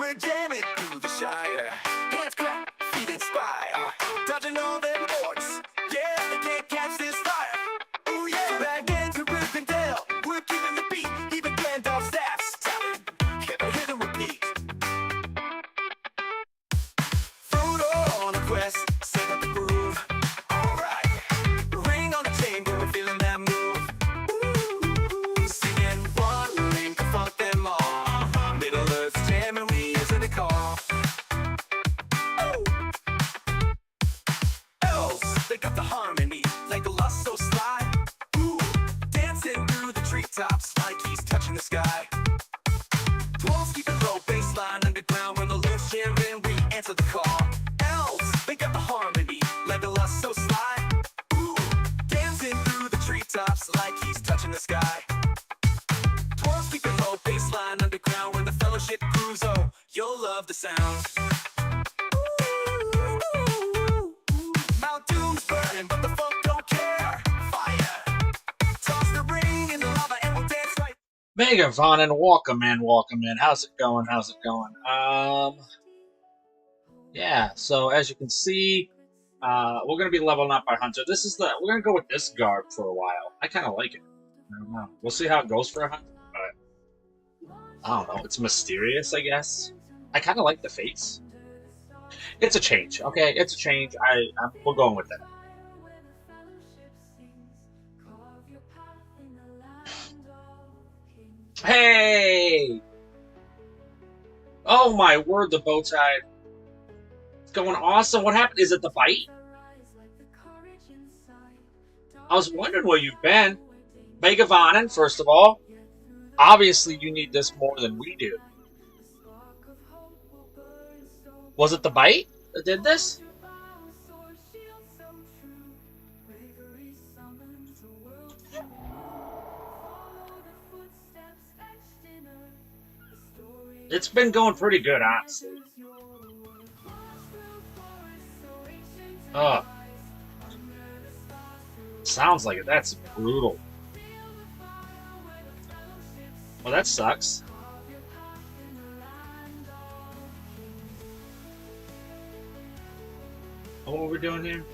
We're jamming through the Shire. Hands clap, feet inspire. Dodging all them boards. Yeah, they can't catch this fire. Ooh yeah, back into Rivendell. We're keeping the beat. Even Gandalf's staff's tapping. Hit a hit and repeat. Frodo on a quest, set up the groove. Alright, ring on the chamber, we're feeling that move. Ooh, singing one ring to funk them all. Middle Earth's jamming, we isn't a call. Oh, elves, they got the harmony, like the lust so sly. Ooh, dancing through the treetops, like he's touching the sky. Dwarves keep it low, baseline underground. When the loose jamming, we answer the call. Elves, they got the harmony, like the lust so sly. Ooh, dancing through the treetops, like he's touching the sky. Dwarves keep it low, baseline underground. When the fellowship grooves, oh, you'll love the sound. Ooh, Mount Doom's burning, but the folk don't care. Fire, toss the ring in the lava and we'll dance right. Mega Vonnen, welcome in. How's it going? Yeah, so as you can see, we're gonna be leveling up our hunter. We're gonna go with this garb for a while. I kinda like it. I don't know. We'll see how it goes for a hunter, but I don't know. It's mysterious, I guess. I kinda like the face. It's a change, okay? It's a change. We're going with that. Hey! Oh my word, the bow tie. It's going awesome. What happened? Is it the bite? I was wondering where you've been. Mega Vonnen, first of all. Obviously, you need this more than we do. Was it the bite that did this? It's been going pretty good, honestly. Ugh. Sounds like it. That's brutal. Well, that sucks. What were we doing here?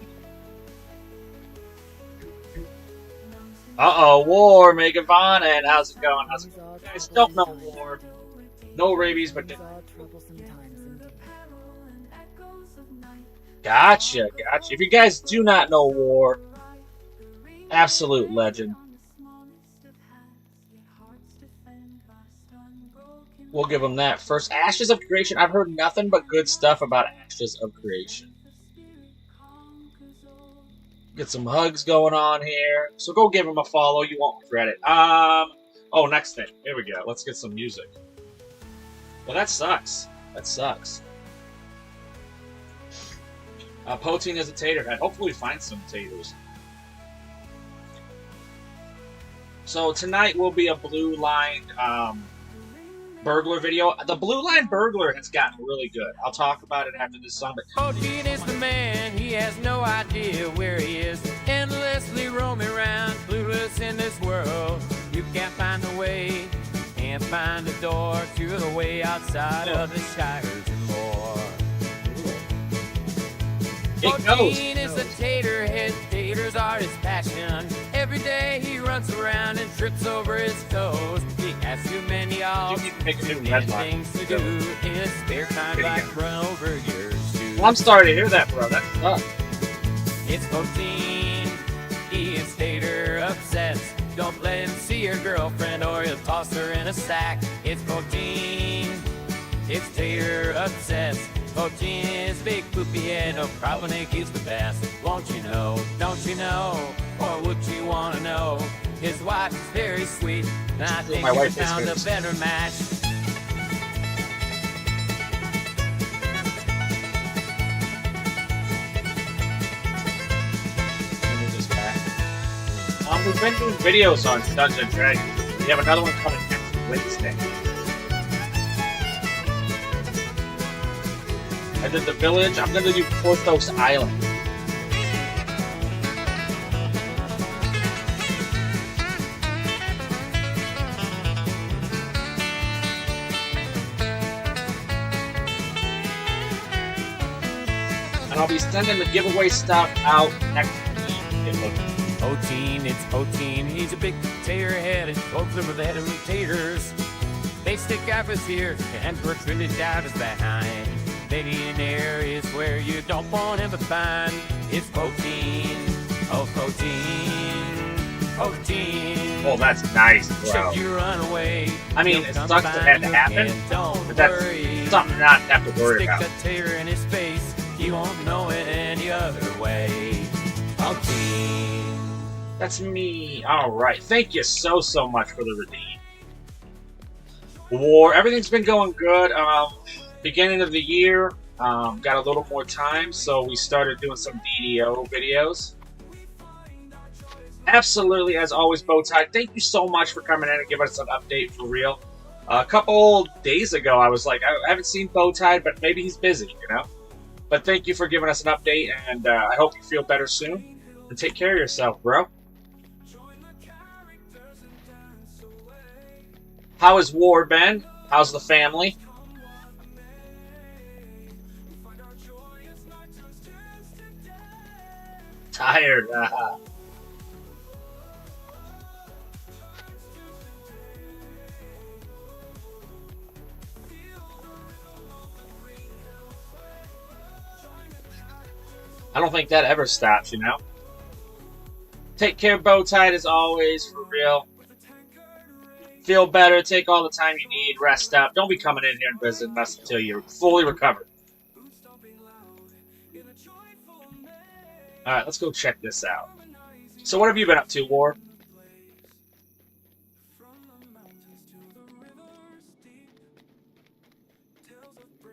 Uh-oh, war, Mega Vonnen. How's it going? You guys don't know war. No rabies, but... Gotcha. If you guys do not know war, absolute legend. We'll give them that. First, Ashes of Creation. I've heard nothing but good stuff about Ashes of Creation. Get some hugs going on here. So go give him a follow. You won't regret it. Oh, next thing. Here we go. Let's get some music. Well, that sucks. Poteen is a tater head. Hopefully we find some taters. So tonight will be a blue line burglar video. The blue line burglar has gotten really good. I'll talk about it after this song. Poteen is the man, he has no idea where he is. Endlessly roaming around, clueless in this world. You can't find the way, can't find the door to the way outside of the shires and more. Poteen is a tater head, taters are his passion. Every day he runs around and trips over his toes. He has too many odds, too many things to do in his spare time, like run over your shoes. Well, I'm sorry to hear that, bro. That sucks. It's Poteen, he is tater obsessed. Don't let him see your girlfriend or he'll toss her in a sack. It's Poteen, it's tater obsessed. Poteen is big poopy head, no problem, he's the best. Won't you know, don't you know, or would you want to know? His wife is very sweet, and I think you found a better match. We've been doing videos on Dungeons & Dragons. We have another one coming next Wednesday. I did the village. I'm gonna do Porthos Island. and I'll be sending the giveaway stuff out next week. Poteen, it's Poteen. He's a big tater head and folks over the head of taters. They stick out his ears and protruded out his behind. Millionaire is where you don't want him to find. It's Poteen, oh Poteen, Poteen. Oh, that's nice, bro. Should you run away? I mean, it sucks it had to happen, but that's something not to have to worry about. Stick a tater in his face, he won't know it any other way. Poteen. That's me. All right. Thank you so much for the redeem. War. Everything's been going good. Beginning of the year, got a little more time, so we started doing some DDO videos. Absolutely, as always, Bowtie, thank you so much for coming in and giving us an update for real. A couple days ago, I was like, I haven't seen Bowtie, but maybe he's busy, you know? But thank you for giving us an update, and I hope you feel better soon. And take care of yourself, bro. How has War been? How's the family? Tired. I don't think that ever stops, you know? Take care, Bowtie, as always, for real. Feel better, take all the time you need, rest up. Don't be coming in here and visiting us until you're fully recovered. Alright, let's go check this out. So what have you been up to, War?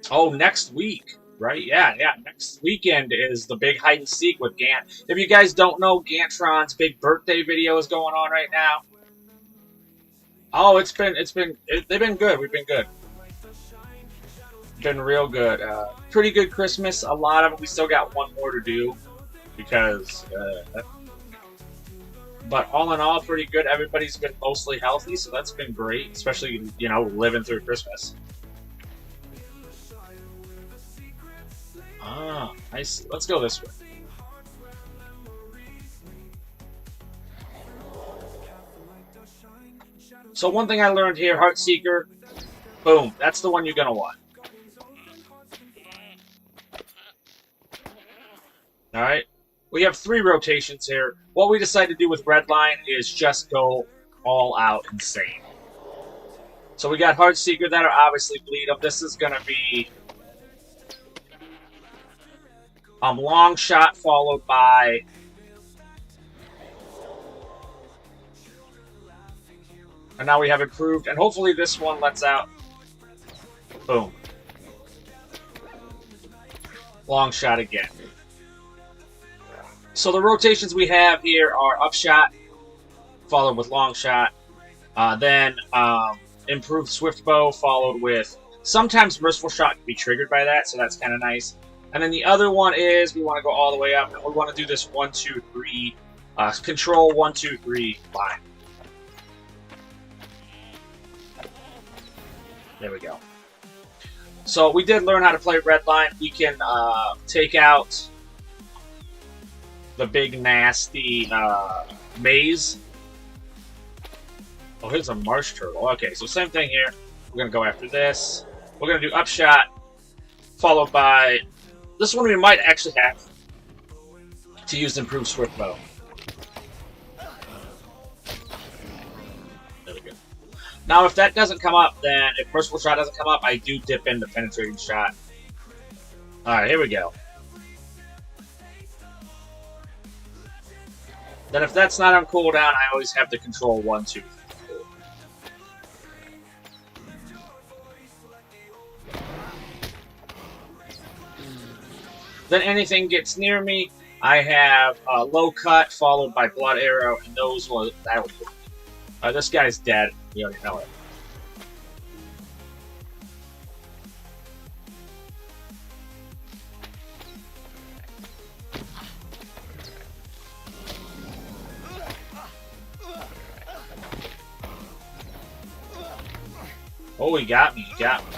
Oh, next week, right? Yeah, next weekend is the big hide and seek with Gant. If you guys don't know, Gantron's big birthday video is going on right now. Oh, they've been good. We've been good. Been real good. Pretty good Christmas. A lot of it. We still got one more to do because, but all in all, pretty good. Everybody's been mostly healthy, so that's been great. Especially, you know, living through Christmas. Ah, I see. Let's go this way. So one thing I learned here, Heartseeker, boom, that's the one you're going to want. Alright, we have 3 rotations here. What we decided to do with Redline is just go all out insane. So we got Heartseeker that'll obviously bleed up. This is going to be long shot followed by and now we have improved, and hopefully this one lets out. Boom. Long shot again. So the rotations we have here are upshot, followed with long shot, then improved swift bow, followed with sometimes merciful shot can be triggered by that, so that's kind of nice. And then the other one is we want to go all the way up, and we want to do this 1, 2, 3, control 1, 2, 3 line. There we go. So we did learn how to play Redline. We can take out the big nasty maze. Oh, here's a marsh turtle. Okay, so same thing here. We're going to go after this. We're going to do upshot, followed by this one we might actually have to use improved swift bow. There we go. Now, if that doesn't come up, then if merciful shot doesn't come up, I do dip into penetrating shot. Alright, here we go. Then if that's not on cooldown, I always have to control 1, 2, 3. Then anything gets near me, I have low cut followed by blood arrow, and those will that'll do. This guy's dead. You already know it. Oh, he got me. He got me.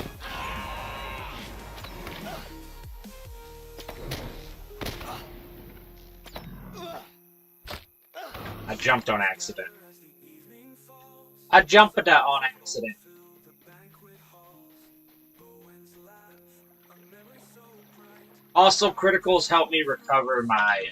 jumped on accident. I jumped on accident. Also, criticals help me recover my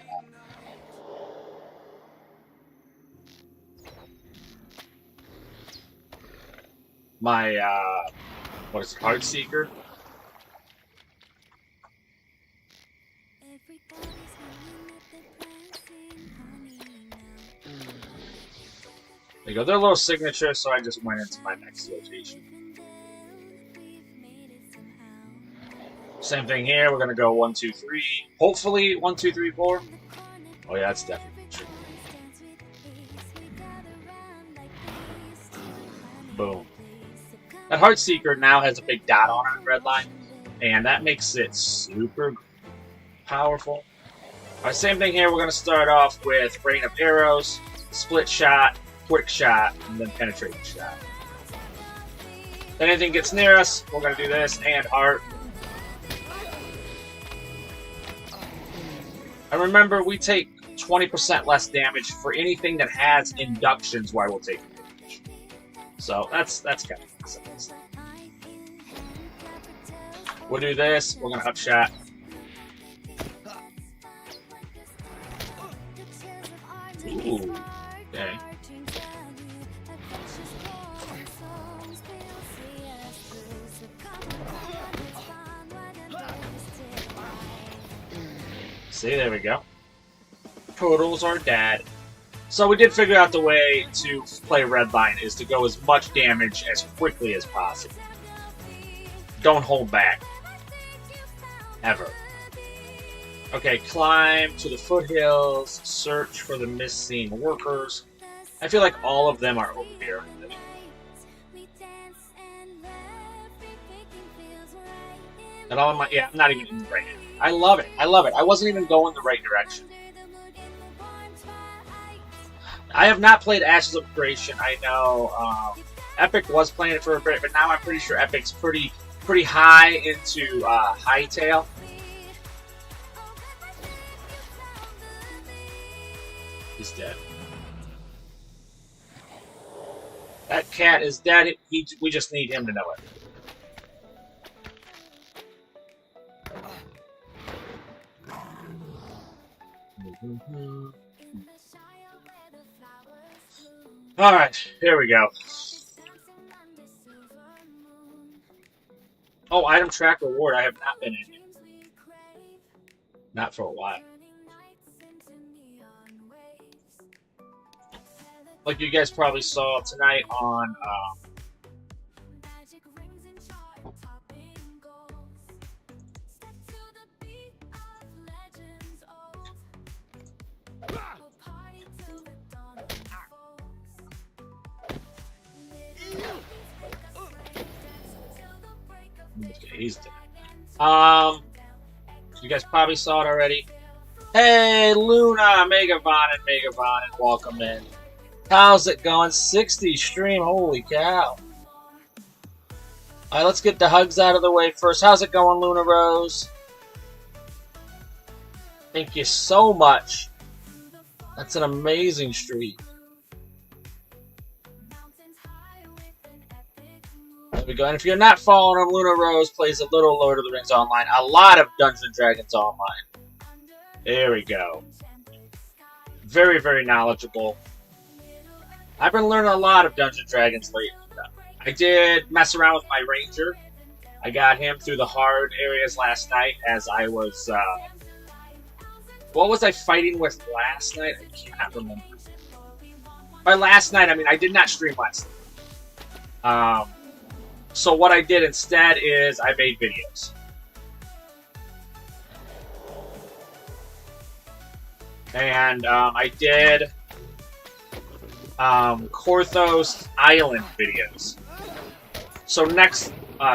what is it, Heart Seeker? There you go. They're a little signature, so I just went into my next rotation. Same thing here. We're gonna go 1, 2, 3. Hopefully 1, 2, 3, 4. Oh yeah, that's definitely true. Boom. That Heart Seeker now has a big dot on it, red line, and that makes it super powerful. Alright, same thing here. We're gonna start off with Rain of Arrows, Split Shot, Quick Shot, and then Penetrating Shot. If anything gets near us, we're gonna do this, and Heart. And remember, we take 20% less damage for anything that has inductions while we're taking damage. So that's kind of nice. We'll do this. We're gonna upshot. Ooh. Okay. See, there we go. Totals are dead. So we did figure out the way to play Redline is to go as much damage as quickly as possible. Don't hold back. Ever. Okay, climb to the foothills, search for the missing workers. I feel like all of them are over here. And all of my, yeah, I'm not even in the right. I love it. I love it. I wasn't even going the right direction. I have not played Ashes of Creation. I know Epic was playing it for a bit, but now I'm pretty sure Epic's pretty high into Hightail. He's dead. That cat is dead. We just need him to know it. Alright, here we go. Oh, item track reward. I have not been in it. Not for a while. Like you guys probably saw tonight on he's dead. You guys probably saw it already. Hey, Luna, Megavon, and welcome in. How's it going? 60 stream, holy cow. Alright, let's get the hugs out of the way first. How's it going, Luna Rose? Thank you so much. That's an amazing streak. There we go. And if you're not following him, Luna Rose plays a little Lord of the Rings Online. A lot of Dungeons & Dragons Online. There we go. Very, very knowledgeable. I've been learning a lot of Dungeons & Dragons lately. I did mess around with my ranger. I got him through the hard areas last night as I was... what was I fighting with last night? I cannot remember. By last night, I mean I did not stream last night. So what I did instead is I made videos. And I did Korthos Island videos. So next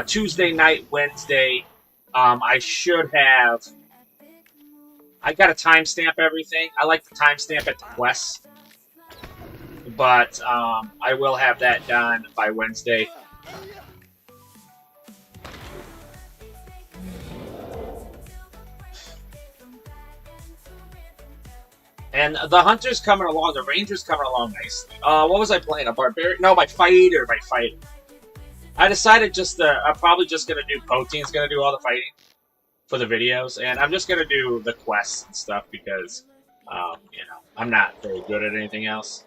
Tuesday night, Wednesday, I should have... I gotta timestamp everything. I like to timestamp it to quests. But I will have that done by Wednesday. And the hunter's coming along, the ranger's coming along nicely. What was I playing? A barbarian? No, my fighter, I decided I'm probably just gonna do Poteen's gonna do all the fighting for the videos, and I'm just gonna do the quests and stuff because, you know, I'm not very good at anything else.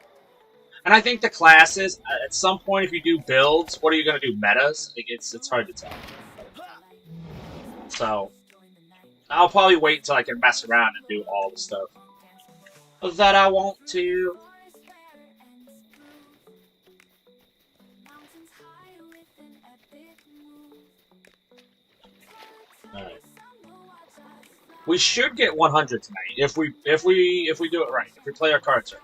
And I think the classes, at some point, if you do builds, what are you gonna do? Metas? Like, it's hard to tell. So I'll probably wait until I can mess around and do all the stuff that I want to. Alright. We should get 100 tonight if we do it right. If we play our cards right.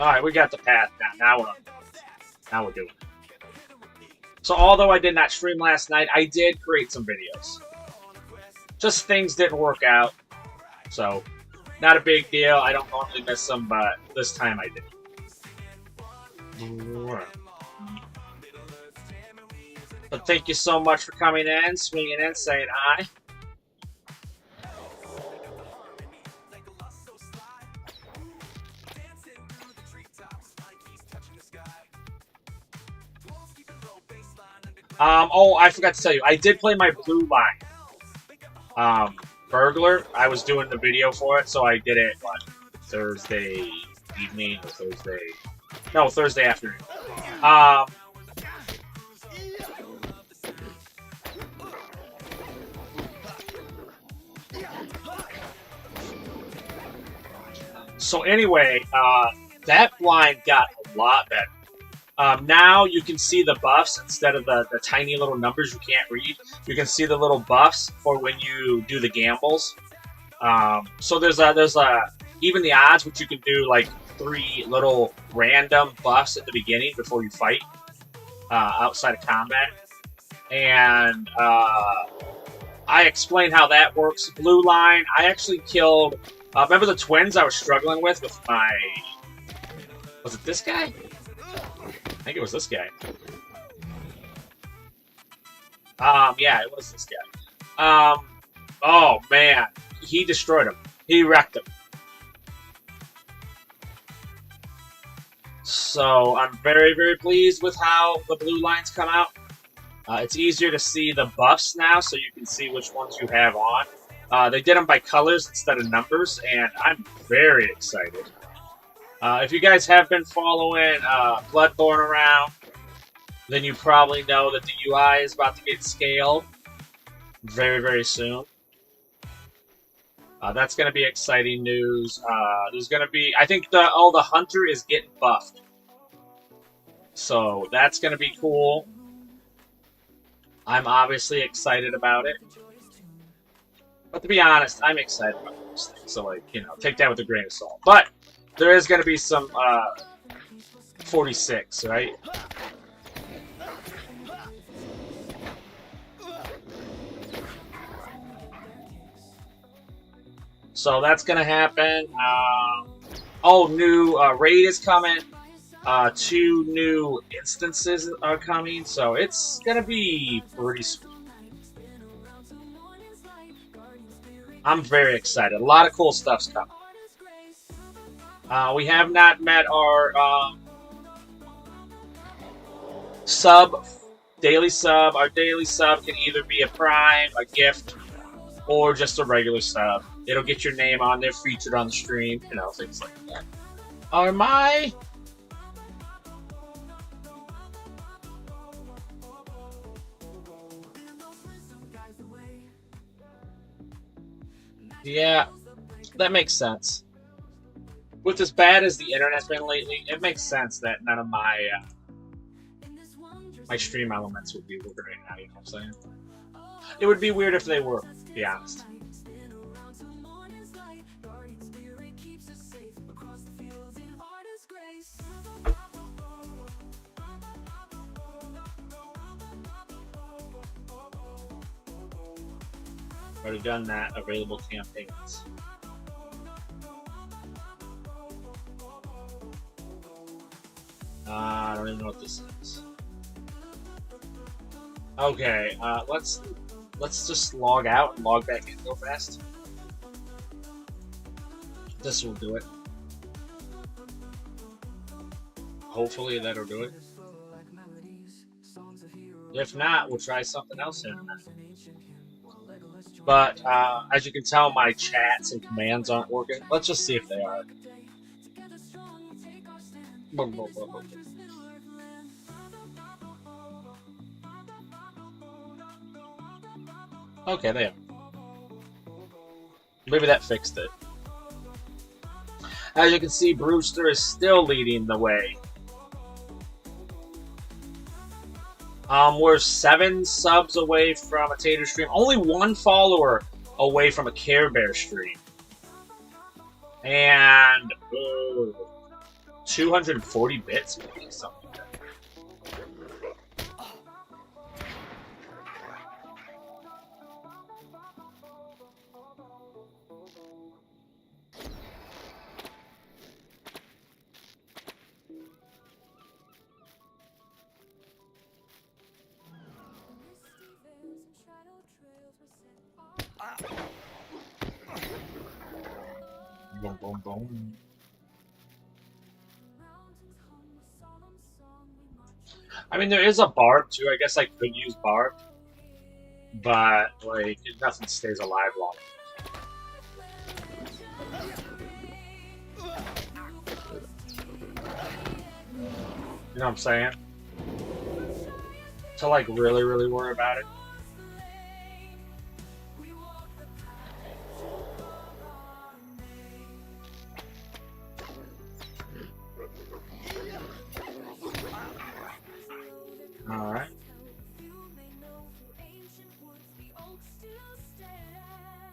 Alright, we got the path now. Now we're doing it. So although I did not stream last night, I did create some videos. Just things didn't work out. So, not a big deal. I don't normally miss them, but this time I did. But thank you so much for coming in, swinging in, saying hi. Oh, I forgot to tell you. I did play my blue line. Burglar. I was doing the video for it, so I did it, what, Thursday evening or Thursday... No, Thursday afternoon. So anyway, that line got a lot better. Now you can see the buffs instead of the tiny little numbers you can't read. You can see the little buffs for when you do the gambles. So there's even the odds, which you can do like 3 little random buffs at the beginning before you fight outside of combat. And I explained how that works. Blue line, I actually killed. Remember the twins I was struggling with my. Was it this guy? I think it was this guy. Yeah, it was this guy. Oh man, he destroyed him. He wrecked him. So I'm very, very pleased with how the blue lines come out. It's easier to see the buffs now, so you can see which ones you have on. They did them by colors instead of numbers, and I'm very excited. If you guys have been following Bloodborne around, then you probably know that the UI is about to get scaled very, very soon. That's going to be exciting news. There's going to be, I think the hunter is getting buffed. So that's going to be cool. I'm obviously excited about it. But to be honest, I'm excited about those things. So, like, you know, take that with a grain of salt. But there is going to be some 46, right? So that's going to happen. New raid is coming. 2 new instances are coming. So it's going to be pretty sweet. I'm very excited. A lot of cool stuff's coming. We have not met our daily sub. Our daily sub can either be a prime, a gift, or just a regular sub. It'll get your name on there, featured on the stream, you know, things like that. Yeah, that makes sense. With as bad as the internet's been lately, it makes sense that none of my stream elements would be working right now, you know what I'm saying? It would be weird if they were, to be honest. Already done that. Available campaigns. I don't even know what this is. Okay, let's just log out and log back in real fast. This will do it. Hopefully that'll do it. If not, we'll try something else in a minute. But as you can tell, my chats and commands aren't working. Let's just see if they are. Okay, they are. Maybe that fixed it. As you can see, Brewster is still leading the way. We're 7 subs away from a Tater stream. Only 1 follower away from a Care Bear stream. And 240 bits, maybe something like that. Boom, boom, boom. I mean, there is a barb too. I guess I could use barb, but like nothing stays alive long. You know what I'm saying? To like really worry about it. Alright.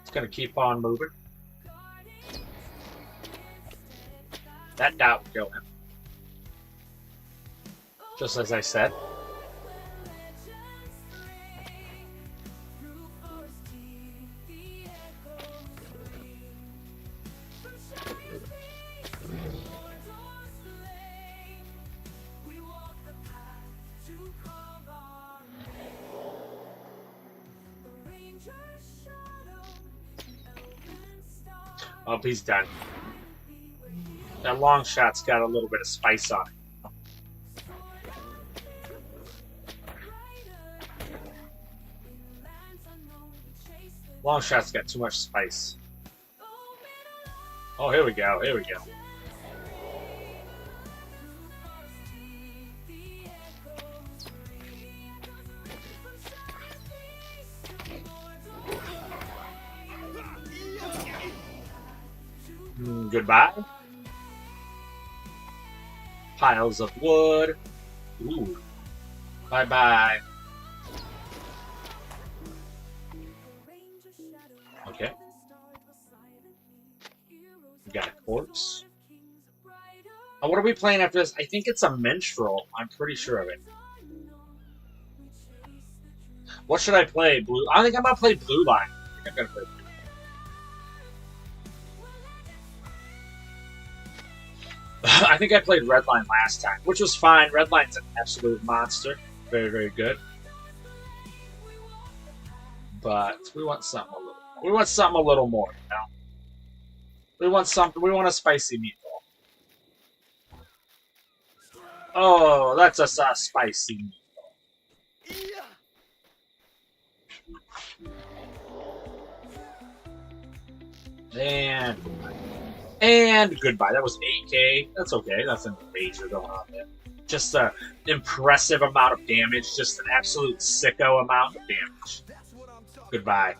It's gonna keep on moving. That dot will kill him. Just as I said. Oh, he's done. That long shot's got a little bit of spice on it. Long shot's got too much spice. Oh, here we go. Here we go. Goodbye. Piles of wood. Ooh. Bye-bye. Okay. We got a corpse. Oh, what are we playing after this? I think it's a minstrel. I'm pretty sure of it. What should I play? Blue? I think I'm gonna play Blue Line. I think I'm gonna play Blue. I think I played Redline last time, which was fine. Redline's an absolute monster. Very good. But we want something a little more. We want something a little more, you know? We want a spicy meatball. Oh, that's a spicy meatball. And goodbye. That was 8K. That's okay. Nothing major going on there. Just an impressive amount of damage. Just an absolute sicko amount of damage. Goodbye.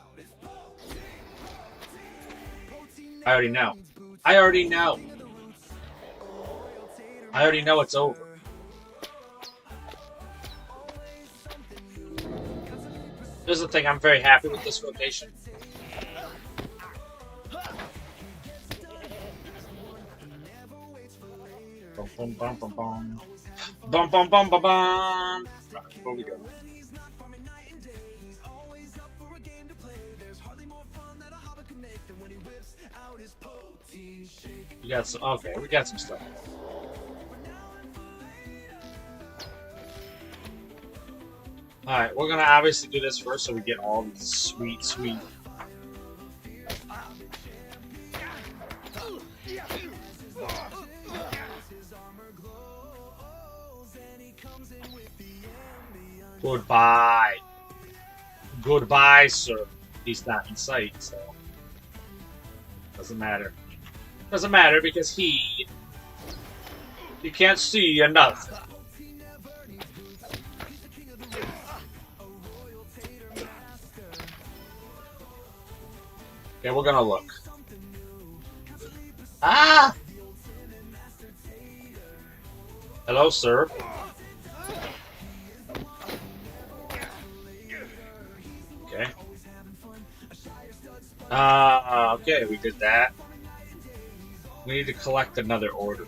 I already know. I already know. I already know it's over. Here's the thing. I'm very happy with this rotation. Bum bum bum bum bum bum bum bum bum. Where we go? We got some. Okay, we got some stuff. Alright, we're gonna obviously do this first so we get all these sweet, sweet. Goodbye. Goodbye, sir. He's not in sight, so. Doesn't matter. Doesn't matter because he can't see nothing. Okay, we're gonna look. Ah! Hello, sir. Okay. Okay, we did that. We need to collect another order.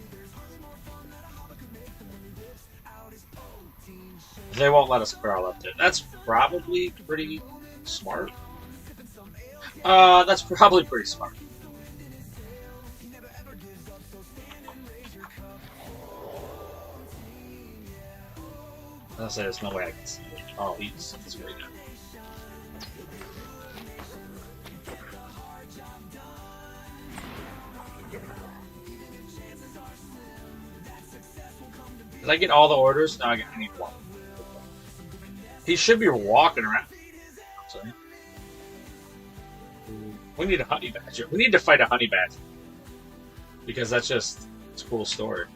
They won't let us barrel up there. That's probably pretty smart. That's probably pretty smart. I'll say there's no way I can see it. Oh, he's right now. Did I get all the orders? No, I need one. He should be walking around. Sorry. We need a honey badger. We need to fight a honey badger. Because that's just, it's a cool story.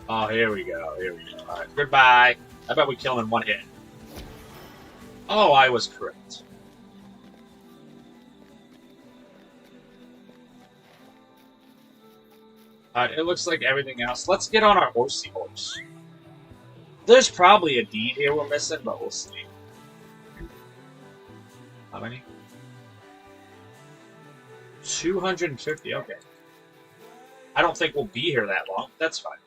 Oh, here we go. Here we go. Alright, goodbye. I bet we kill him in one hit. Oh, I was correct. Alright, it looks like everything else. Let's get on our horsey horse. There's probably a deed here we're missing, but we'll see. How many? 250, okay. I don't think we'll be here that long. That's fine.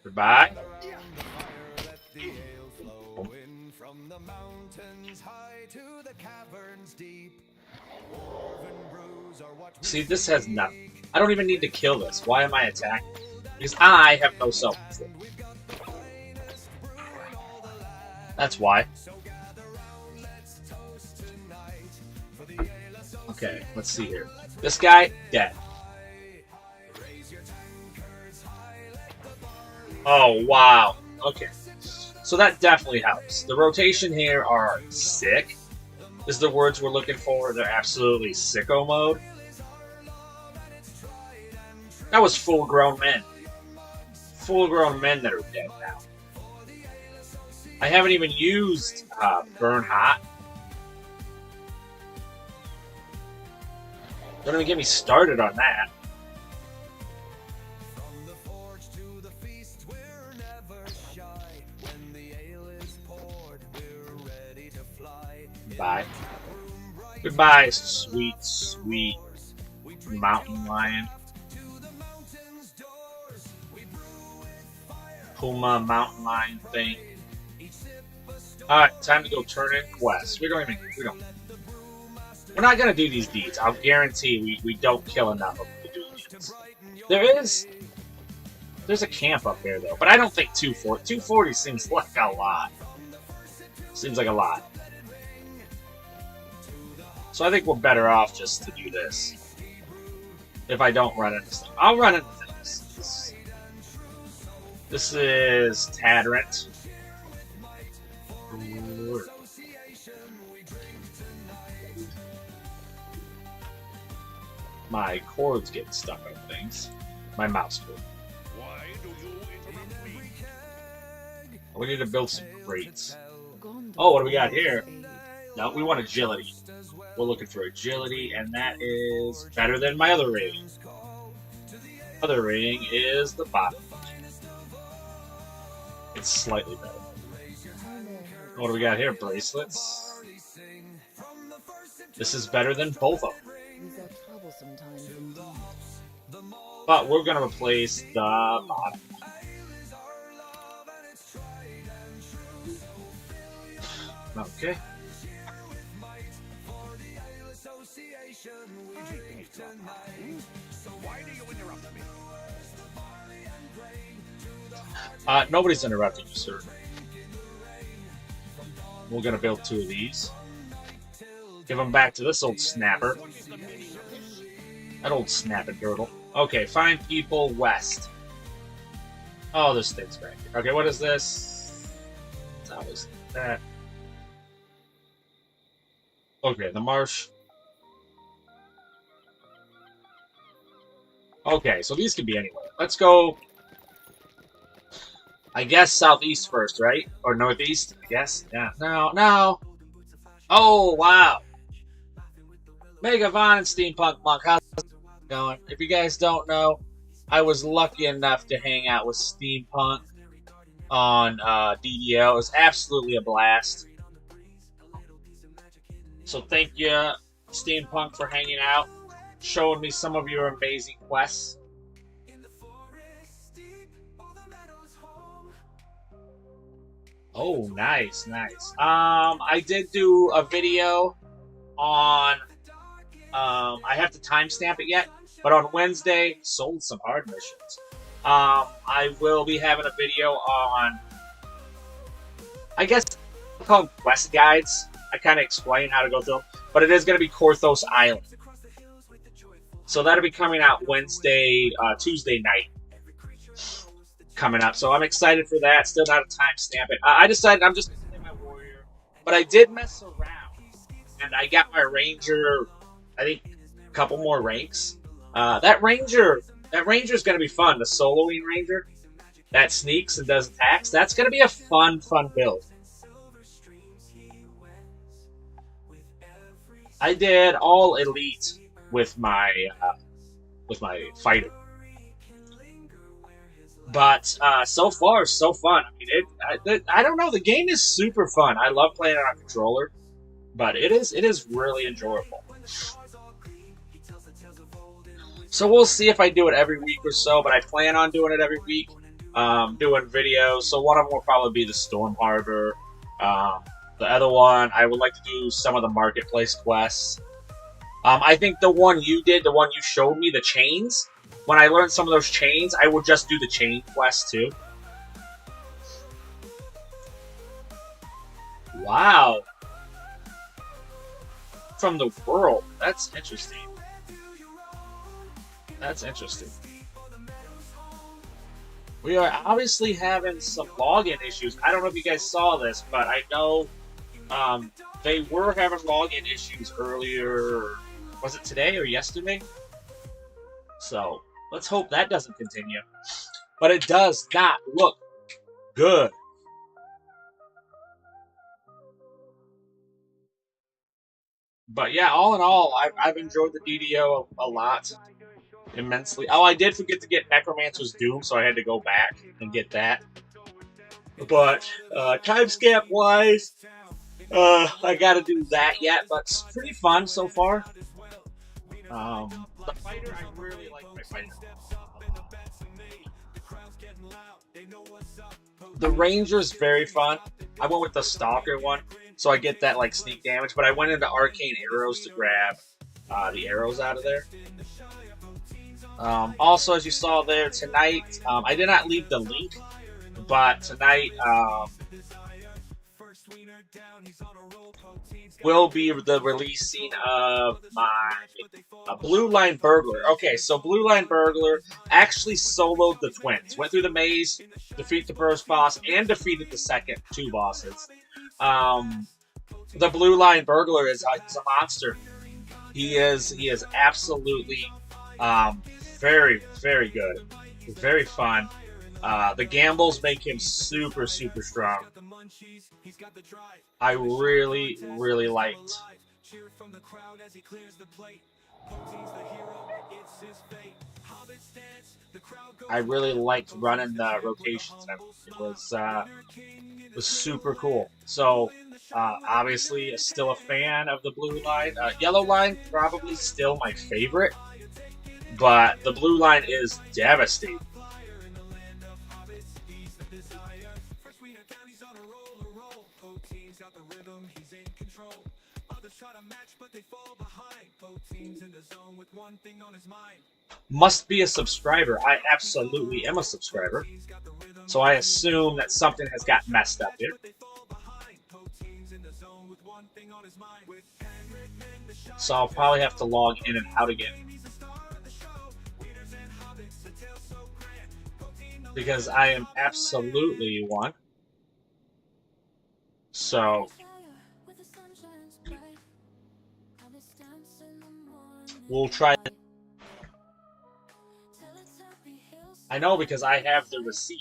Goodbye. See, this has nothing. I don't even need to kill this. Why am I attacking? Because I have no self-control. That's why. Okay, let's see here. This guy, dead. Oh, wow. Okay. So that definitely helps. The rotation here are sick. Is the words we're looking for. They're absolutely sicko mode. That was full-grown men. Full-grown men that are dead now. I haven't even used Burn Hot. Don't even get me started on that. Bye. Goodbye, sweet, sweet mountain lion. Puma mountain lion thing. Alright, time to go turn in quests. We're not gonna do these deeds. I'll guarantee we don't kill enough of them to do deeds. There's a camp up there though, but I don't think 240. 240 seems like a lot. Seems like a lot. So I think we're better off just to do this. If I don't run into stuff. I'll run into things. This is Tadrent. My cord's getting stuck on things. My mouse cord. We need to build some crates. Oh, what do we got here? No, we want agility. We're looking for agility, and that is better than my other rating. Other rating is the bottom. It's slightly better. What do we got here? Bracelets. This is better than both of them. But we're going to replace the bottom. Okay. Nobody's interrupting you, sir. We're gonna build 2 of these. Give them back to this old snapper. That old snapping turtle. Okay, find people west. Oh, this thing's back here. Okay, what is this? How is that? Okay, the marsh. Okay, so these could be anywhere. Let's go, I guess, southeast first, right? Or northeast, I guess. Yeah. No. Oh, wow. Mega Von and Steampunk Monk, how's it going? If you guys don't know, I was lucky enough to hang out with Steampunk on DDL. It was absolutely a blast. So thank you, Steampunk, for hanging out, showing me some of your amazing quests. Oh, nice. I did do a video on, I have to timestamp it yet, but on Wednesday, sold some hard missions. I will be having a video on, I guess, called quest guides. I kind of explain how to go through them, but it is going to be Korthos Island. So that'll be coming out Tuesday night. Coming up, so I'm excited for that. Still not a timestamp it. I decided I'm just going to play my warrior, but I did mess around, and I got my ranger. I think a couple more ranks. That ranger is going to be fun. The soloing ranger that sneaks and does attacks. That's going to be a fun build. I did all elite with my fighter. But so far, so fun. I mean, I don't know. The game is super fun. I love playing it on a controller, but it is really enjoyable. So we'll see if I do it every week or so. But I plan on doing it every week, doing videos. So one of them will probably be the Storm Harbor. The other one, I would like to do some of the marketplace quests. I think the one you did, the one you showed me, the chains. When I learned some of those chains, I would just do the chain quest too. Wow. From the world. That's interesting. That's interesting. We are obviously having some login issues. I don't know if you guys saw this, but I know they were having login issues earlier. Was it today or yesterday? So let's hope that doesn't continue. But it does not look good. But yeah, all in all, I've enjoyed the DDO a lot. Immensely. Oh, I did forget to get Necromancer's Doom, so I had to go back and get that. But timestamp wise, I gotta do that yet, but it's pretty fun so far. The fighter, I really like my fighter. The ranger's very fun. I went with the stalker one, so I get that like sneak damage, but I went into arcane arrows to grab the arrows out of there. Also, as you saw there tonight, I did not leave the link, but tonight will be the releasing of my Blue Line Burglar. Okay, so Blue Line Burglar actually soloed the twins. Went through the maze, defeated the first boss, and defeated the second 2 bosses. The Blue Line Burglar is he's a monster. He is absolutely very, very good. Very fun. The gambles make him super, super strong. I really, really liked. I really liked running the rotations. It was super cool. So obviously, still a fan of the Blue Line. Yellow Line probably still my favorite, but the Blue Line is devastating. Must be a subscriber. I absolutely am a subscriber. So I assume that something has got messed up here. So I'll probably have to log in and out again. Because I am absolutely one. So we'll try. I know because I have the receipt.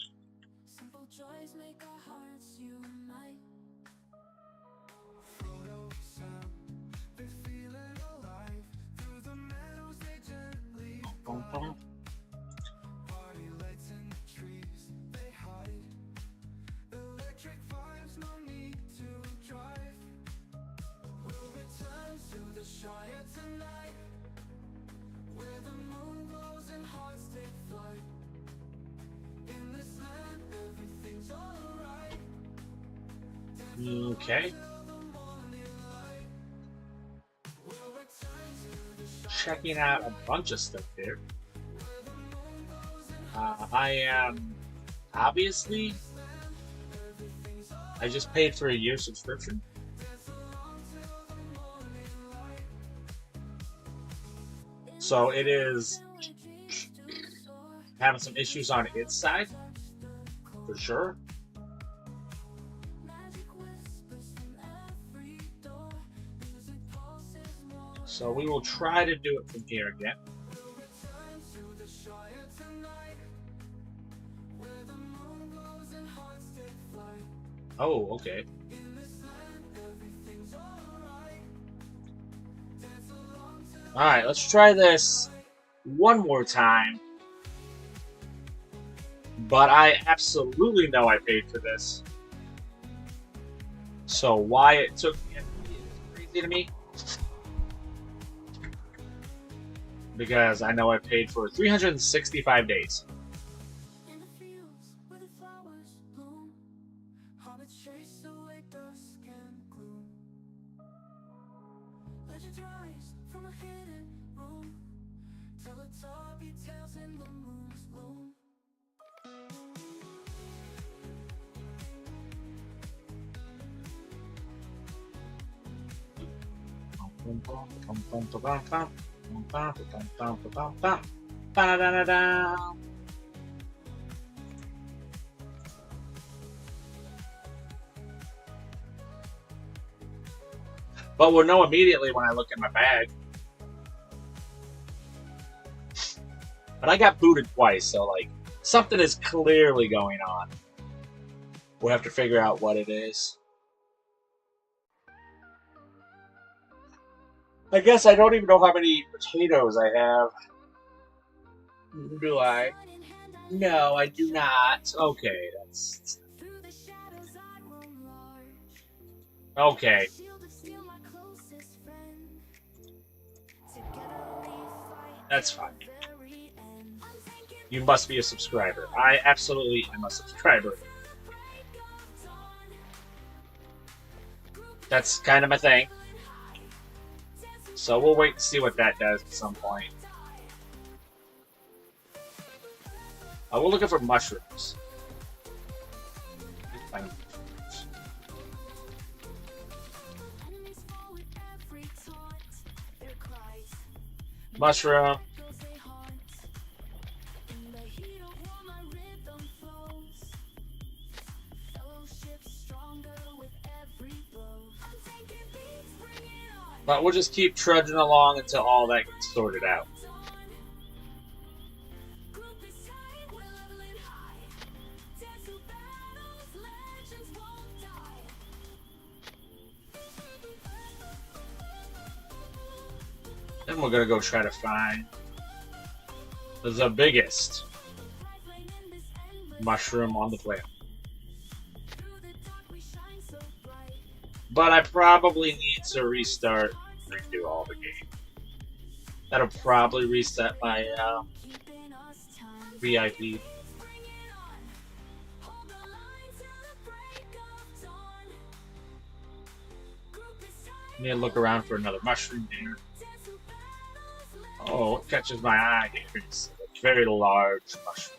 Okay. Checking out a bunch of stuff here. I am obviously. I just paid for a year subscription. So it is having some issues on its side, for sure. So we will try to do it from here again. Oh, okay. Alright, let's try this one more time. But I absolutely know I paid for this. So why it took me is crazy to me. Because I know I paid for 365 days. But we'll know immediately when I look in my bag. But I got booted twice, so like something is clearly going on. We'll have to figure out what it is. I guess I don't even know how many potatoes I have. Do I? No, I do not. Okay, that's... Okay. That's fine. You must be a subscriber. I absolutely am a subscriber. That's kind of my thing. So we'll wait to see what that does at some point. We're looking for mushrooms. Mushroom. But we'll just keep trudging along until all that gets sorted out. Then we're gonna go try to find the biggest mushroom on the planet. But I probably need to restart and redo all the game. That'll probably reset my VIP. Need to look around for another mushroom here. Oh, what catches my eye here is a very large mushroom.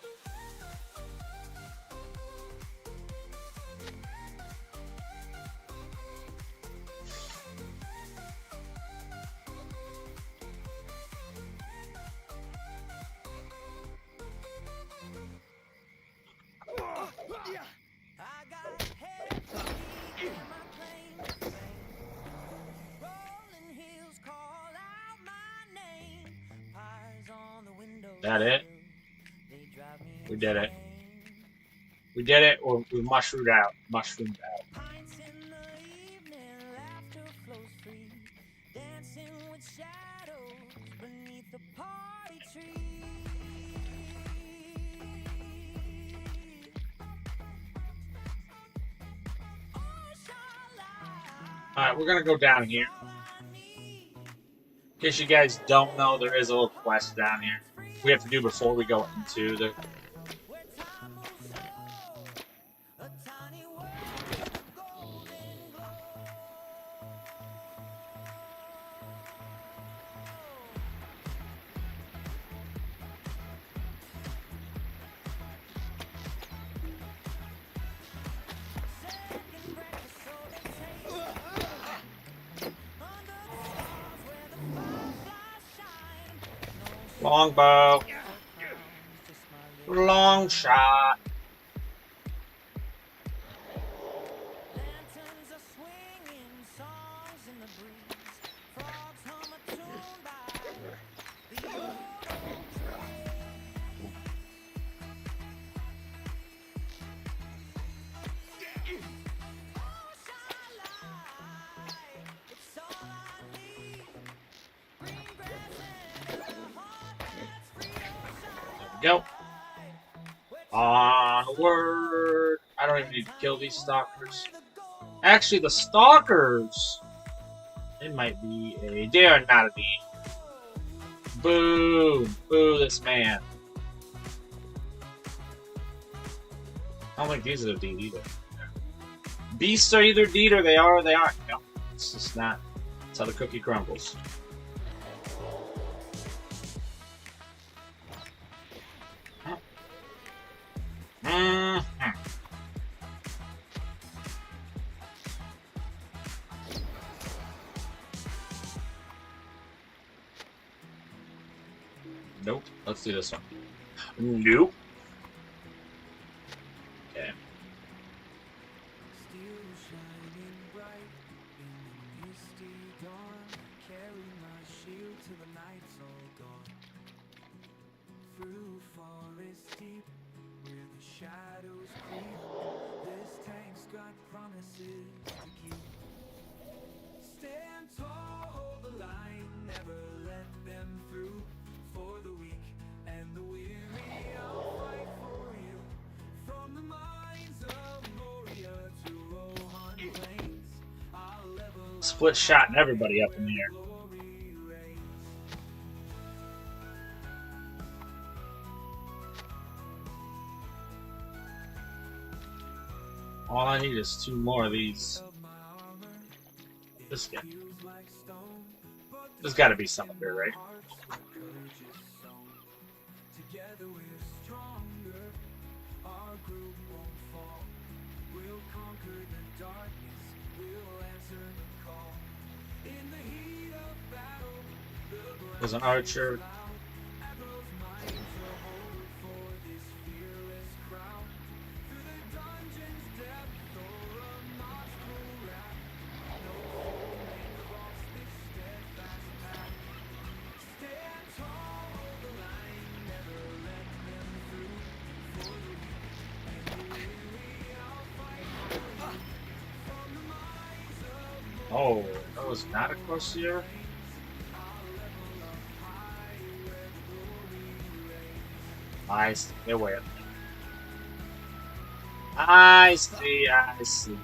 that it? We did it. We did it, or we mushroomed out. Mushroomed out. Alright, we're gonna go down here. In case you guys don't know, there is a little quest down here we have to do before we go into the... Longbow. Long shot. Go. Onward. I don't even need to kill these stalkers. Actually, the stalkers, they might be a... They are not a D. Boo. Boo this man. I don't think these are the D either. Beasts are either D or they are or they aren't. No, it's just not. That's how the cookie crumbles. Nope. Let's do this one. Nope. Okay. Split shot and everybody up in the air. All I need is 2 more of these. This guy. There's got to be some up there, right? There's an archer. Oh, that was not a Corsair? I see. They're way up there. I see. I see.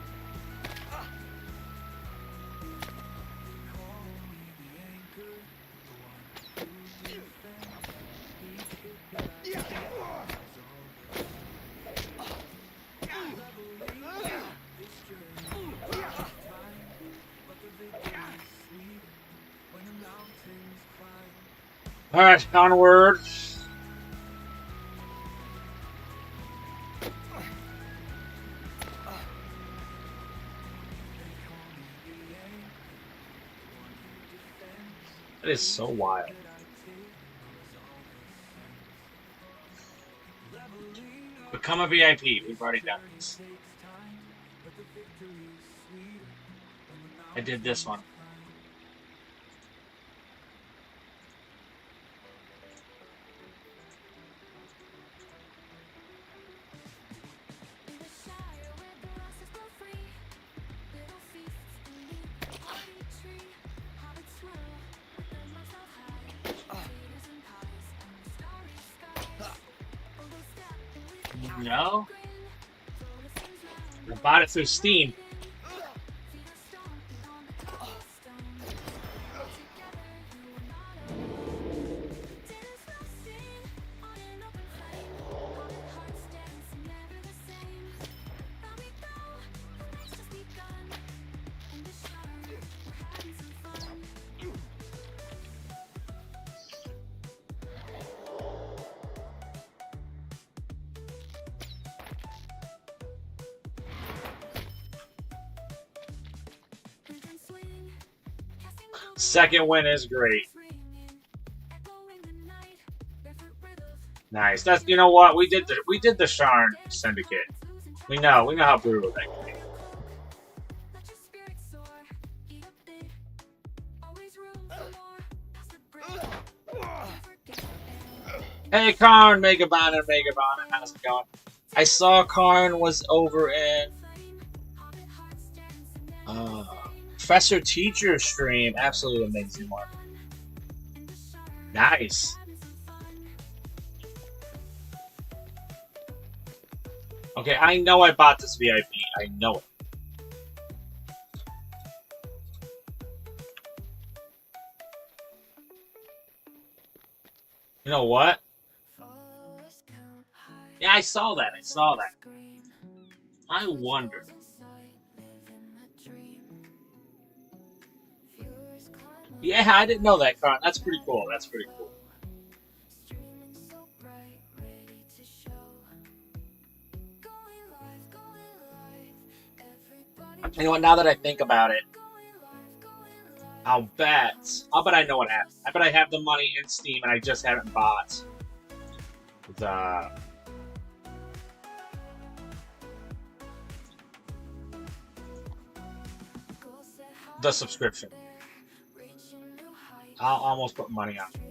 All right, onward. That is so wild. Become a VIP. We've already done this. I did this one. No. I bought it through Steam. Second win is great. Nice. That's, you know what, we did the Sharn Syndicate. We know how brutal that can be. Hey Karn, Megabon and Megabon, how's it going? I saw Karn was over in Professor Teacher stream. Absolutely amazing one. Nice. Okay, I know I bought this VIP. I know it. You know what? Yeah, I saw that. I saw that. I wonder. Yeah, I didn't know that, Con. That's pretty cool. That's pretty cool. You know what? Now that I think about it, I'll bet I know what happened. I bet I have the money in Steam and I just haven't bought the subscription. I'll almost put money on it.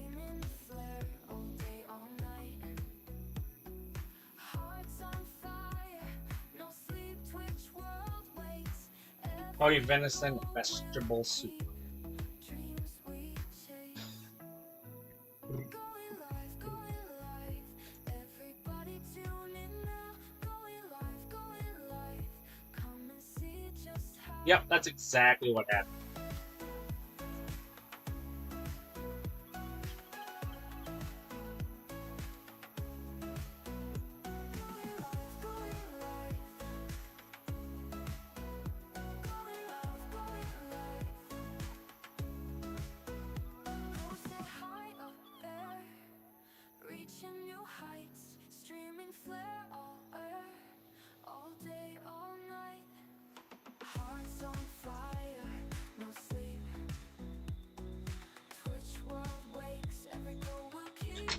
Oh, you venison vegetable soup. Yep, that's exactly what happened.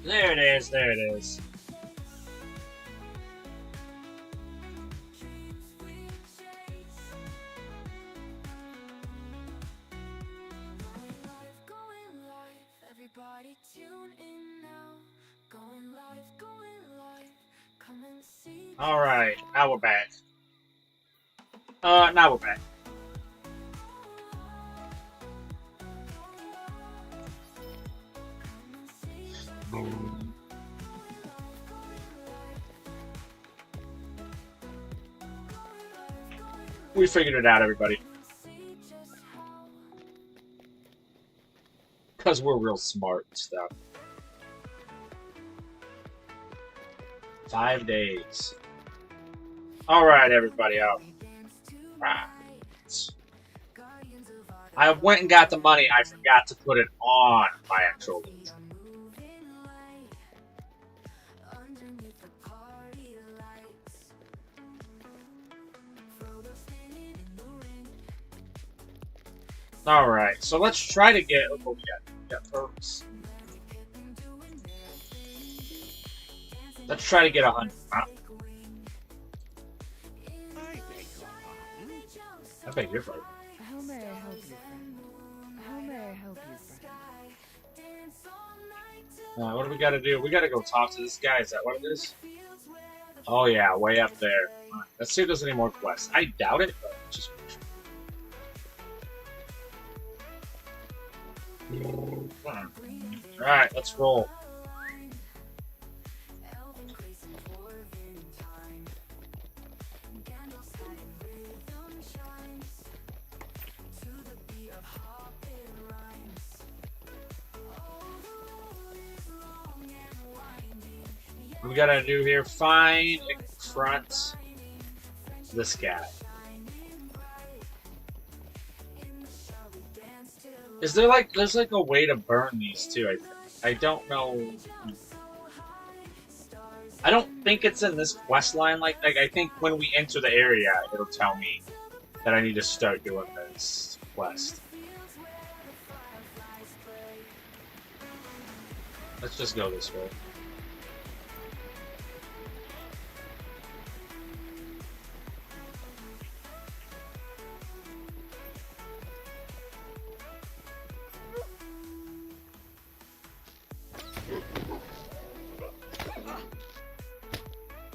There it is, there it is. Alright, now we're back. Now we're back. We figured it out, everybody. Because we're real smart and stuff. 5 days. Alright, everybody out. Right. I went and got the money. I forgot to put it on my actual LOTRO. Alright, so let's try to get what we got perks. Let's try to get 100. Huh? I beg your pardon. How may I help you, friend? How may I help you, friend? What do we gotta do? We gotta go talk to this guy. Is that what it is? Oh yeah, way up there. Right, let's see if there's any more quests. I doubt it, but just Alright, let's roll. We gotta do here. Find and confront this guy. Is there like there's like a way to burn these too? I think. I don't know. I don't think it's in this quest line. Like I think when we enter the area, it'll tell me that I need to start doing this quest. Let's just go this way.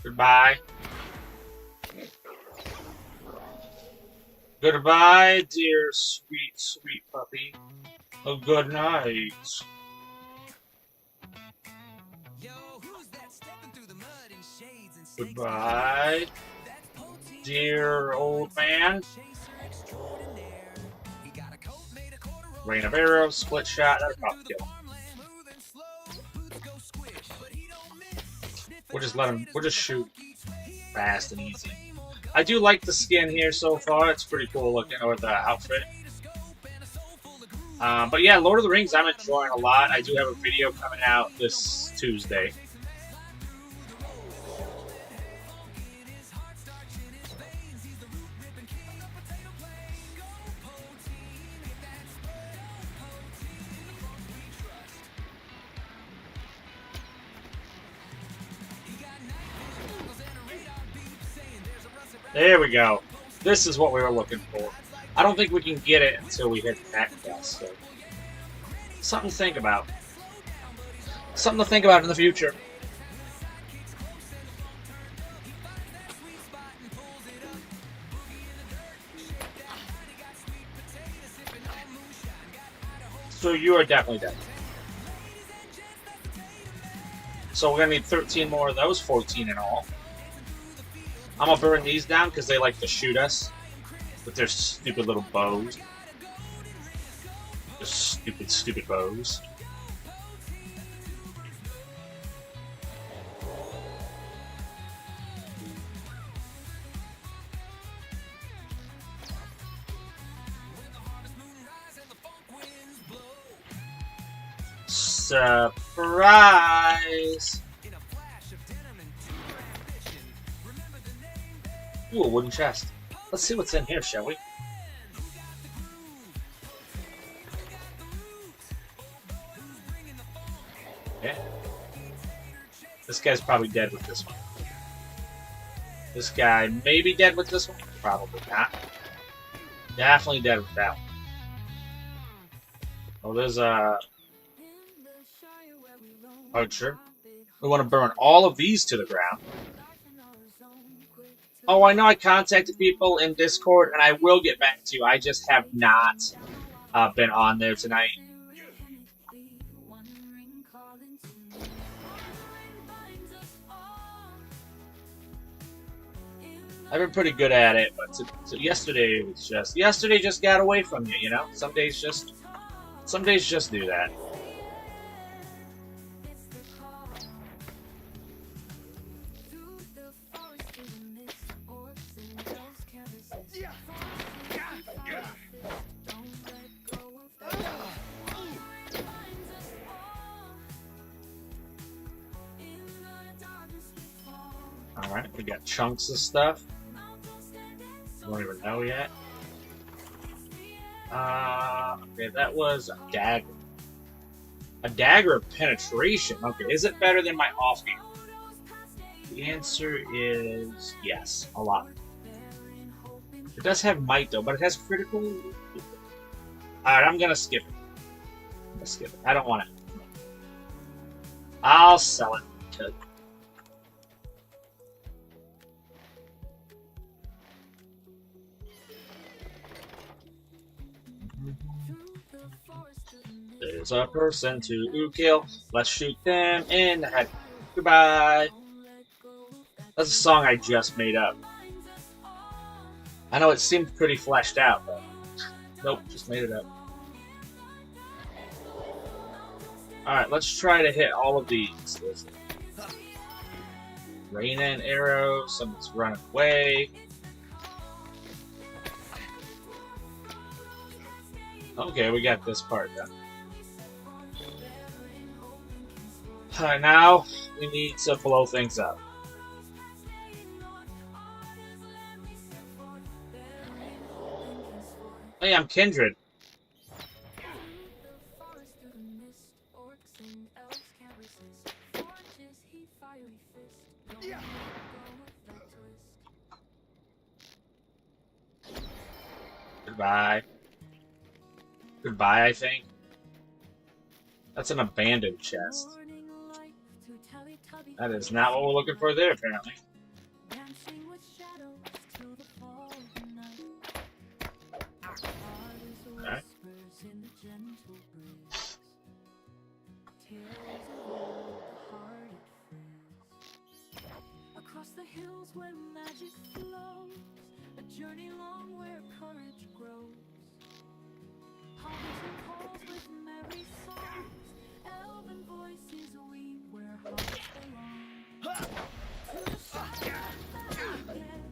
Goodbye. Goodbye, dear sweet, sweet puppy. Oh, good night. Goodbye, dear old man. Rain of arrows, split shot, that's about to kill him. We'll just let him, we'll just shoot fast and easy. I do like the skin here so far, it's pretty cool looking, or the outfit. But yeah, Lord of the Rings I'm enjoying a lot. I do have a video coming out this Tuesday. There we go. This is what we were looking for. I don't think we can get it until we hit that quest, so something to think about. Something to think about in the future. So you are definitely dead. So we're gonna need 13 more of those, 14 in all. I'm gonna burn these down because they like to shoot us with their stupid little bows. Just stupid, stupid bows. Surprise! Ooh, a wooden chest. Let's see what's in here, shall we? Yeah. This guy's probably dead with this one. This guy may be dead with this one. Probably not. Definitely dead with that one. Oh, there's a archer. We want to burn all of these to the ground. Oh, I know I contacted people in Discord, and I will get back to you. I just have not been on there tonight. I've been pretty good at it, but yesterday was just yesterday just got away from you. You know, some days just do that. Alright, we got chunks of stuff. Don't even know yet. Okay, that was a dagger. A dagger of penetration. Okay, is it better than my offhand? The answer is yes, a lot. It does have might though, but it has critical. Alright, I'm gonna skip it. I don't want it. I'll sell it. There's a person to kill. Let's shoot them in the head. Goodbye. That's a song I just made up. I know it seemed pretty fleshed out, but nope, just made it up. Alright, let's try to hit all of these. Rain and arrow. Someone's running away. Okay, we got this part done. Alright, now we need to blow things up. Hey, I'm Kindred. Goodbye. Goodbye, I think. That's an abandoned chest. That is not what we're looking for there, apparently. Alright. Across the hills where magic flows, a journey long where courage grows. Hobbits and halls with merry songs, elven voices weep where hearts belong. To the Shire and back again,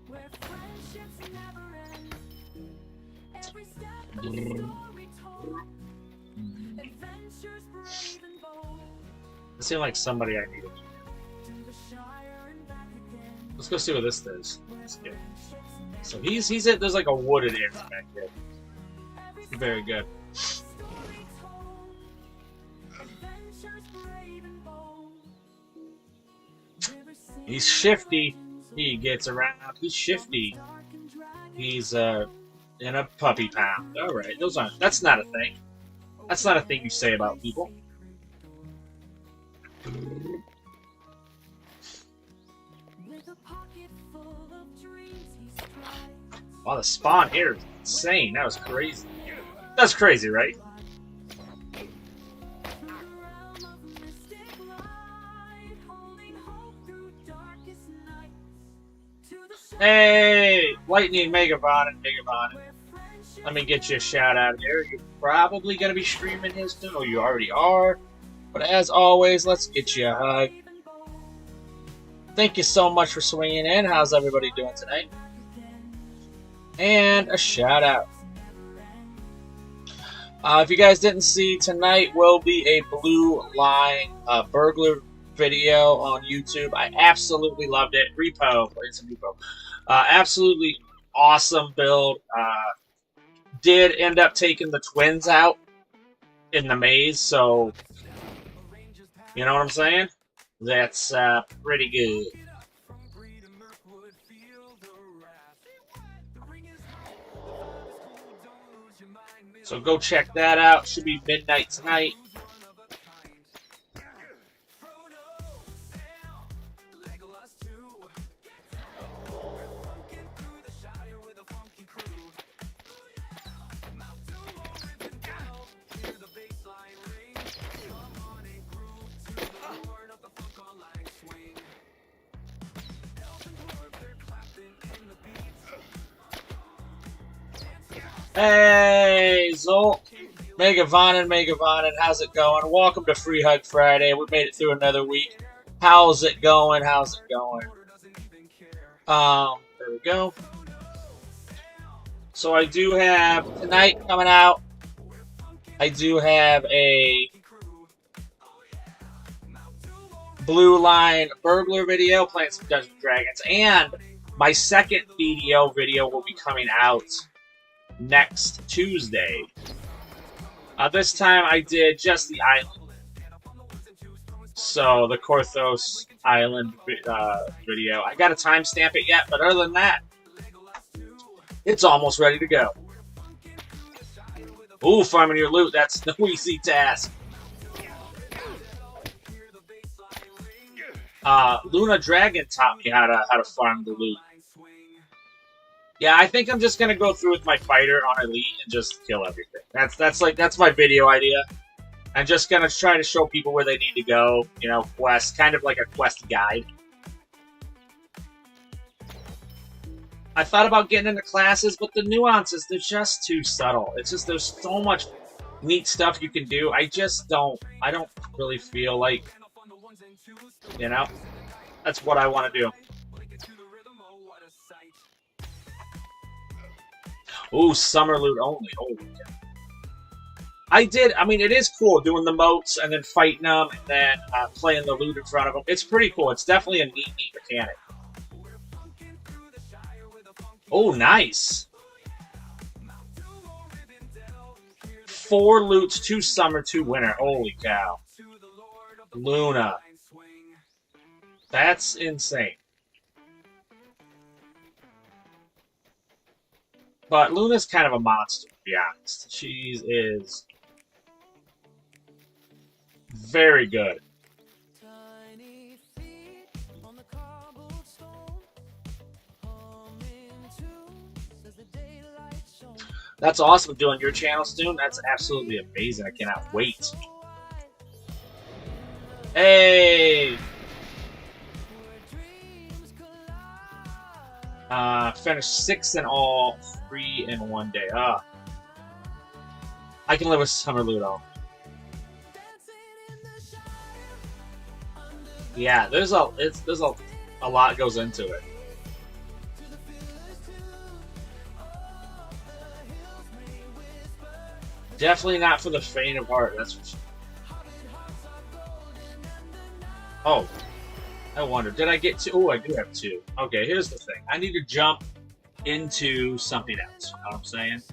where friendships never end. Every step a story told, adventures brave and bold. It seemed like somebody I needed. Let's go see what this does. So he's at, there's like a wooded area back there. Very good. He's shifty. He gets around. He's shifty. He's in a puppy pound. All right, those aren't. That's not a thing. That's not a thing you say about people. Wow, the spawn here is insane. That was crazy. That's crazy, right? Hey, Lightning Megavon and Megavon. Let me get you a shout out here. You're probably going to be streaming this soon, or you already are. But as always, let's get you a hug. Thank you so much for swinging in. How's everybody doing tonight? And a shout out. If you guys didn't see, tonight will be a blue line burglar video on YouTube. I absolutely loved it. Repo, playing some repo. Absolutely awesome build. Did end up taking the twins out in the maze, so you know what I'm saying? That's pretty good. So go check that out. Should be midnight tonight. Hey, Zolt, Megavonin, how's it going? Welcome to Free Hug Friday. We made it through another week. How's it going? How's it going? There we go. So I do have tonight coming out. I do have a blue line burglar video playing some Dungeons & Dragons, and my second video will be coming out next Tuesday. This time I did just the island. So the Korthos Island video. I gotta timestamp it yet, but other than that, it's almost ready to go. Ooh, farming your loot, that's no easy task. Luna Dragon taught me how to farm the loot. Yeah, I think I'm just gonna go through with my fighter on Elite and just kill everything. That's my video idea. I'm just gonna try to show people where they need to go. You know, quest, kind of like a quest guide. I thought about getting into classes, but the nuances, they're just too subtle. It's just, there's so much neat stuff you can do. I don't really feel like You know? That's what I want to do. Ooh, summer loot only. Holy cow. I mean, it is cool doing the moats and then fighting them and then playing the loot in front of them. It's pretty cool. It's definitely a neat mechanic. Oh, nice. 4 loots, 2 summer, 2 winter. Holy cow. Luna. That's insane. But Luna's kind of a monster, to be honest. She is very good. That's awesome doing your channel soon. That's absolutely amazing. I cannot wait. Hey! Finished 6 in all, 3 in 1 day. I can live with summer loot on. Yeah, there's a lot goes into it. Definitely not for the faint of heart, that's for sure. Oh, I wonder, did I get 2? Oh, I do have 2. Okay, here's the thing. I need to jump into something else. You know what I'm saying?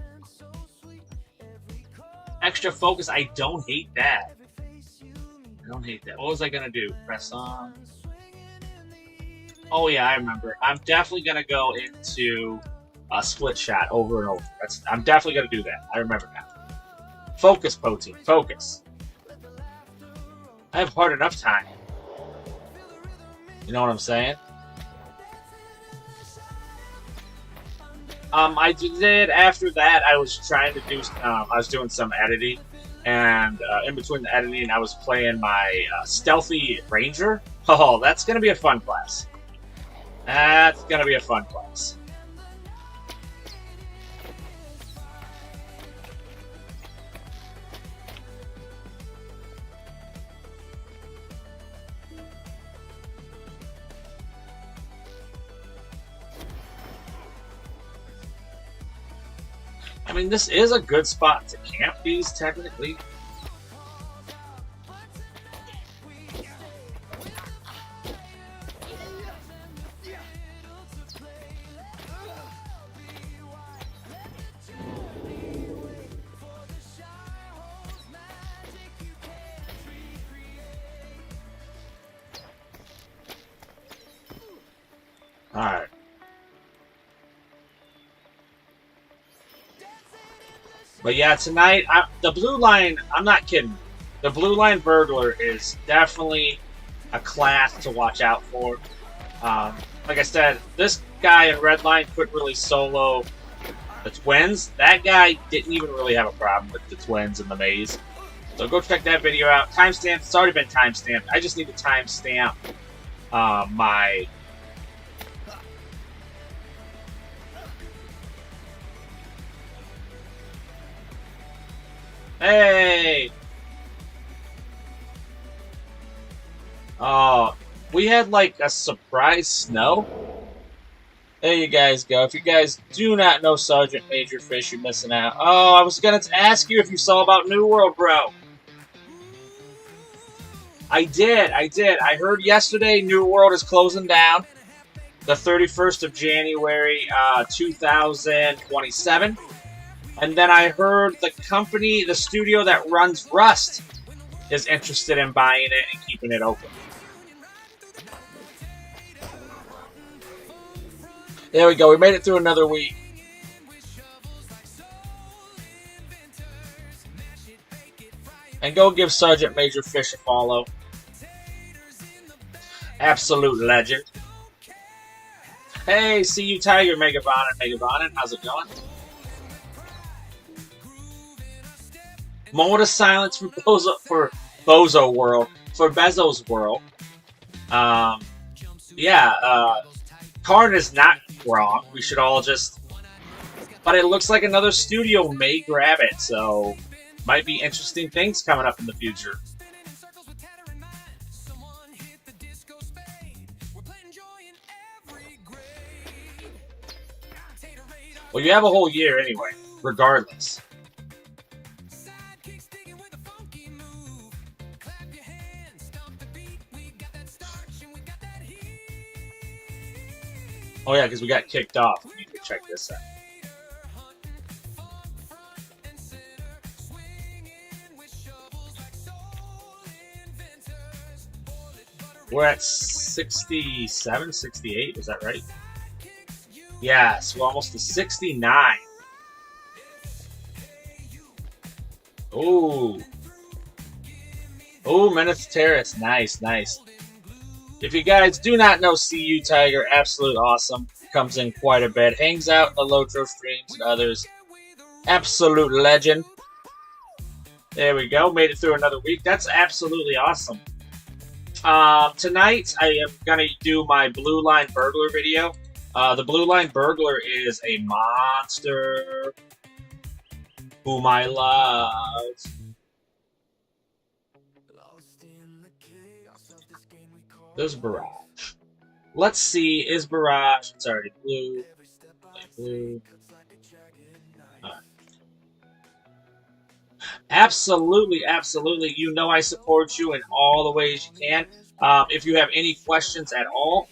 Extra focus, I don't hate that. I don't hate that. What was I gonna do? Press on. Oh yeah, I remember. I'm definitely gonna go into a split shot over and over. I'm definitely gonna do that. I remember now. Focus, Poteen. Focus. I have hard enough time. You know what I'm saying? I did, after that, I was trying to do, I was doing some editing, and in between the editing, I was playing my Stealthy Ranger. Oh, that's going to be a fun class. That's going to be a fun class. I mean, this is a good spot to camp these, technically. Alright. But yeah, tonight, the blue line, I'm not kidding. The blue line burglar is definitely a class to watch out for. Like I said, this guy in red line couldn't really solo the twins. That guy didn't even really have a problem with the twins in the maze. So go check that video out. Timestamp, it's already been timestamped. I just need to timestamp my... Hey! Oh, we had like a surprise snow. There you guys go. If you guys do not know Sergeant Major Fish, you're missing out. Oh, I was gonna ask you if you saw about New World, bro. I did. I heard yesterday New World is closing down. The 31st of January, 2027. And then I heard the company, the studio that runs Rust, is interested in buying it and keeping it open. There we go. We made it through another week. And go give Sergeant Major Fish a follow. Absolute legend. Hey, see you, Tiger Megabonin. How's it going? Moment of silence for Bozo World. For Bezos World. Karn is not wrong. We should all just... But it looks like another studio may grab it, so... Might be interesting things coming up in the future. Well, you have a whole year anyway, regardless. Oh yeah, because we got kicked off. We need to check this out. We're at 67, 68, is that right? Yes, we're almost to 69. Ooh. Ooh, Meneth Terrace. Nice, nice. If you guys do not know CU Tiger, absolute awesome. Comes in quite a bit. Hangs out in the LOTRO streams and others. Absolute legend. There we go. Made it through another week. That's absolutely awesome. Tonight, I am going to do my Blue Line Burglar video. The Blue Line Burglar is a monster whom I love. There's Barrage. Let's see, is Barrage... It's already blue. Light blue. Alright. Absolutely, absolutely. You know I support you in all the ways you can. If you have any questions at all...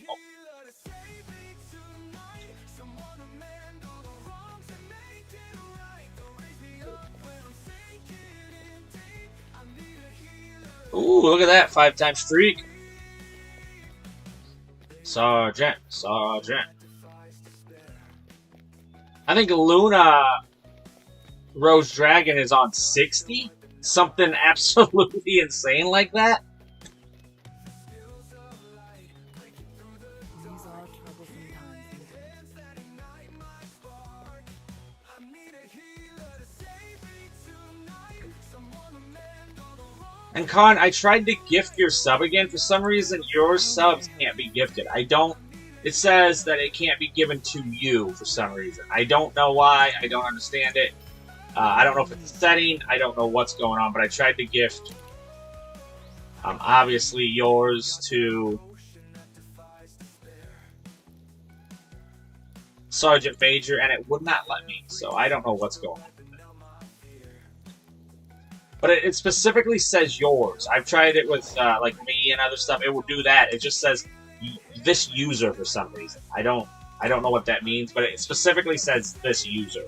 Ooh, look at that 5-time streak. Sergeant. I think Luna Rose Dragon is on 60? Something absolutely insane like that? These are troublesome times. And Con, I tried to gift your sub again. For some reason, your subs can't be gifted. It says that it can't be given to you for some reason. I don't know why. I don't understand it. I don't know if it's a setting. I don't know what's going on, but I tried to gift, obviously, yours to Sergeant Major, and it would not let me. So I don't know what's going on. But it specifically says yours. I've tried it with like me and other stuff. It will do that. It just says this user for some reason. I don't know what that means, but it specifically says this user.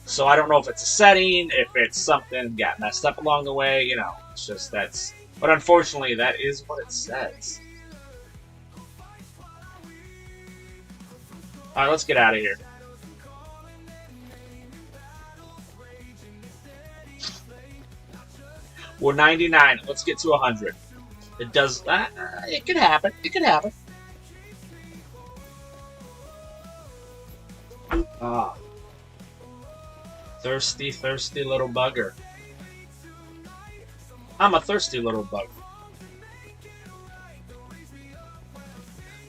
So I don't know if it's a setting, if it's something got messed up along the way. You know, it's just that's. But unfortunately, that is what it says. All right, let's get out of here. We're 99. Let's get to 100. It does that. It could happen. It could happen. Ah. Thirsty, thirsty little bugger. I'm a thirsty little bugger.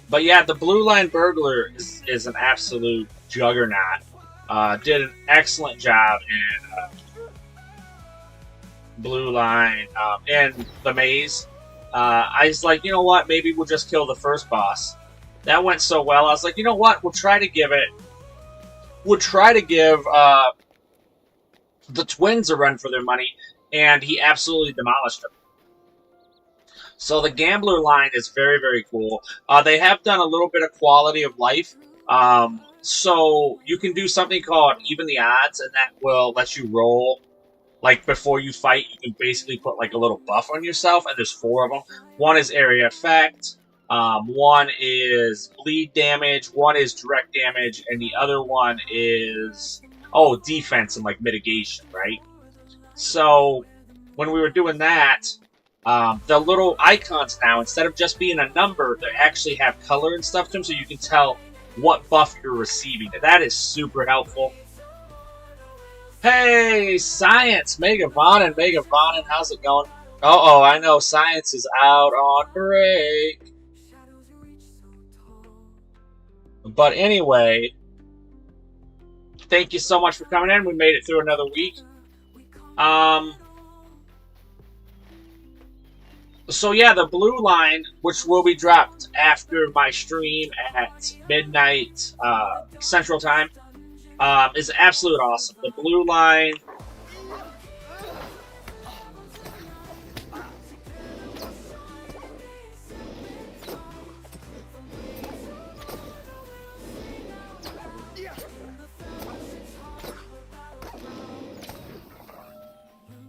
But yeah, the Blue Line Burglar is an absolute juggernaut. Did an excellent job in Blue Line in the maze. I was like, you know what? Maybe we'll just kill the first boss. That went so well. I was like, you know what? We'll try to give it. We'll try to give the twins a run for their money, and he absolutely demolished them. So the Gambler line is very, very cool. They have done a little bit of quality of life. So you can do something called Even the Odds, and that will let you roll. Like, before you fight, you can basically put, like, a little buff on yourself, and there's 4 of them. One is area effect, one is bleed damage, one is direct damage, and the other one is, defense and, like, mitigation, right? So, when we were doing that, the little icons now, instead of just being a number, they actually have color and stuff to them, so you can tell what buff you're receiving. That is super helpful. Hey, Science! Mega Vonin, how's it going? Uh-oh, I know Science is out on break. But anyway, thank you so much for coming in. We made it through another week. So yeah, the Blue Line, which will be dropped after my stream at midnight Central Time. is absolute awesome. The blue line.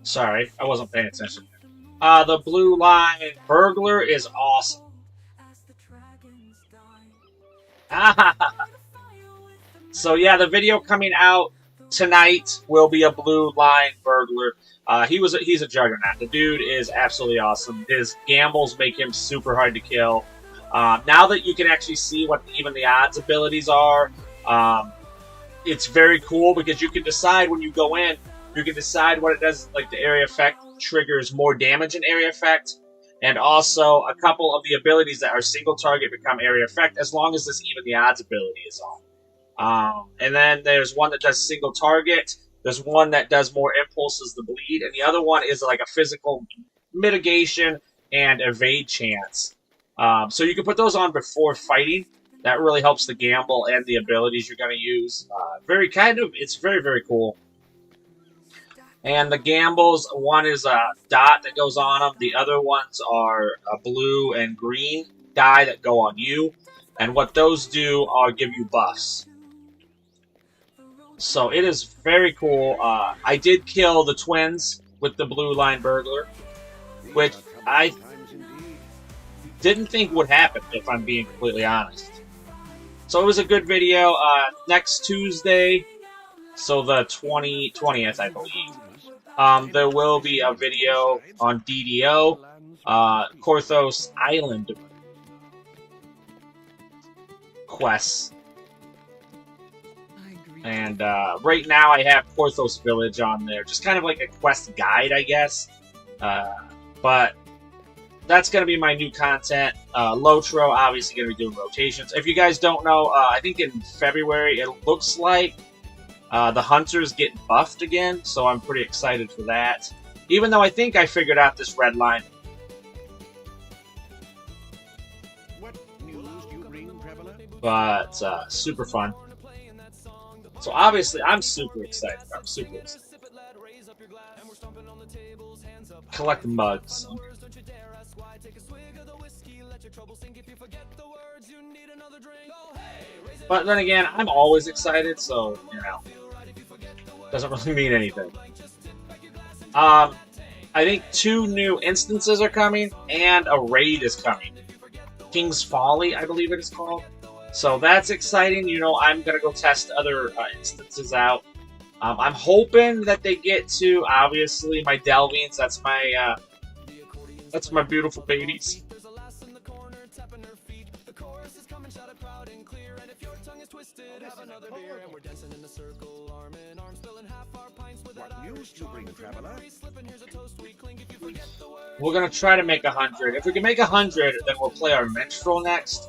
Sorry, I wasn't paying attention. The blue line burglar is awesome. So yeah, the video coming out tonight will be a blue line burglar. He's a juggernaut. The dude is absolutely awesome. His gambles make him super hard to kill. Now that you can actually see what even the odds abilities are, it's very cool because you can decide when you go in. You can decide what it does, like the area effect triggers more damage in area effect, and also a couple of the abilities that are single target become area effect as long as this even the odds ability is on. And then there's one that does single target. There's one that does more impulses to bleed, and the other one is like a physical mitigation and evade chance. So you can put those on before fighting. That really helps the gamble and the abilities you're going to use. It's very, very cool. And the gambles, one is a dot that goes on them. The other ones are a blue and green die that go on you. And what those do are give you buffs. So it is very cool. I did kill the twins with the blue line burglar, which I didn't think would happen, if I'm being completely honest. So it was a good video. Next Tuesday, so the 20th, I believe. There will be a video on DDO, Korthos Island quests. And right now I have Korthos Village on there, just kind of like a quest guide, I guess. But that's going to be my new content. LOTRO, obviously going to be doing rotations. If you guys don't know, I think in February it looks like the hunters get buffed again, so I'm pretty excited for that. Even though I think I figured out this red line. But super fun. So obviously, I'm super excited. Collecting bugs. But then again, I'm always excited, so, you know, doesn't really mean anything. I think 2 new instances are coming, and a raid is coming. King's Folly, I believe it is called. So that's exciting. You know, I'm going to go test other instances out. I'm hoping that they get to, obviously, my Delvines. That's my beautiful babies. We're going to try to make 100. If we can make 100, then we'll play our minstrel next.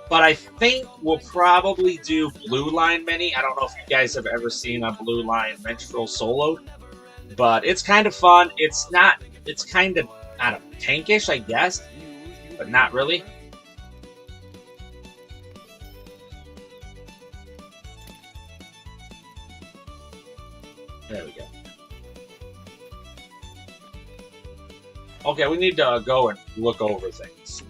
But I think we'll probably do Blue Line Mini. I don't know if you guys have ever seen a Blue Line Minstrel solo, but it's kind of fun. It's kind of, I don't know, tankish, I guess, but not really. There we go. Okay, we need to go and look over things.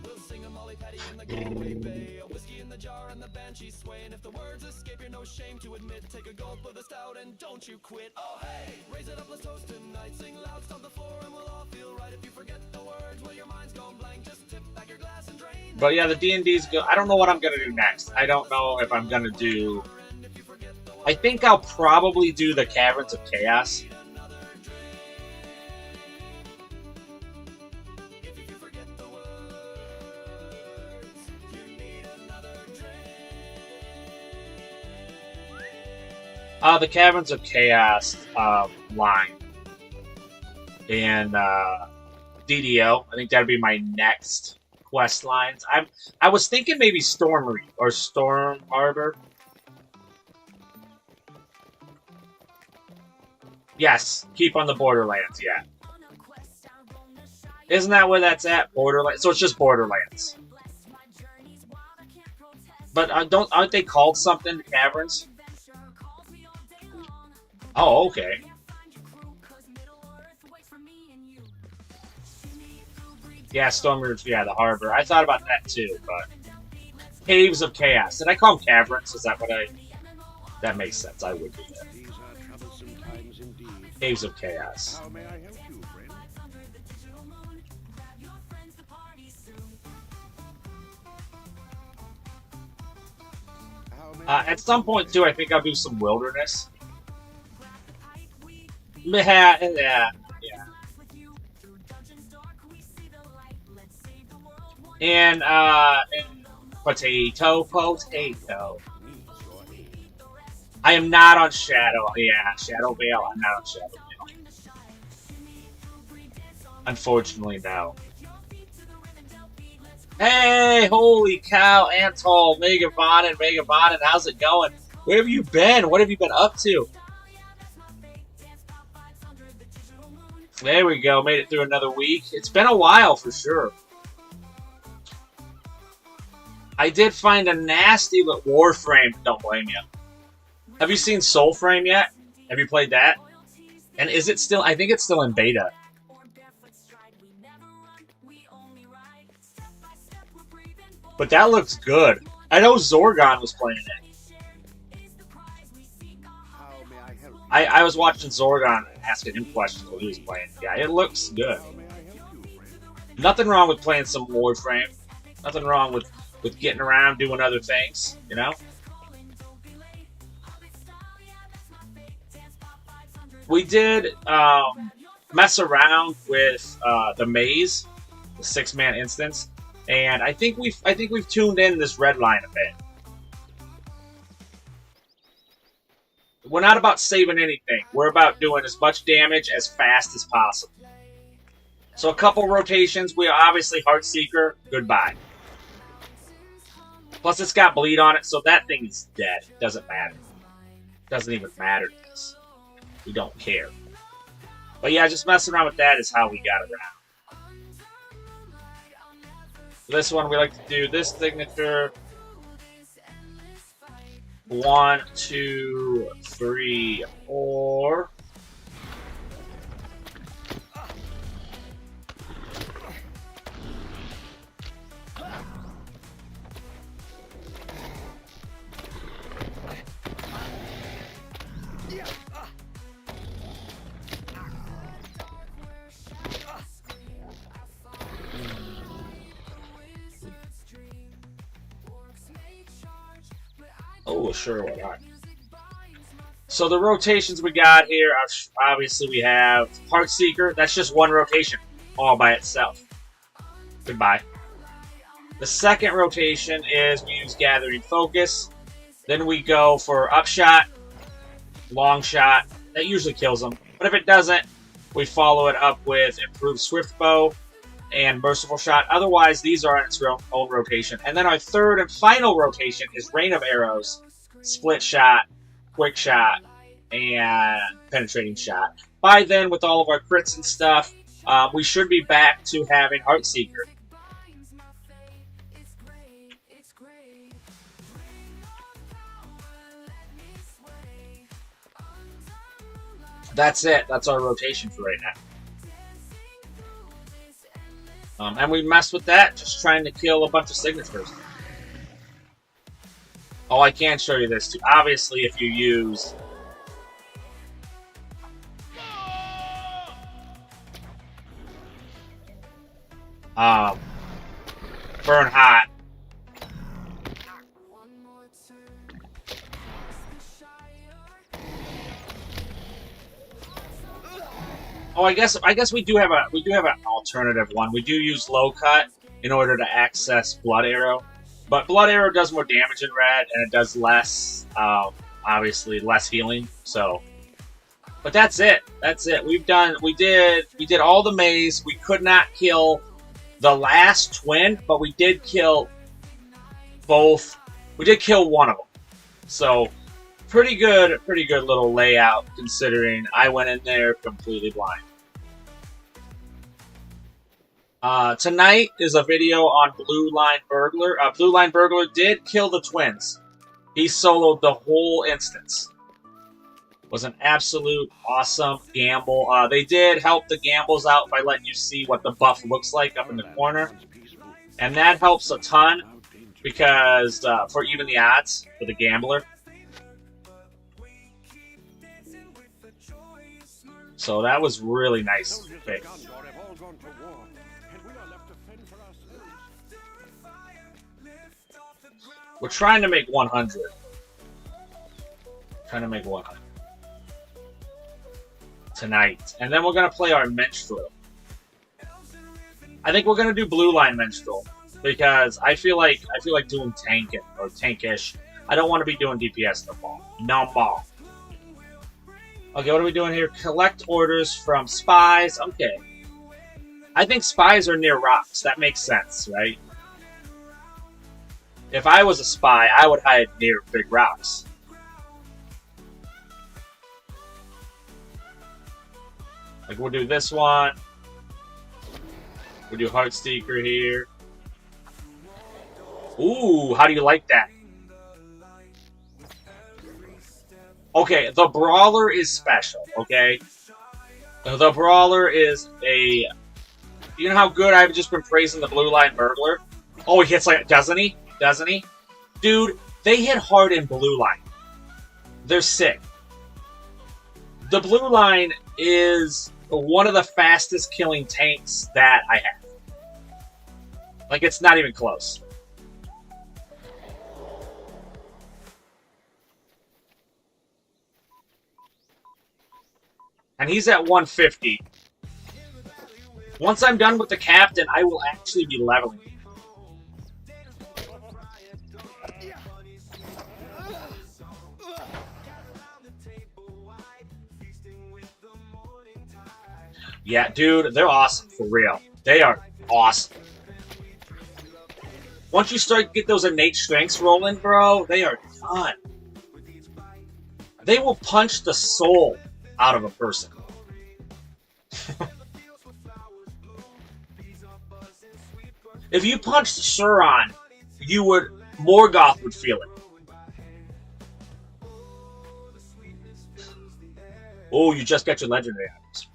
But yeah, the D&D's go. I don't know what I'm gonna do next. I don't know if I'm gonna do. I think I'll probably do the Caverns of Chaos. The Caverns of Chaos line. And DDO. I think that'd be my next quest lines. I was thinking maybe Storm Reef or Storm Harbor. Yes, keep on the Borderlands, yeah. Isn't that where that's at? Borderlands? So it's just Borderlands. But aren't they called something, the caverns? Oh, okay. Yeah, Storm Rivers, yeah, the harbor. I thought about that too, but Caves of Chaos. Did I call them caverns? Is that what I? That makes sense. I would do that. These are troublesome times indeed. Caves of Chaos. How may I help you, friend? How may I At help some you, point friend? too, I think I'll do some wilderness. Yeah. And potato. Needs your aid. I am not on Shadow. Yeah, Shadow Veil. I'm not on Shadow Veil. Unfortunately, no. Hey, holy cow, Antol, Megavonin, how's it going? Where have you been? What have you been up to? There we go, made it through another week. It's been a while for sure. I did find a nasty but Warframe. Don't blame you. Have you seen Soulframe yet? Have you played that? And is it still? I think it's still in beta. But that looks good. I know Zorgon was playing it. How may I help you? I was watching Zorgon asking him questions while he was playing. Yeah, it looks good. How may I help you, friend? Nothing wrong with playing some Warframe. Nothing wrong with getting around, doing other things, you know? We did mess around with the maze, the 6-man instance, and I think we've tuned in this red line a bit. We're not about saving anything. We're about doing as much damage as fast as possible. So a couple rotations. We obviously Heartseeker. Goodbye. Plus, it's got bleed on it, so that thing is dead. Doesn't matter. Doesn't even matter to us. We don't care. But yeah, just messing around with that is how we got around. This one, we like to do this signature. 1, 2, 3, 4. Oh, sure, why not? So the rotations we got here, obviously we have Heartseeker. That's just one rotation, all by itself. Goodbye. The second rotation is we use Gathering Focus. Then we go for Upshot, Long Shot. That usually kills them. But if it doesn't, we follow it up with Improved Swift Bow and Merciful Shot. Otherwise, these are on its own rotation. And then our third and final rotation is Rain of Arrows, Split Shot, Quick Shot, and Penetrating Shot. By then, with all of our crits and stuff, we should be back to having Heartseeker. That's it. That's our rotation for right now. And we messed with that, just trying to kill a bunch of signatures. Oh, I can show you this too. Obviously, if you use... Burn Hot. Oh, I guess we do have an alternative one. We do use Low Cut in order to access Blood Arrow, but Blood Arrow does more damage in red and it does less, obviously less healing. So, but that's it. That's it. We did all the maze. We could not kill the last twin, but we did kill both. We did kill one of them. So. Pretty good little layout considering I went in there completely blind. Tonight is a video on Blue Line Burglar. Blue Line Burglar did kill the twins. He soloed the whole instance. Was an absolute awesome gamble. They did help the gambles out by letting you see what the buff looks like up in the corner. And that helps a ton because for even the odds for the gambler. So that was really nice. Okay. We're trying to make 100. Trying to make 100. Tonight. And then we're going to play our Minstrel. I think we're going to do Blue Line Minstrel. Because I feel like doing tanking or tankish. I don't want to be doing DPS no more. No more. Okay, what are we doing here? Collect orders from spies. Okay. I think spies are near rocks. That makes sense, right? If I was a spy, I would hide near big rocks. Like, we'll do this one. We'll do Heartseeker here. Ooh, how do you like that? Okay, the Brawler is special, okay? The Brawler is a... You know how good I've just been praising the Blue Line Burglar? Oh, he hits like... Doesn't he? Doesn't he? Dude, they hit hard in Blue Line. They're sick. The Blue Line is one of the fastest killing tanks that I have. Like, it's not even close. And he's at 150. Once I'm done with the captain, I will actually be leveling. Yeah, dude, they're awesome, for real. They are awesome. Once you start to get those innate strengths rolling, bro, they are done. They will punch the soul out of a person. If you punched Suron, you would... Morgoth would feel it. Oh, you just got your legendary items.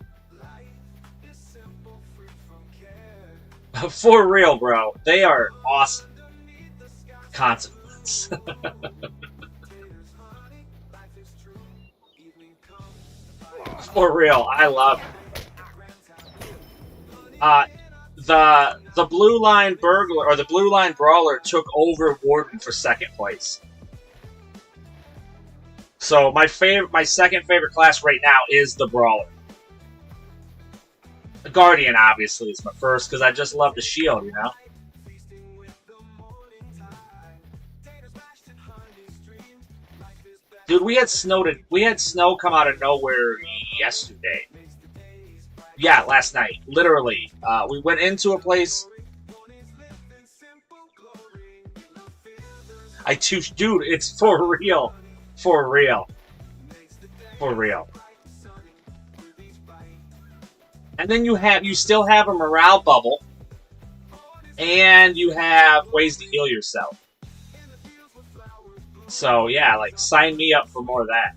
For real, bro. They are awesome. Consequence. For real, I love it. The Blue Line Burglar, or the Blue Line Brawler, took over Warden for second place. So my second favorite class right now is the Brawler. The Guardian, obviously, is my first, because I just love the shield, you know? Dude, we had snow come out of nowhere yesterday. Yeah, last night. Literally. We went into a place... Dude, it's for real. For real. For real. And then you still have a morale bubble. And you have ways to heal yourself. So, yeah, like, sign me up for more of that.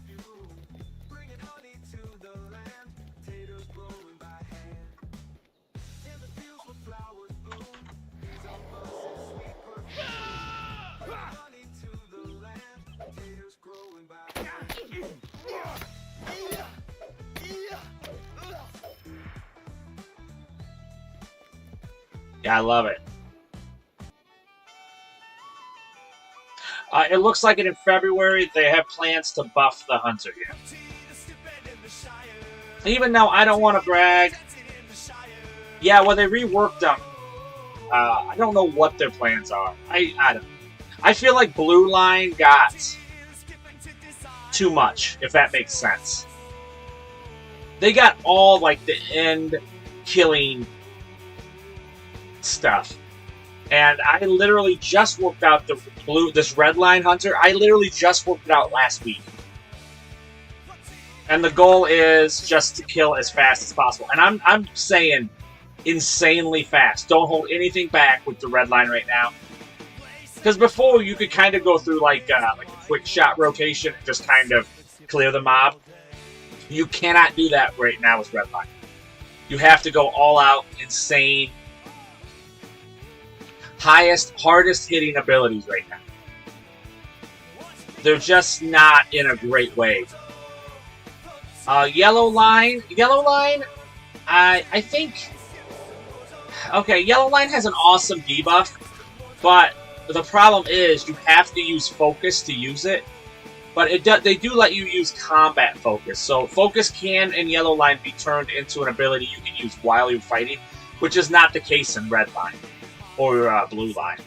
Yeah, I love it. It looks like in February they have plans to buff the Hunter here. Even though I don't want to brag. Yeah, well, they reworked them. I don't know what their plans are. I don't. I feel like Blue Line got too much, if that makes sense. They got all, like, the end killing stuff. And I literally just worked out this Red Line Hunter. I literally just worked it out last week. And the goal is just to kill as fast as possible. And I'm saying insanely fast. Don't hold anything back with the red line right now. Because before, you could kind of go through like a quick shot rotation and just kind of clear the mob. You cannot do that right now with red line. You have to go all out, insane, highest, hardest hitting abilities right now. They're just not in a great way. Yellow line, I think. Okay, yellow line has an awesome debuff, but the problem is you have to use focus to use it. But they do let you use combat focus. So focus can in yellow line be turned into an ability you can use while you're fighting, which is not the case in red line or blue line.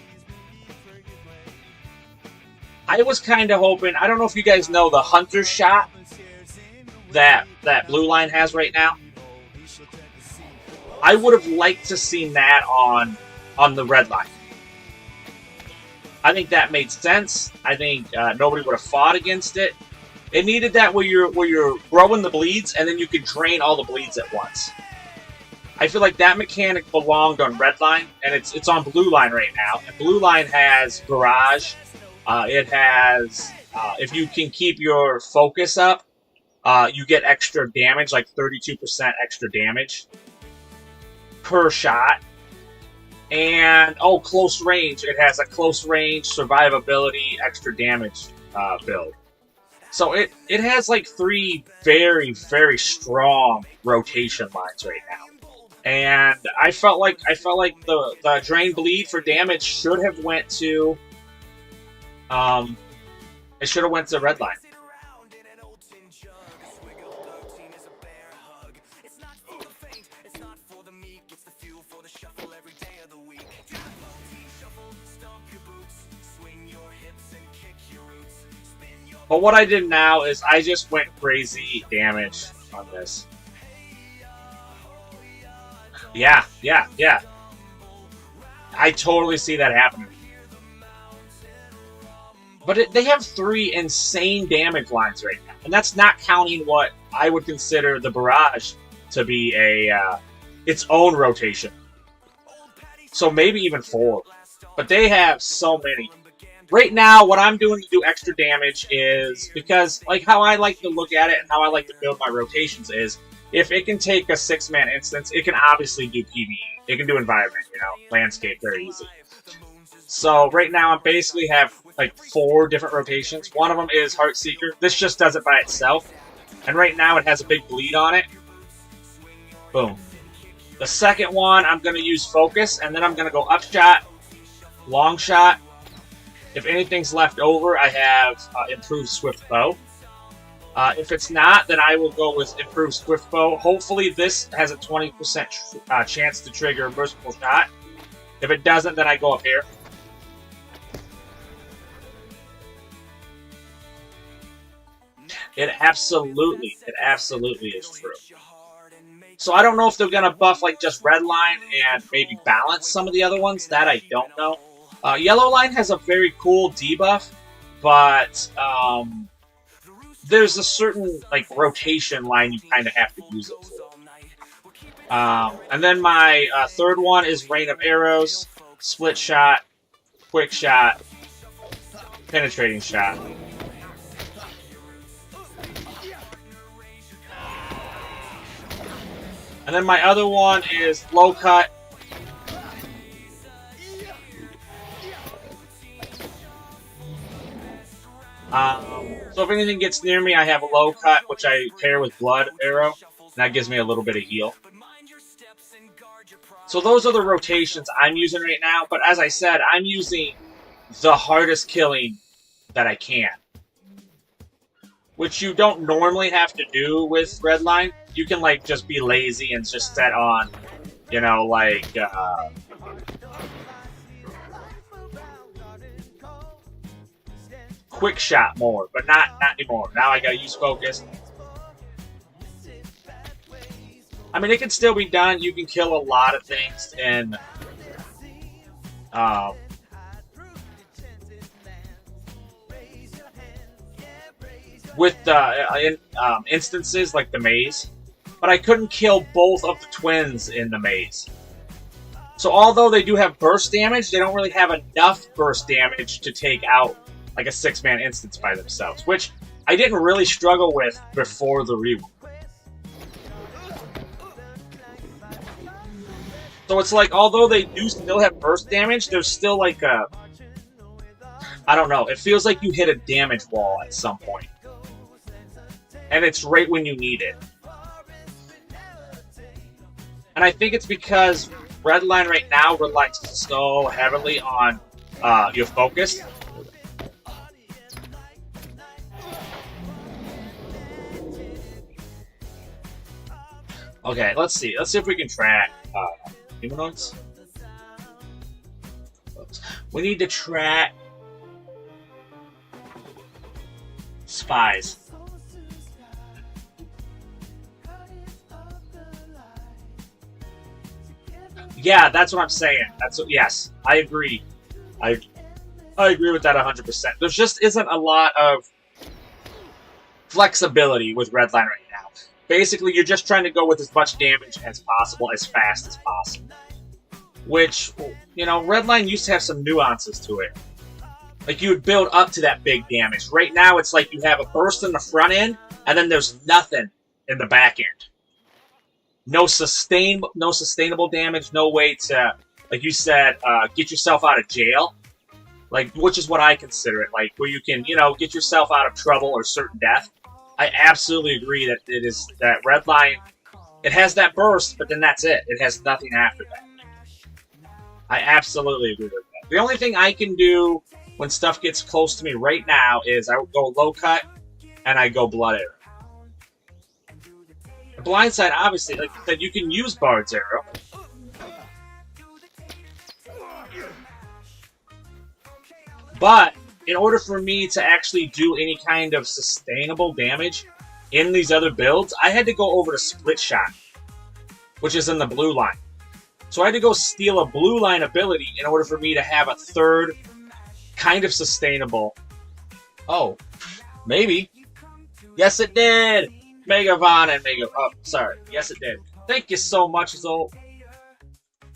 I was kind of hoping, I don't know if you guys know the hunter shot that blue line has right now. I would have liked to seen that on the red line. I think that made sense. I think nobody would have fought against it. It needed that where you're growing the bleeds and then you could drain all the bleeds at once. I feel like that mechanic belonged on red line, and it's on blue line right now. And blue line has barrage. It has if you can keep your focus up, you get extra damage, like 32% extra damage per shot. And, oh, close range. It has a close range, survivability, extra damage build. So it has like 3 very, very strong rotation lines right now. And I felt like the drain bleed for damage should have went to it should have went to red line. But what I did now is I just went crazy damage on this. Yeah. I totally see that happening. But they have 3 insane damage lines right now. And that's not counting what I would consider the barrage to be its own rotation. So maybe even 4. But they have so many. Right now, what I'm doing to do extra damage is, because like how I like to look at it and how I like to build my rotations is, if it can take a 6-man instance, it can obviously do PvE. It can do environment, landscape very easy. So right now I basically have like 4 different rotations. One of them is Heartseeker. This just does it by itself. And right now it has a big bleed on it. Boom. The second one, I'm going to use Focus, and then I'm going to go Upshot, Long Shot. If anything's left over, I have Improved Swift Bow. If it's not, then I will go with Improved Swift Bow. Hopefully this has a 20% chance to trigger Merciful Shot. If it doesn't, then I go up here. It absolutely is true. So I don't know if they're going to buff like just red line and maybe balance some of the other ones. That I don't know. Yellow line has a very cool debuff, but there's a certain like rotation line you kind of have to use it for. And then my third one is Rain of Arrows, Split Shot, Quick Shot, Penetrating Shot. And then my other one is Low Cut. So if anything gets near me, I have a Low Cut, which I pair with Blood Arrow, and that gives me a little bit of heal. So those are the rotations I'm using right now, but as I said, I'm using the hardest killing that I can, which you don't normally have to do with Redline. You can like just be lazy and just set on, Quick Shot more, but not anymore. Now I gotta use Focus. I mean, it can still be done. You can kill a lot of things in with instances like the maze, but I couldn't kill both of the twins in the maze. So although they do have burst damage, they don't really have enough burst damage to take out like a 6-man instance by themselves, which I didn't really struggle with before the rework. So it's like, although they do still have burst damage, there's still like a... I don't know, it feels like you hit a damage wall at some point. And it's right when you need it. And I think it's because Redline right now relies so heavily on your focus. Okay, let's see. Let's see if we can track humanoids. We need to track spies. Yeah, that's what I'm saying. That's what, yes, I agree. I agree with that 100%. There just isn't a lot of flexibility with Redline right now. Basically, you're just trying to go with as much damage as possible, as fast as possible. Which, you know, Redline used to have some nuances to it. Like, you would build up to that big damage. Right now, it's like you have a burst in the front end, and then there's nothing in the back end. No sustainable damage, no way to, like you said, get yourself out of jail. Like, which is what I consider it. Like, where you can, you know, get yourself out of trouble or certain death. I absolutely agree that it is that Redline. It has that burst, but then that's it. It has nothing after that. I absolutely agree with that. The only thing I can do when stuff gets close to me right now is I go low cut and I go blood arrow. The blindside, obviously, like I said, you can use Bard's Arrow. But in order for me to actually do any kind of sustainable damage in these other builds, I had to go over to Split Shot, which is in the blue line. So I had to go steal a blue line ability in order for me to have a third kind of sustainable... Oh, maybe. Yes, it did! Megavon and Mega... Oh, sorry. Yes, it did. Thank you so much, Zol.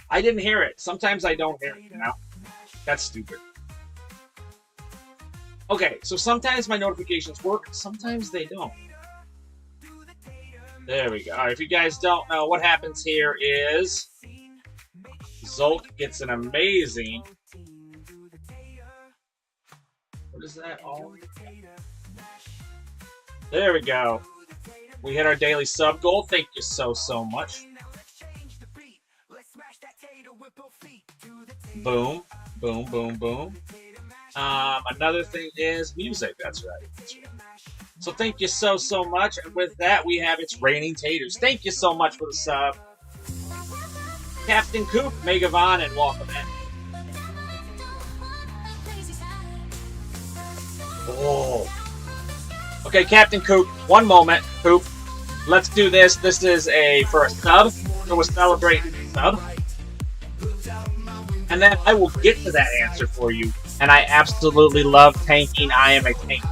I didn't hear it. Sometimes I don't hear it, you know? That's stupid. Okay, so sometimes my notifications work, sometimes they don't. There we go. Alright, if you guys don't know, what happens here is... Zolk gets an amazing... What is that? Oh. There we go. We hit our daily sub goal. Thank you so much. Boom. Boom, boom, boom. Another thing is music. That's right. That's right. So thank you so much. And with that, we have It's Raining Taters. Thank you so much for the sub. Captain Coop, Megavon, and welcome in. Oh. Okay, Captain Coop, one moment. Coop, let's do this. This is for a sub, so we're celebrating the sub. And then I will get to that answer for you. And I absolutely love tanking. I am a tank.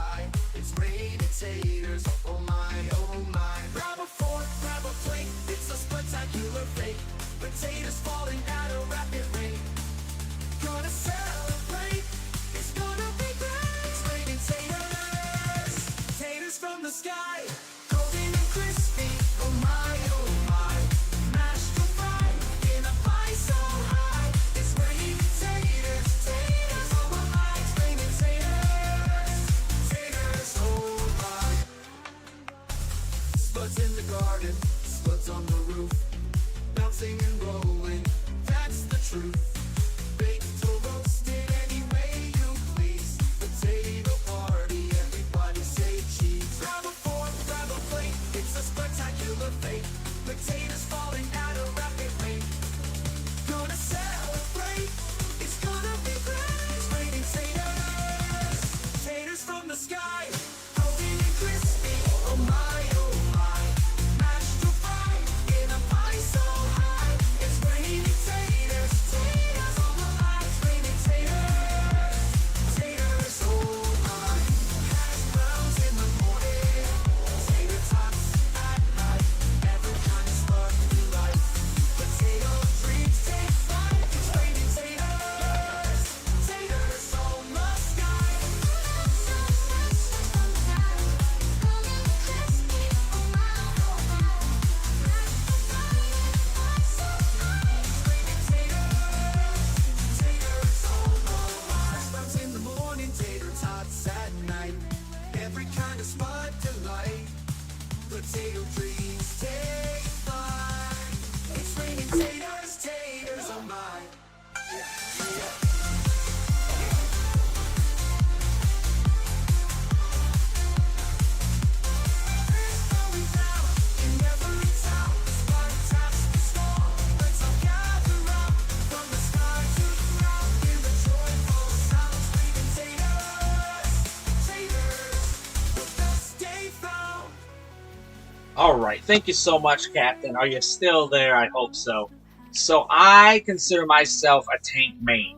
Alright, thank you so much, Captain. Are you still there? I hope so. So I consider myself a tank main.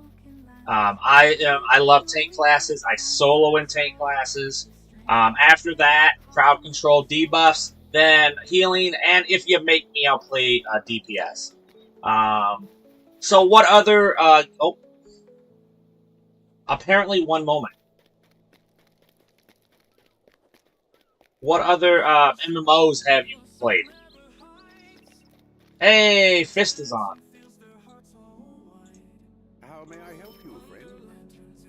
I love tank classes. I solo in tank classes. After that, crowd control, debuffs, then healing, and if you make me, I'll play DPS. So what other... oh. Apparently one moment. What other MMOs have you played? Hey, Fist is on. How may I help you, friend?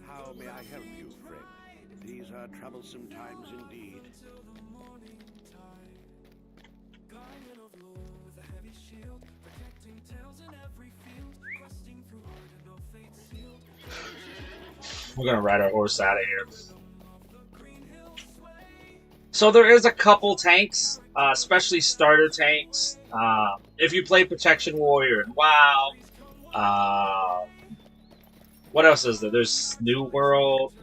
How may I help you, friend? These are troublesome times indeed. We're gonna ride our horse out of here. So there is a couple tanks, especially starter tanks. If you play Protection Warrior and WoW, what else is there? There's New World,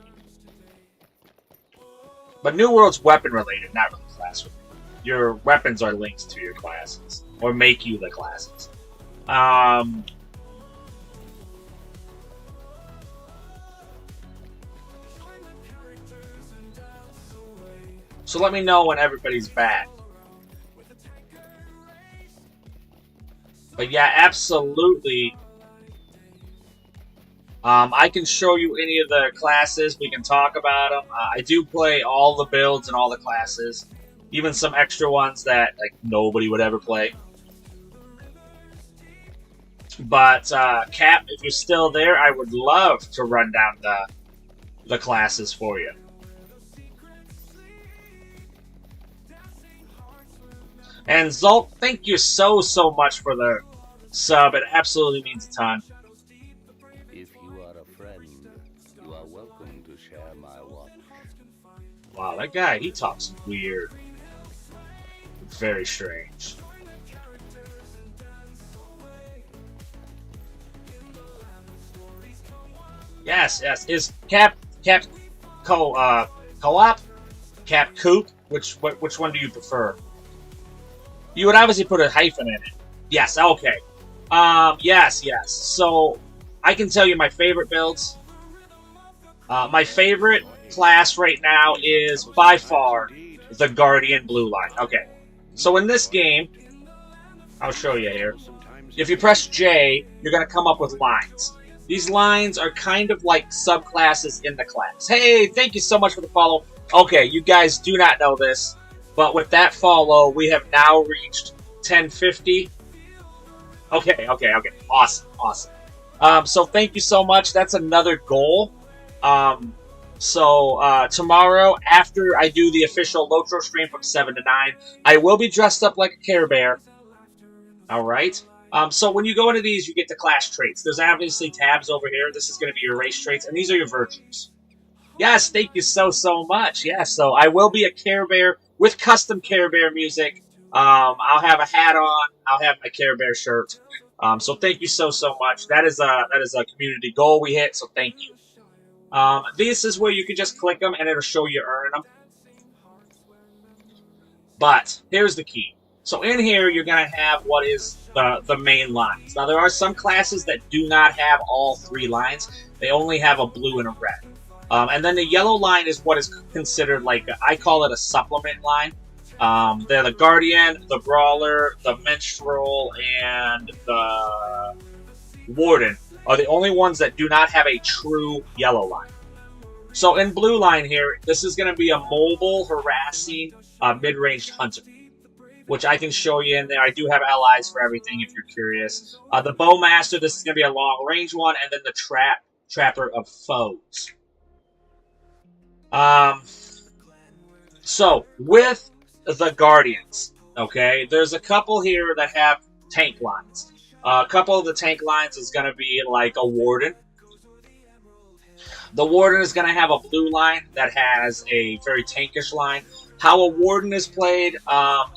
but New World's weapon related, not really class related. Your weapons are linked to your classes, or make you the classes. So let me know when everybody's back. But yeah, absolutely. I can show you any of the classes. We can talk about them. I do play all the builds and all the classes. Even some extra ones that like nobody would ever play. But Cap, if you're still there, I would love to run down the classes for you. And Zolk, thank you so much for the sub. It absolutely means a ton. If you are a friend, you are welcome to share my watch. Wow, that guy, he talks weird. Very strange. Yes. Is Cap co-op? Cap Coop? Which one do you prefer? You would obviously put a hyphen in it. Yes, okay. Yes. So, I can tell you my favorite builds. My favorite class right now is, by far, the Guardian Blue Line. Okay. So in this game, I'll show you here. If you press J, you're going to come up with lines. These lines are kind of like subclasses in the class. Hey, thank you so much for the follow. Okay, you guys do not know this. But with that follow, we have now reached 1050. Okay. Awesome. So thank you so much. That's another goal. Tomorrow, after I do the official LOTRO stream from 7 to 9, I will be dressed up like a Care Bear. Alright? So when you go into these, you get the class traits. There's obviously tabs over here. This is going to be your race traits, and these are your virtues. Yes, thank you so much. Yeah, so I will be a Care Bear with custom Care Bear music. I'll have a hat on. I'll have my Care Bear shirt. So thank you so much. That is a community goal we hit, so thank you. This is where you can just click them, and it'll show you earn them. But here's the key. So in here, you're going to have what is the main lines. Now, there are some classes that do not have all 3 lines. They only have a blue and a red. And then the yellow line is what is considered like, I call it a supplement line. They're the Guardian, the Brawler, the Minstrel, and the Warden are the only ones that do not have a true yellow line. So in blue line here, this is going to be a mobile, harassing, mid-ranged hunter, which I can show you in there. I do have allies for everything if you're curious. The Bowmaster, this is going to be a long-range one, and then the Trapper of Foes. So, with the Guardians, okay, there's a couple here that have tank lines. A couple of the tank lines is going to be like a Warden. The Warden is going to have a blue line that has a very tankish line. How a Warden is played,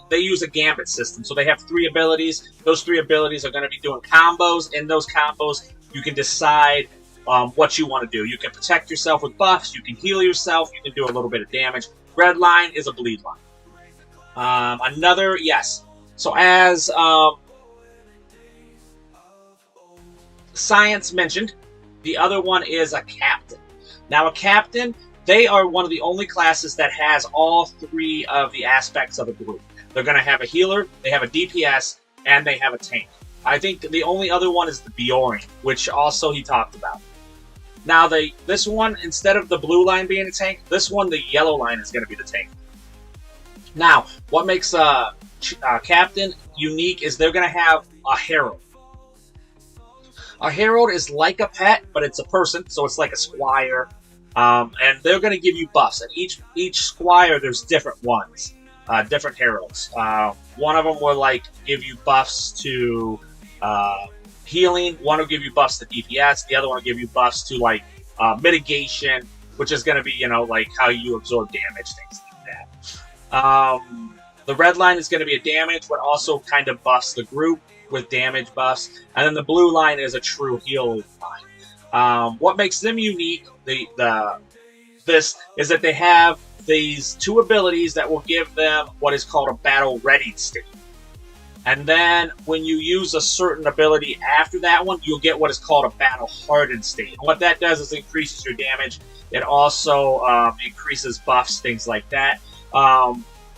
they use a gambit system. So they have 3 abilities. Those 3 abilities are going to be doing combos. In those combos, you can decide what you want to do. You can protect yourself with buffs. You can heal yourself. You can do a little bit of damage. Red line is a bleed line. Yes. So as Science mentioned, the other one is a captain. Now, a captain, they are one of the only classes that has all three of the aspects of a group. They're going to have a healer, they have a DPS, and they have a tank. I think the only other one is the Bjorn, which also he talked about. Now, this one, instead of the blue line being a tank, this one, the yellow line is going to be the tank. Now, what makes a captain unique is they're going to have a herald. A herald is like a pet, but it's a person, so it's like a squire. And they're going to give you buffs. And each squire, there's different ones, different heralds. One of them will give you buffs to healing. One will give you buffs to DPS. The other one will give you buffs to mitigation, which is going to be how you absorb damage, things like that. The red line is going to be a damage, but also kind of buffs the group with damage buffs. And then the blue line is a true heal line. What makes them unique, this is that they have these two abilities that will give them what is called a battle ready state. And then when you use a certain ability after that one, you'll get what is called a battle hardened state. And what that does is increases your damage. It also increases buffs, things like that.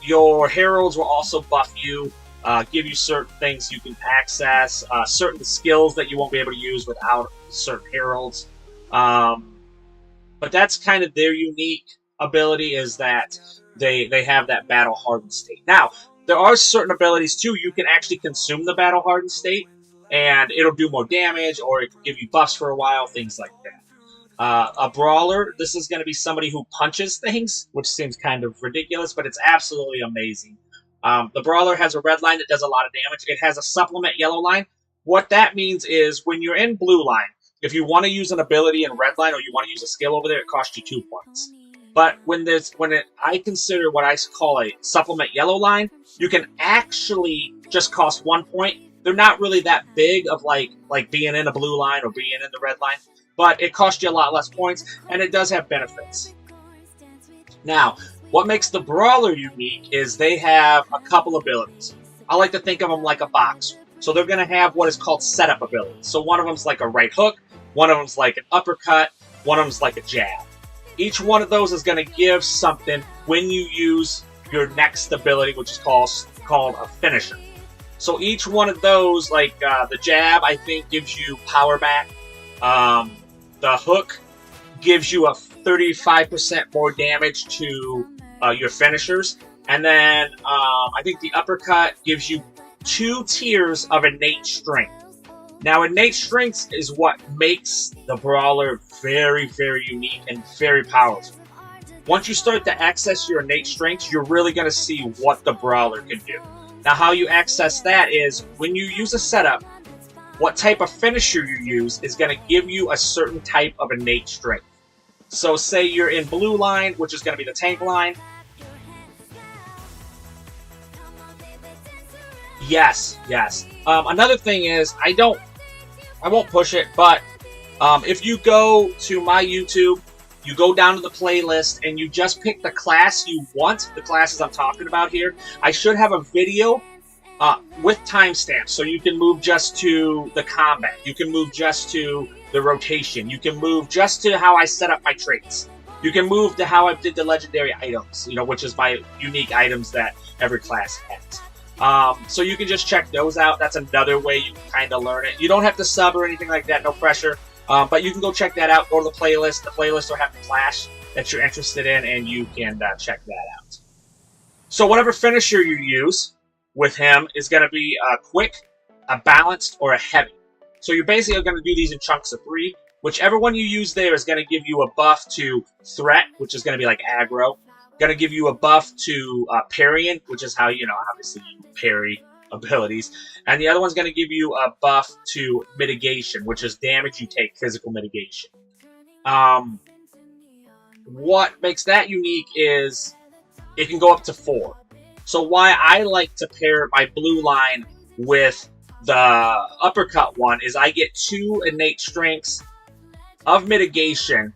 Your heralds will also buff you, give you certain things you can access, certain skills that you won't be able to use without certain heralds. But that's kind of their unique ability, is that they have that battle hardened state. Now, there are certain abilities too. You can actually consume the battle hardened state, and it'll do more damage, or it can give you buffs for a while, things like that. A brawler, this is going to be somebody who punches things, which seems kind of ridiculous, but it's absolutely amazing. The brawler has a red line that does a lot of damage. It has a supplement yellow line. What that means is when you're in blue line, if you want to use an ability in red line or you want to use a skill over there, it costs you 2 points. But I consider what I call a supplement yellow line, you can actually just cost 1 point. They're not really that big of like being in a blue line or being in the red line, but it costs you a lot less points, and it does have benefits. Now, what makes the brawler unique is they have a couple abilities. I like to think of them like a box. So they're going to have what is called setup abilities. So one of them's like a right hook, one of them's like an uppercut, one of them's like a jab. Each one of those is going to give something when you use your next ability, which is called a finisher. So each one of those, the jab, I think gives you power back. The hook gives you a 35% more damage to your finishers. And then I think the uppercut gives you 2 tiers of innate strength. Now, innate strength is what makes the brawler very, very unique and very powerful. Once you start to access your innate strengths, you're really going to see what the brawler can do. Now, how you access that is when you use a setup, what type of finisher you use is going to give you a certain type of innate strength. So say you're in blue line, which is going to be the tank line. Yes. Another thing is, I won't push it, but if you go to my YouTube, you go down to the playlist, and you just pick the class you want, the classes I'm talking about here. I should have a video with timestamps, so you can move just to the combat. You can move just to the rotation. You can move just to how I set up my traits. You can move to how I did the legendary items, which is my unique items that every class has. So you can just check those out. That's another way you can kind of learn it. You don't have to sub or anything like that, no pressure. But you can go check that out. Go to the playlist. The playlist will have the clash that you're interested in, and you can check that out. So whatever finisher you use with him is going to be a quick, a balanced, or a heavy. So you're basically going to do these in chunks of 3. Whichever one you use there is going to give you a buff to threat, which is going to be like aggro. Going to give you a buff to parrying, which is how, obviously you parry abilities. And the other one's going to give you a buff to mitigation, which is damage you take, physical mitigation. What makes that unique is it can go up to 4. So why I like to pair my blue line with the uppercut one is I get 2 innate strengths of mitigation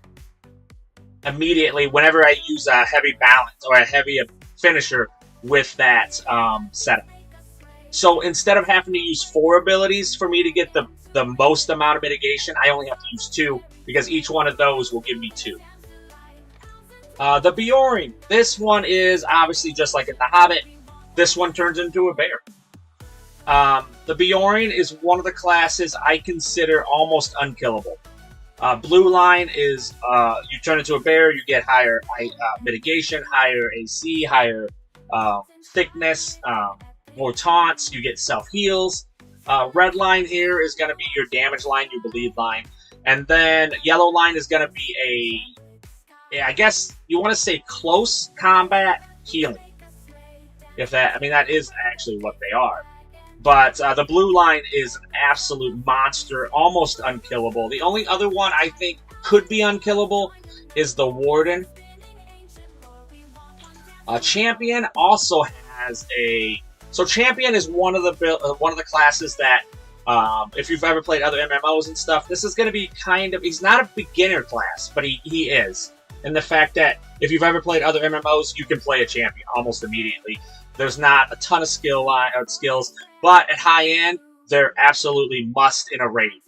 immediately whenever I use a heavy balance or a heavy finisher with that setup. So instead of having to use 4 abilities for me to get the most amount of mitigation, I only have to use 2 because each one of those will give me 2. The Bjorn. This one is obviously just like in The Hobbit. This one turns into a bear. The Bjorn is one of the classes I consider almost unkillable. Blue line is you turn into a bear, you get higher mitigation, higher AC, higher thickness, more taunts, you get self-heals. Red line here is going to be your damage line, your bleed line. And then yellow line is going to be I guess you want to say close combat healing. If that, I mean, that is actually what they are. But the blue line is an absolute monster, almost unkillable. The only other one I think could be unkillable is the Warden. Champion also has a... So Champion is one of the classes that, if you've ever played other MMOs and stuff, this is going to be kind of... He's not a beginner class, but he is. And the fact that if you've ever played other MMOs, you can play a Champion almost immediately. There's not a ton of skills, but at high end, they're absolutely must in a raid.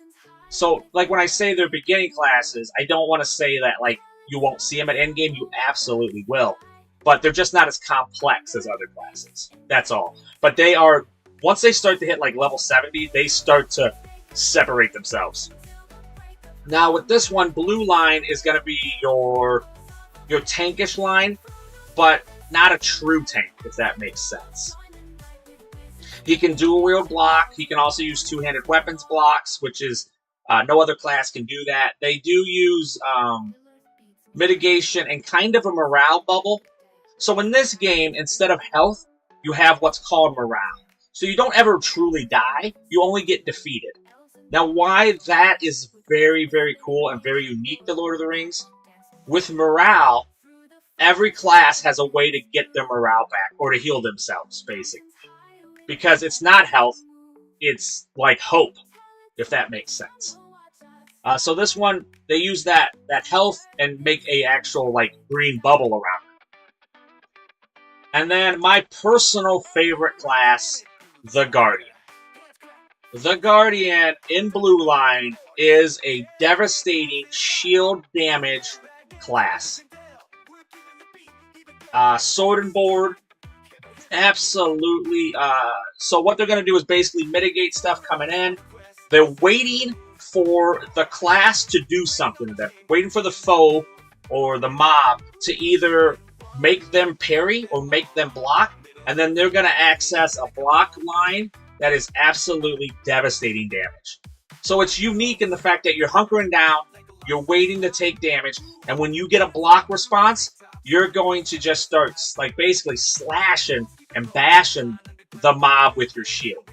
So, like when I say they're beginning classes, I don't want to say that like you won't see them at endgame. You absolutely will, but they're just not as complex as other classes. That's all. But they are, once they start to hit like level 70, they start to separate themselves. Now with this one, blue line is going to be your tankish line, but not a true tank, if that makes sense. He can dual wield block. He can also use two-handed weapons blocks, which is no other class can do that. They do use mitigation and kind of a morale bubble. So in this game, instead of health, you have what's called morale. So you don't ever truly die. You only get defeated. Now, why that is very, very cool and very unique to Lord of the Rings, with morale, every class has a way to get their morale back, or to heal themselves, basically. Because it's not health, it's like hope, if that makes sense. So this one, they use that health and make a actual like green bubble around it. And then my personal favorite class, the Guardian. The Guardian in blue line is a devastating shield damage class. Sword and board, absolutely. So what they're going to do is basically mitigate stuff coming in. They're waiting for the class to do something to them. Waiting for the foe or the mob to either make them parry or make them block. And then they're going to access a block line that is absolutely devastating damage. So it's unique in the fact that you're hunkering down, you're waiting to take damage, and when you get a block response, you're going to just start like basically slashing and bashing the mob with your shield.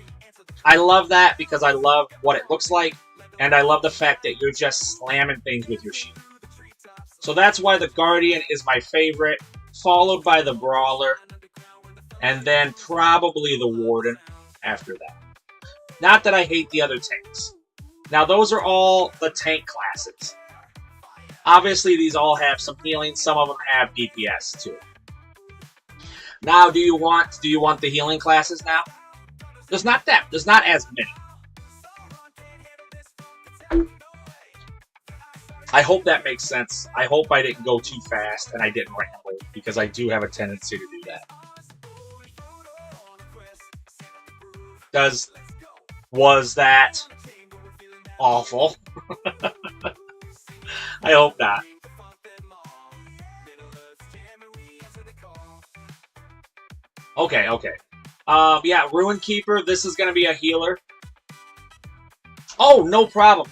I love that because I love what it looks like, and I love the fact that you're just slamming things with your shield. So that's why the Guardian is my favorite, followed by the Brawler, and then probably the Warden after that. Not that I hate the other tanks. Now those are all the tank classes. Obviously these all have some healing, some of them have DPS too. Now do you want the healing classes now? There's not as many. I hope that makes sense. I hope I didn't go too fast and I didn't ramble, because I do have a tendency to do that. Was that awful? I hope not. Okay. Yeah, Ruin Keeper, this is going to be a healer. Oh, no problem.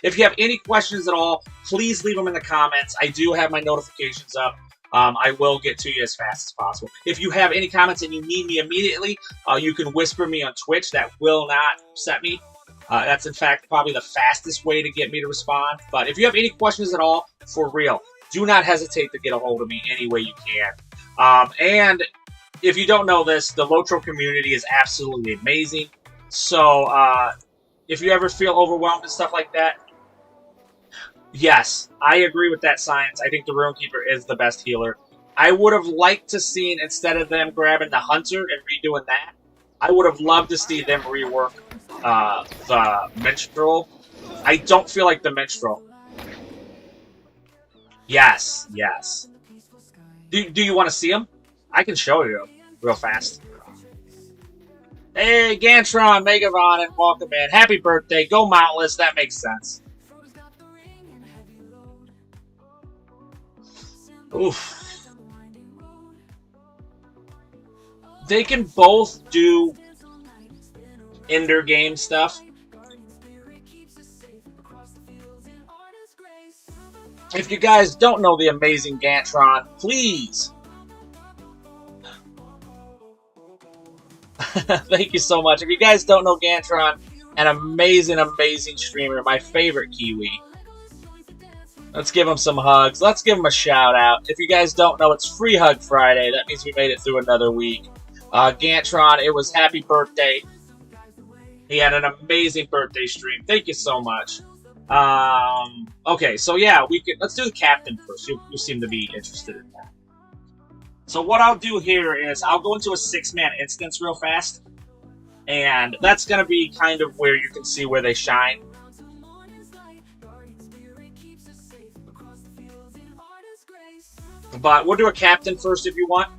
If you have any questions at all, please leave them in the comments. I do have my notifications up. I will get to you as fast as possible. If you have any comments and you need me immediately, you can whisper me on Twitch. That will not upset me. That's, in fact, probably the fastest way to get me to respond. But if you have any questions at all, for real, do not hesitate to get a hold of me any way you can. And if you don't know this, the LOTRO community is absolutely amazing. So if you ever feel overwhelmed and stuff like that, yes, I agree with that science. I think the Ruin Keeper is the best healer. I would have liked to seen, instead of them grabbing the hunter and redoing that, I would have loved to see them rework the minstrel. I don't feel like the minstrel. Yes, yes. Do you want to see him? I can show you real fast. Hey, Gantron, Megavon, and welcome in. Happy birthday. Go Mountless. That makes sense. Oof. They can both do Ender game stuff. If you guys don't know the amazing Gantron, please. Thank you so much. If you guys don't know Gantron, an amazing, amazing streamer, my favorite Kiwi. Let's give him some hugs. Let's give him a shout out. If you guys don't know, it's Free Hug Friday. That means we made it through another week. Gantron, it was happy birthday. He had an amazing birthday stream. Thank you so much. Okay, so yeah, let's do the captain first. You seem to be interested in that. So what I'll do here is I'll go into a 6-man instance real fast. And that's going to be kind of where you can see where they shine. But we'll do a captain first if you want.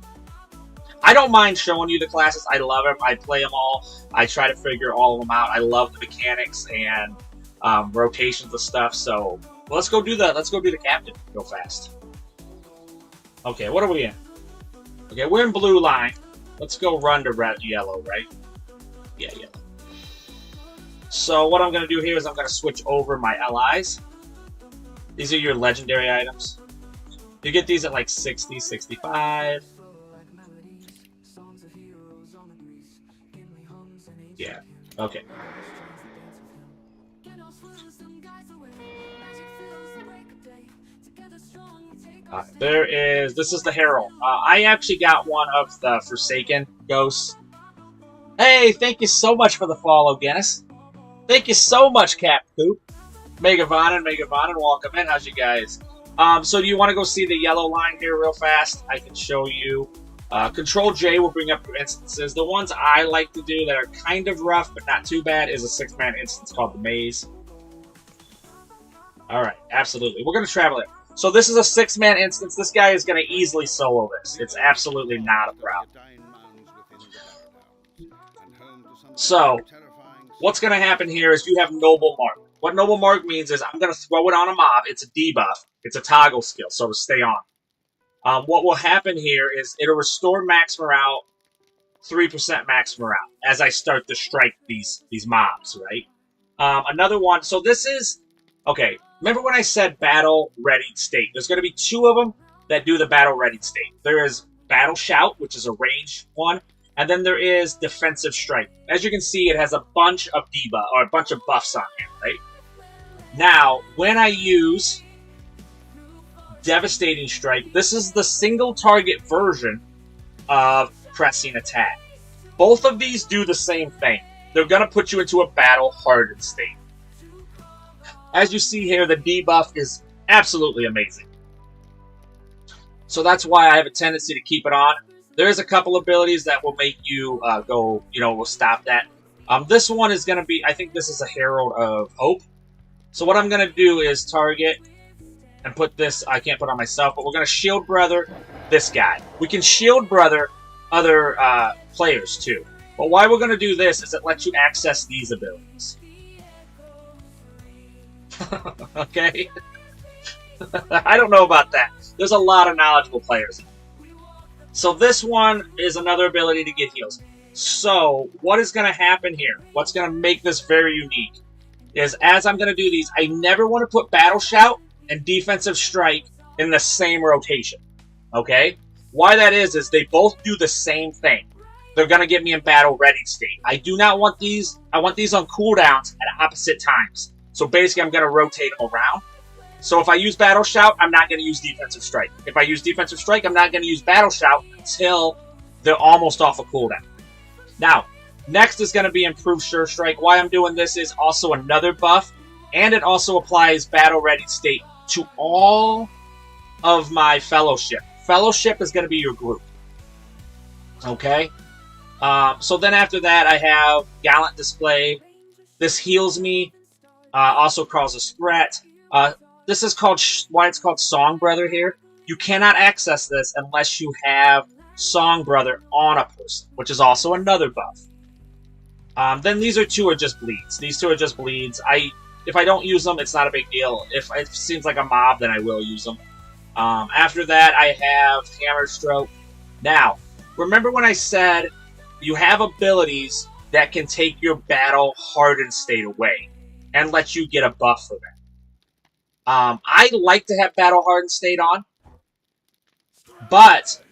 I don't mind showing you the classes. I love them. I play them all. I try to figure all of them out. I love the mechanics and rotations of stuff. So let's go do the captain real fast. Okay, what are we in? Okay, we're in blue line. Let's go run to red, yellow, right? Yeah, yellow. So what I'm going to do here is I'm going to switch over my LIs. These are your legendary items. You get these at like 60, 65. Yeah, okay. This is the Herald. I actually got one of the Forsaken Ghosts. Hey, thank you so much for the follow, Guinness. Thank you so much, Cap Coop. Megavon, welcome in. How's you guys? So do you want to go see the yellow line here real fast? I can show you. Control J will bring up your instances. The ones I like to do that are kind of rough but not too bad is a 6-man instance called the Maze. Alright, absolutely. We're going to travel it. So this is a 6-man instance. This guy is going to easily solo this. It's absolutely not a problem. So, what's going to happen here is you have Noble Mark. What Noble Mark means is I'm going to throw it on a mob. It's a debuff. It's a toggle skill, so to stay on. What will happen here is it'll restore max morale, 3% max morale, as I start to strike these mobs, right? Another one, so this is, okay, remember when I said battle readied state? There's going to be 2 of them that do the battle readied state. There is Battle Shout, which is a ranged one, and then there is Defensive Strike. As you can see, it has a bunch of debuff, or a bunch of buffs on here, right? Now, when I use Devastating Strike, this is the single target version of Pressing Attack. Both of these do the same thing. They're going to put you into a battle hardened state. As you see here, the debuff is absolutely amazing. So that's why I have a tendency to keep it on. There is a couple abilities that will make you go, will stop that. This one is going to be, I think this is a Herald of Hope. So what I'm going to do is target and put this, I can't put on myself, but we're going to Shield Brother this guy. We can Shield Brother other players too. But why we're going to do this is it lets you access these abilities. Okay? I don't know about that. There's a lot of knowledgeable players. So this one is another ability to get heals. So what is going to happen here? What's going to make this very unique is as I'm going to do these, I never want to put Battle Shout and Defensive Strike in the same rotation. Okay? Why that is they both do the same thing. They're going to get me in battle ready state. I do not want these. I want these on cooldowns at opposite times. So basically I'm going to rotate them around. So if I use Battle Shout, I'm not going to use Defensive Strike. If I use Defensive Strike, I'm not going to use Battle Shout until they're almost off a cooldown. Now, next is going to be Improved Sure Strike. Why I'm doing this is also another buff, and it also applies Battle Ready State to all of my Fellowship Fellowship is going to be your group. Okay? So then after that, I have Gallant Display. This heals me. Also causes threat. This is called why it's called Song Brother here. You cannot access this unless you have Song Brother on a person, which is also another buff. Then these two are just bleeds. These two are just bleeds. If I don't use them, it's not a big deal. If it seems like a mob, then I will use them. After that, I have Hammer Stroke. Now, remember when I said you have abilities that can take your battle hardened state away and let you get a buff for that. I like to have battle hardened state on, but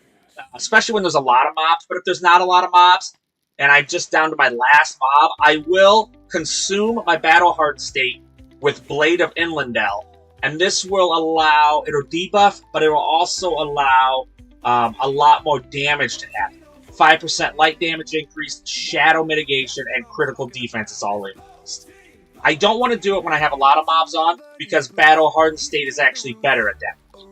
especially when there's a lot of mobs. But if there's not a lot of mobs, and I'm just down to my last mob, I will consume my battle hardened state with Blade of Inlandel, and this will allow, it'll debuff, but it will also allow a lot more damage to happen. 5% light damage increase, shadow mitigation, and critical defense is all increased. I don't want to do it when I have a lot of mobs on, because battle hardened state is actually better at that point.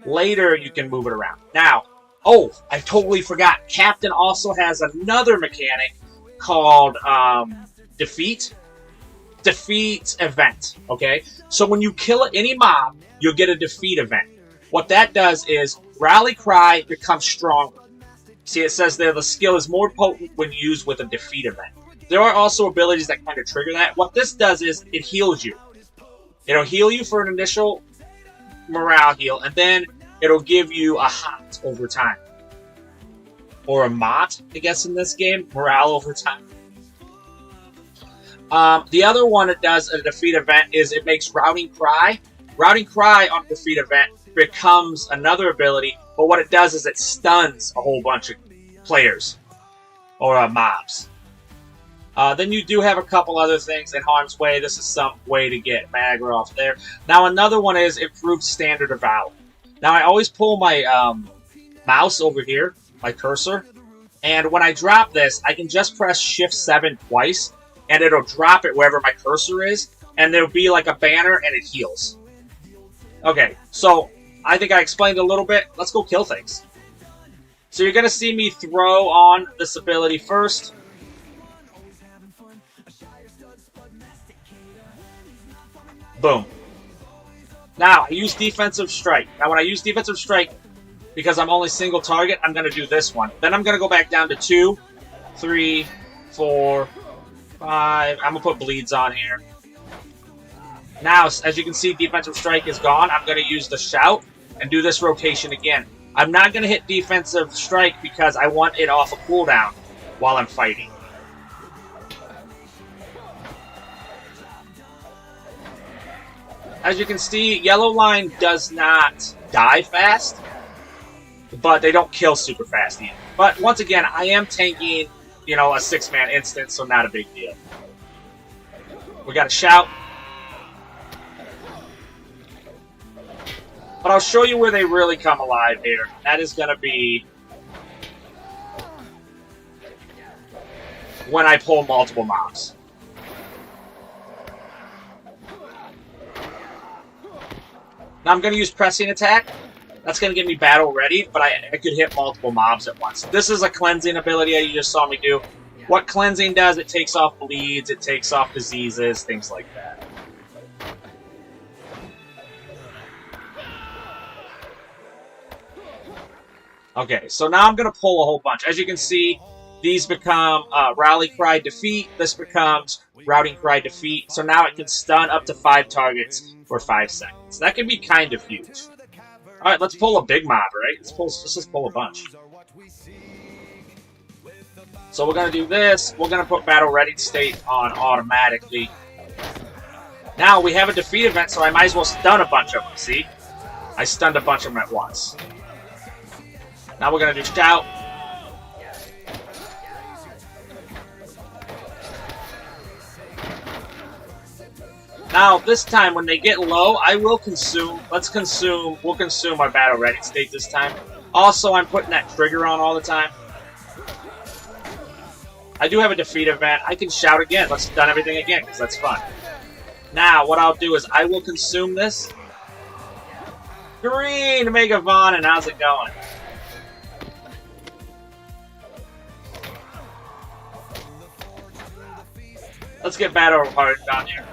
Later, you can move it around. Now, oh, I totally forgot. Captain also has another mechanic called Defeat Event, okay? So when you kill any mob, you'll get a Defeat Event. What that does is Rally Cry becomes stronger. See, it says there the skill is more potent when used with a Defeat Event. There are also abilities that kind of trigger that. What this does is it heals you. It'll heal you for an initial morale heal, and then it'll give you a hot over time. Or a mot, I guess, in this game. Morale over time. The other one it does a defeat event is it makes Routing Cry. Routing Cry on a defeat event becomes another ability, but what it does is it stuns a whole bunch of players. Or mobs. Then you do have a couple other things in Harm's Way. This is some way to get Magra off there. Now another one is Improved Standard of Valor. Now I always pull my mouse over here, my cursor, and when I drop this, I can just press Shift 7 twice, and it'll drop it wherever my cursor is, and there'll be like a banner, and it heals. Okay, so I think I explained a little bit. Let's go kill things. So you're going to see me throw on this ability first. Boom. Now, I use Defensive Strike. Now, when I use Defensive Strike, because I'm only single target, I'm going to do this one. Then I'm going to go back down to 2, 3, 4, 5. I'm going to put bleeds on here. Now, as you can see, Defensive Strike is gone. I'm going to use the Shout and do this rotation again. I'm not going to hit Defensive Strike because I want it off a cooldown while I'm fighting. As you can see, Yellow Line does not die fast, but they don't kill super fast either. But once again, I am tanking, a 6-man instance, so not a big deal. We got a Shout. But I'll show you where they really come alive here. That is going to be when I pull multiple mobs. Now I'm going to use Pressing Attack. That's going to get me battle ready, but I could hit multiple mobs at once. This is a cleansing ability that you just saw me do. What cleansing does, it takes off bleeds, it takes off diseases, things like that. Okay, so now I'm going to pull a whole bunch. As you can see, these become Rally Cry Defeat. This becomes Routing Cry Defeat. So now it can stun up to 5 targets for 5 seconds. That can be kind of huge. Alright, let's pull a big mob, right? Let's just pull a bunch. So we're going to do this. We're going to put Battle Ready State on automatically. Now we have a defeat event, so I might as well stun a bunch of them, see? I stunned a bunch of them at once. Now we're going to do Shout. Now, this time, when they get low, I will consume, we'll consume our Battle Ready State this time. Also, I'm putting that trigger on all the time. I do have a defeat event. I can Shout again. Let's stun everything again, because that's fun. Now, what I'll do is I will consume this. Green Mega Vaughn, and how's it going? Let's get Battle Hard down here.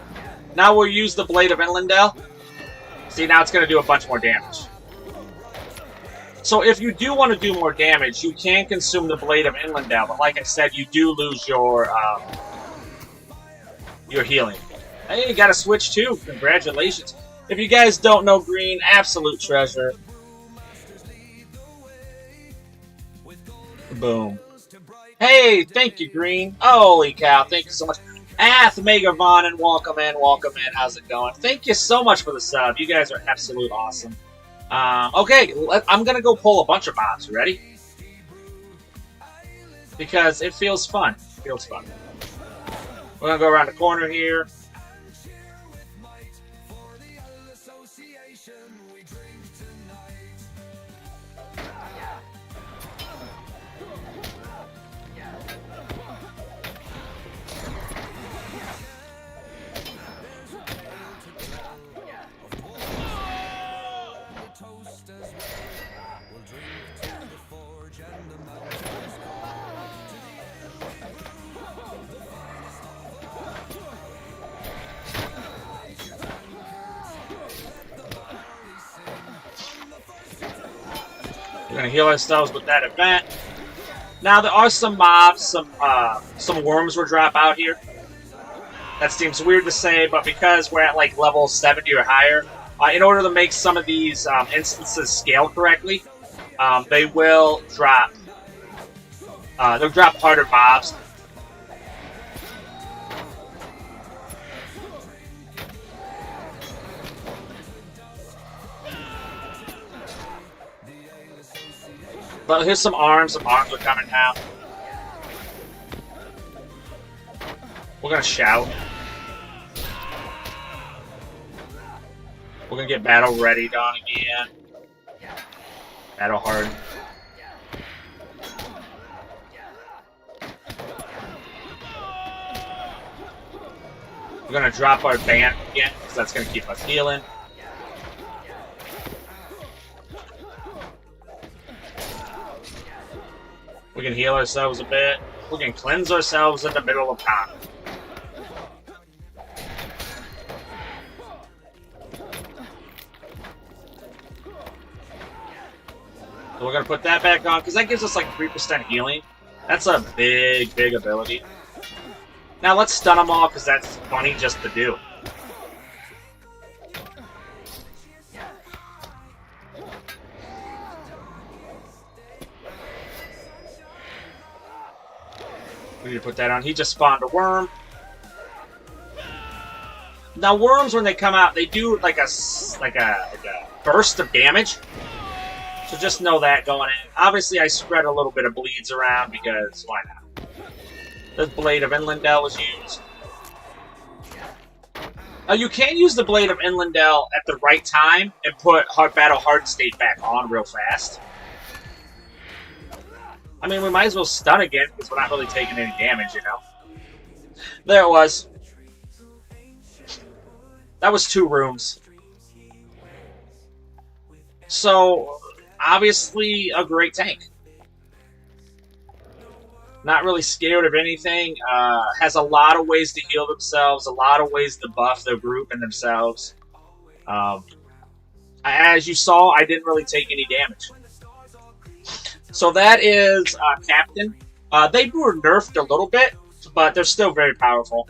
Now we'll use the Blade of Inlandell. See, now it's going to do a bunch more damage. So if you do want to do more damage, you can consume the Blade of Inlandell, but like I said, you do lose your healing. Hey, you got a switch too. Congratulations. If you guys don't know Green, absolute treasure. Boom. Hey, thank you, Green. Holy cow, thank you so much. Ath Mega Vaughn, and welcome in, welcome in. How's it going? Thank you so much for the sub. You guys are absolute awesome. Okay, I'm gonna go pull a bunch of mobs. You ready? Because it feels fun. It feels fun. We're gonna go around the corner here. We're gonna heal ourselves with that event. Now there are some mobs, some worms will drop out here. That seems weird to say, but because we're at like level 70 or higher, in order to make some of these instances scale correctly, they will drop. They'll drop harder mobs. But here's some arms. Some arms are coming now. We're gonna shout. We're gonna get battle ready done again. Battle hard. We're gonna drop our band again because that's gonna keep us healing. We can heal ourselves a bit. We can cleanse ourselves in the middle of town. So we're going to put that back on, because that gives us like 3% healing. That's a big, big ability. Now let's stun them all, because that's funny just to do. We need to put that on. He just spawned a worm. Now worms, when they come out, they do like a burst of damage. So just know that going in. Obviously, I spread a little bit of bleeds around because why not? The Blade of Inlandell was used. You can use the Blade of Inlandell at the right time and put Battle Hard State back on real fast. I mean, we might as well stun again, because we're not really taking any damage, you know? There it was. That was 2 rooms. So, obviously, a great tank. Not really scared of anything. Has a lot of ways to heal themselves, a lot of ways to buff their group and themselves. As you saw, I didn't really take any damage. So that is Captain. They were nerfed a little bit, but they're still very powerful.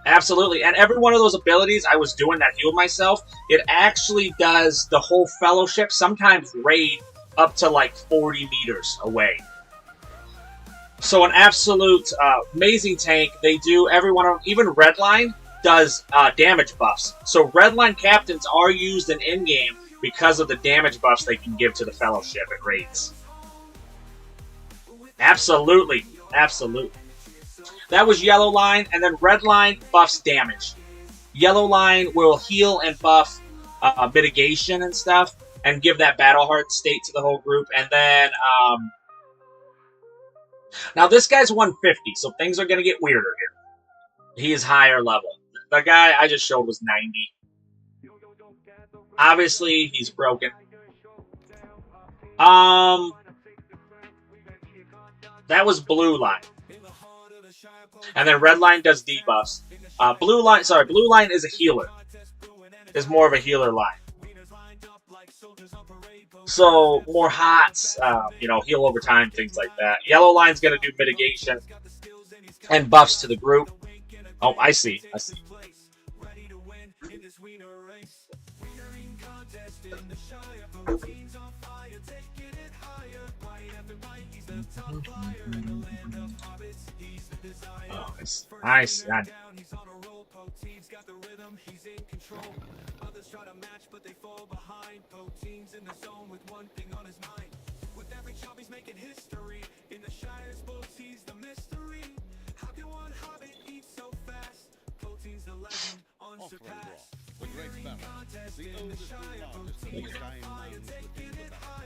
Absolutely, and every one of those abilities I was doing that healed myself, it actually does the whole fellowship, sometimes raid up to like 40 meters away. So an absolute amazing tank. They do every one of them, even Redline does damage buffs. So Redline captains are used in in-game because of the damage buffs they can give to the Fellowship at raids. Absolutely. Absolutely. That was Yellow Line, and then Red Line buffs damage. Yellow Line will heal and buff mitigation and stuff, and give that battle hard state to the whole group. And then, now this guy's 150, so things are going to get weirder here. He is higher level. the guy I just showed was 90. Obviously, he's broken. That was blue line. And then red line does debuffs. Blue line is a healer. Is more of a healer line. So more hots, you know, heal over time, things like that. Yellow line's gonna do mitigation and buffs to the group. Oh, I see. Oh, I see. Others try to match, but they fall behind. Poteen's in the zone with one thing on his mind. With every job he's making history. In the Shire's Poteen's the mystery. How can one hobbit eat so fast? Poteen's the legend, unsurpassed. The great famine, the oldest and largest of all time known within the battle.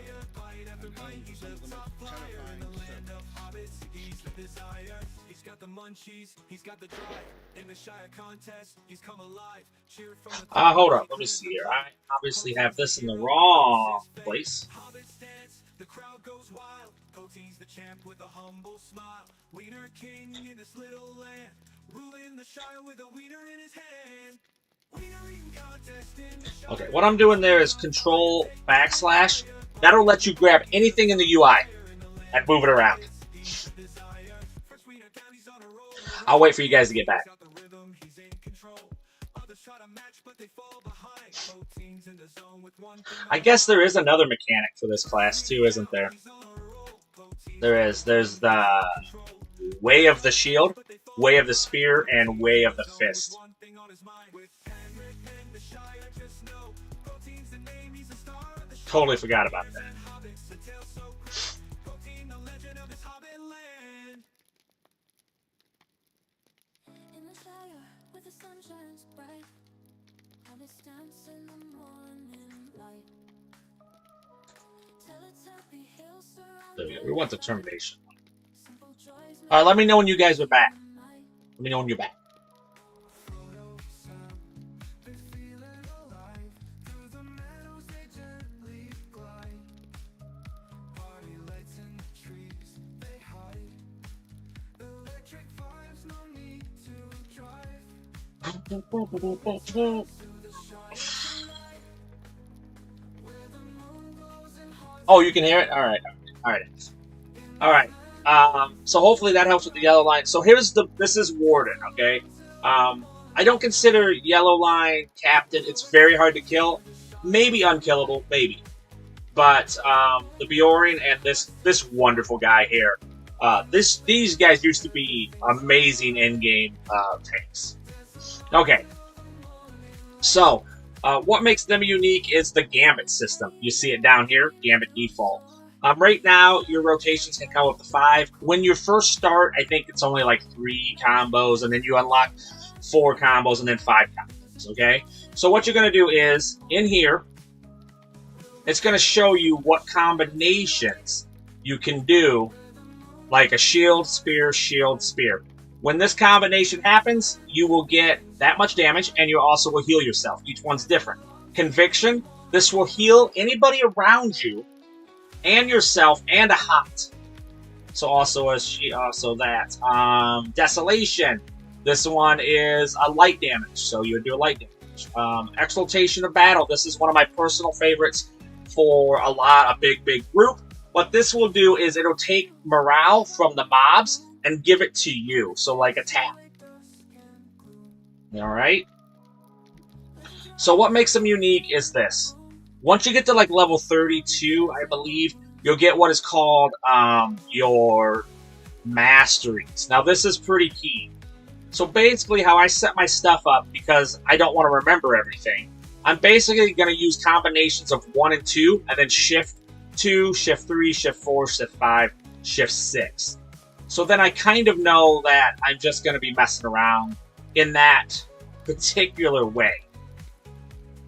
And home to some of the most terrifying serpents. He's the desire. He's got the munchies. He's got the drive. In the Shire contest, he's come alive. Cheer from the Hold up. Let me see here. I obviously have this in the wrong place. Hobbits dance, the crowd goes wild. Poteen's the champ with a humble smile. Wiener king in this little land, ruling the Shire with a wiener in his hand. Wiener eating contest in the Shire. Okay, what I'm doing there is control /. That'll let you grab anything in the UI and move it around. I'll wait for you guys to get back. I guess there is another mechanic for this class too, isn't there? There is. There's the Way of the Shield, Way of the Spear, and Way of the Fist. Totally forgot about that. There we go. We want the termination. Alright, let me know when you guys are back. Let me know when you're back. Oh, you can hear it? Alright. So hopefully that helps with the yellow line. So this is Warden, okay? I don't consider yellow line captain. It's very hard to kill. Maybe unkillable, maybe. But the Bjorn and this wonderful guy here. These guys used to be amazing in-game tanks. Okay. So, what makes them unique is the Gambit system. You see it down here, Gambit default. Right now, your rotations can come up to 5. When you first start, I think it's only like 3 combos, and then you unlock 4 combos, and then 5 combos, okay? So what you're going to do is, in here, it's going to show you what combinations you can do, like a shield, spear, shield, spear. When this combination happens, you will get that much damage, and you also will heal yourself. Each one's different. Conviction, this will heal anybody around you, and yourself, and a hot. So also that. Desolation, this one is a light damage, so you would do a light damage. Exaltation of Battle, this is one of my personal favorites for a big group. What this will do is it'll take morale from the mobs and give it to you, so like a tap. Alright? So what makes them unique is this. Once you get to like level 32, I believe, you'll get what is called your masteries. Now this is pretty key. So basically how I set my stuff up, because I don't want to remember everything, I'm basically going to use combinations of 1 and 2, and then shift 2, shift 3, shift 4, shift 5, shift 6. So then I kind of know that I'm just going to be messing around in that particular way.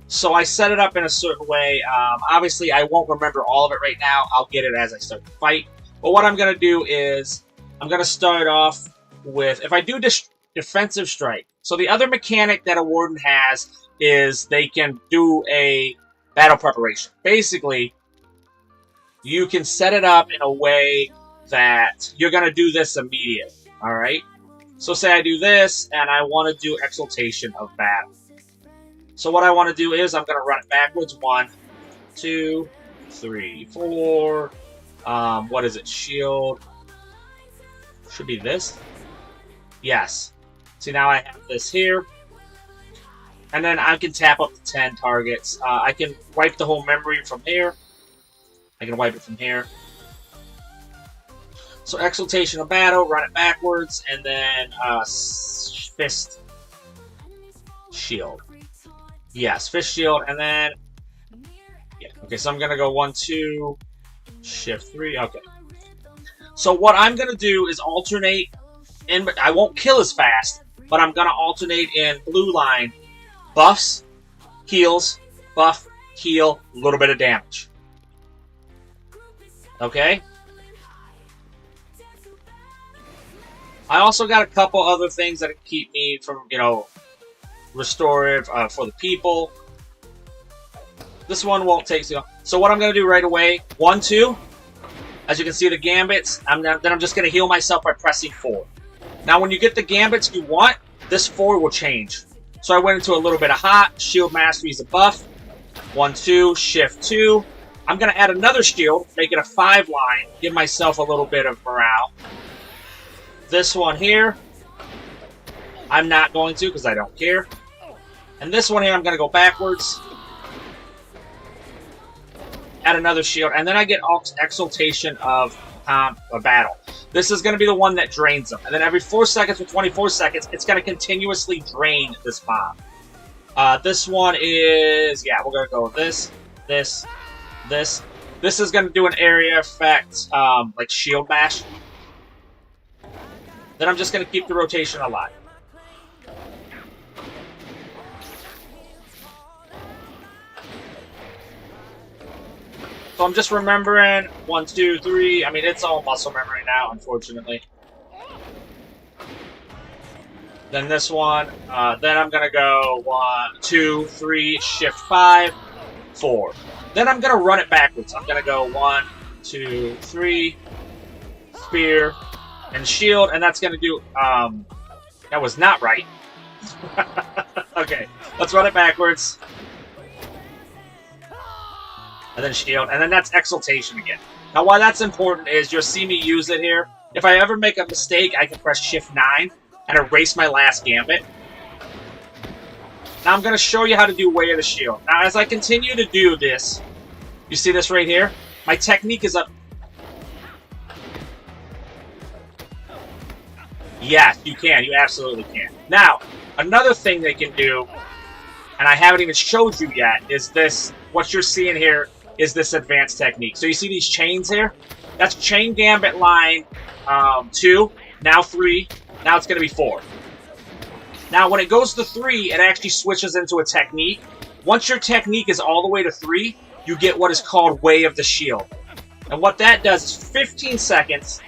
So I set it up in a certain way. Obviously, I won't remember all of it right now. I'll get it as I start the fight. But what I'm going to do is I'm going to start off with, if I do defensive strike, So the other mechanic that a warden has is they can do a battle preparation. Basically, you can set it up in a way that you're going to do this immediately. All right? So say I do this, and I want to do Exaltation of Battle. So what I want to do is I'm going to run it backwards. 1, 2, 3, 4. What is it? Shield. Should be this. Yes. See, now I have this here. And then I can tap up to 10 targets. I can wipe the whole memory from here. I can wipe it from here. So Exaltation of Battle, run it backwards, and then Fist Shield. Yes, Fist Shield, and then... Yeah, okay, so I'm going to go 1, 2, Shift 3, okay. So what I'm going to do is alternate, and I won't kill as fast, but I'm going to alternate in blue line, buffs, heals, buff, heal, a little bit of damage. Okay? I also got a couple other things that keep me from, you know, restorative for the people. This one won't take so long. So what I'm going to do right away, 1, 2. As you can see the gambits, then I'm just going to heal myself by pressing 4. Now when you get the gambits you want, this 4 will change. So I went into a little bit of hot, shield mastery is a buff. 1, 2, shift 2. I'm going to add another shield, make it a 5 line, give myself a little bit of morale. This one here, I'm not going to because I don't care. And this one here, I'm going to go backwards. Add another shield, and then I get Exaltation of Battle. This is going to be the one that drains them. And then every 4 seconds for 24 seconds, it's going to continuously drain this bomb. This one is, yeah, we're going to go with this, this, this. This is going to do an area effect, like shield bash. Then I'm just going to keep the rotation alive. So I'm just remembering 1, 2, 3. I mean, it's all muscle memory now, unfortunately. Then this one. Then I'm going to go 1, 2, 3, shift 5, 4. Then I'm going to run it backwards. I'm going to go 1, 2, 3, spear, and shield. And that's going to do... that was not right. Okay, let's run it backwards. And then shield, and then that's Exaltation again. Now, why that's important is you'll see me use it here. If I ever make a mistake, I can press Shift 9 and erase my last gambit. Now I'm going to show you how to do Way of the Shield. Now, as I continue to do this, you see this right here? My technique is up. Yes, you can. You absolutely can. Now, another thing they can do, and I haven't even showed you yet, is this. What you're seeing here is this advanced technique. So you see these chains here? That's chain gambit line 2, now 3, now it's going to be 4. Now when it goes to 3, it actually switches into a technique. Once your technique is all the way to 3, you get what is called Way of the Shield. And what that does is 15 seconds.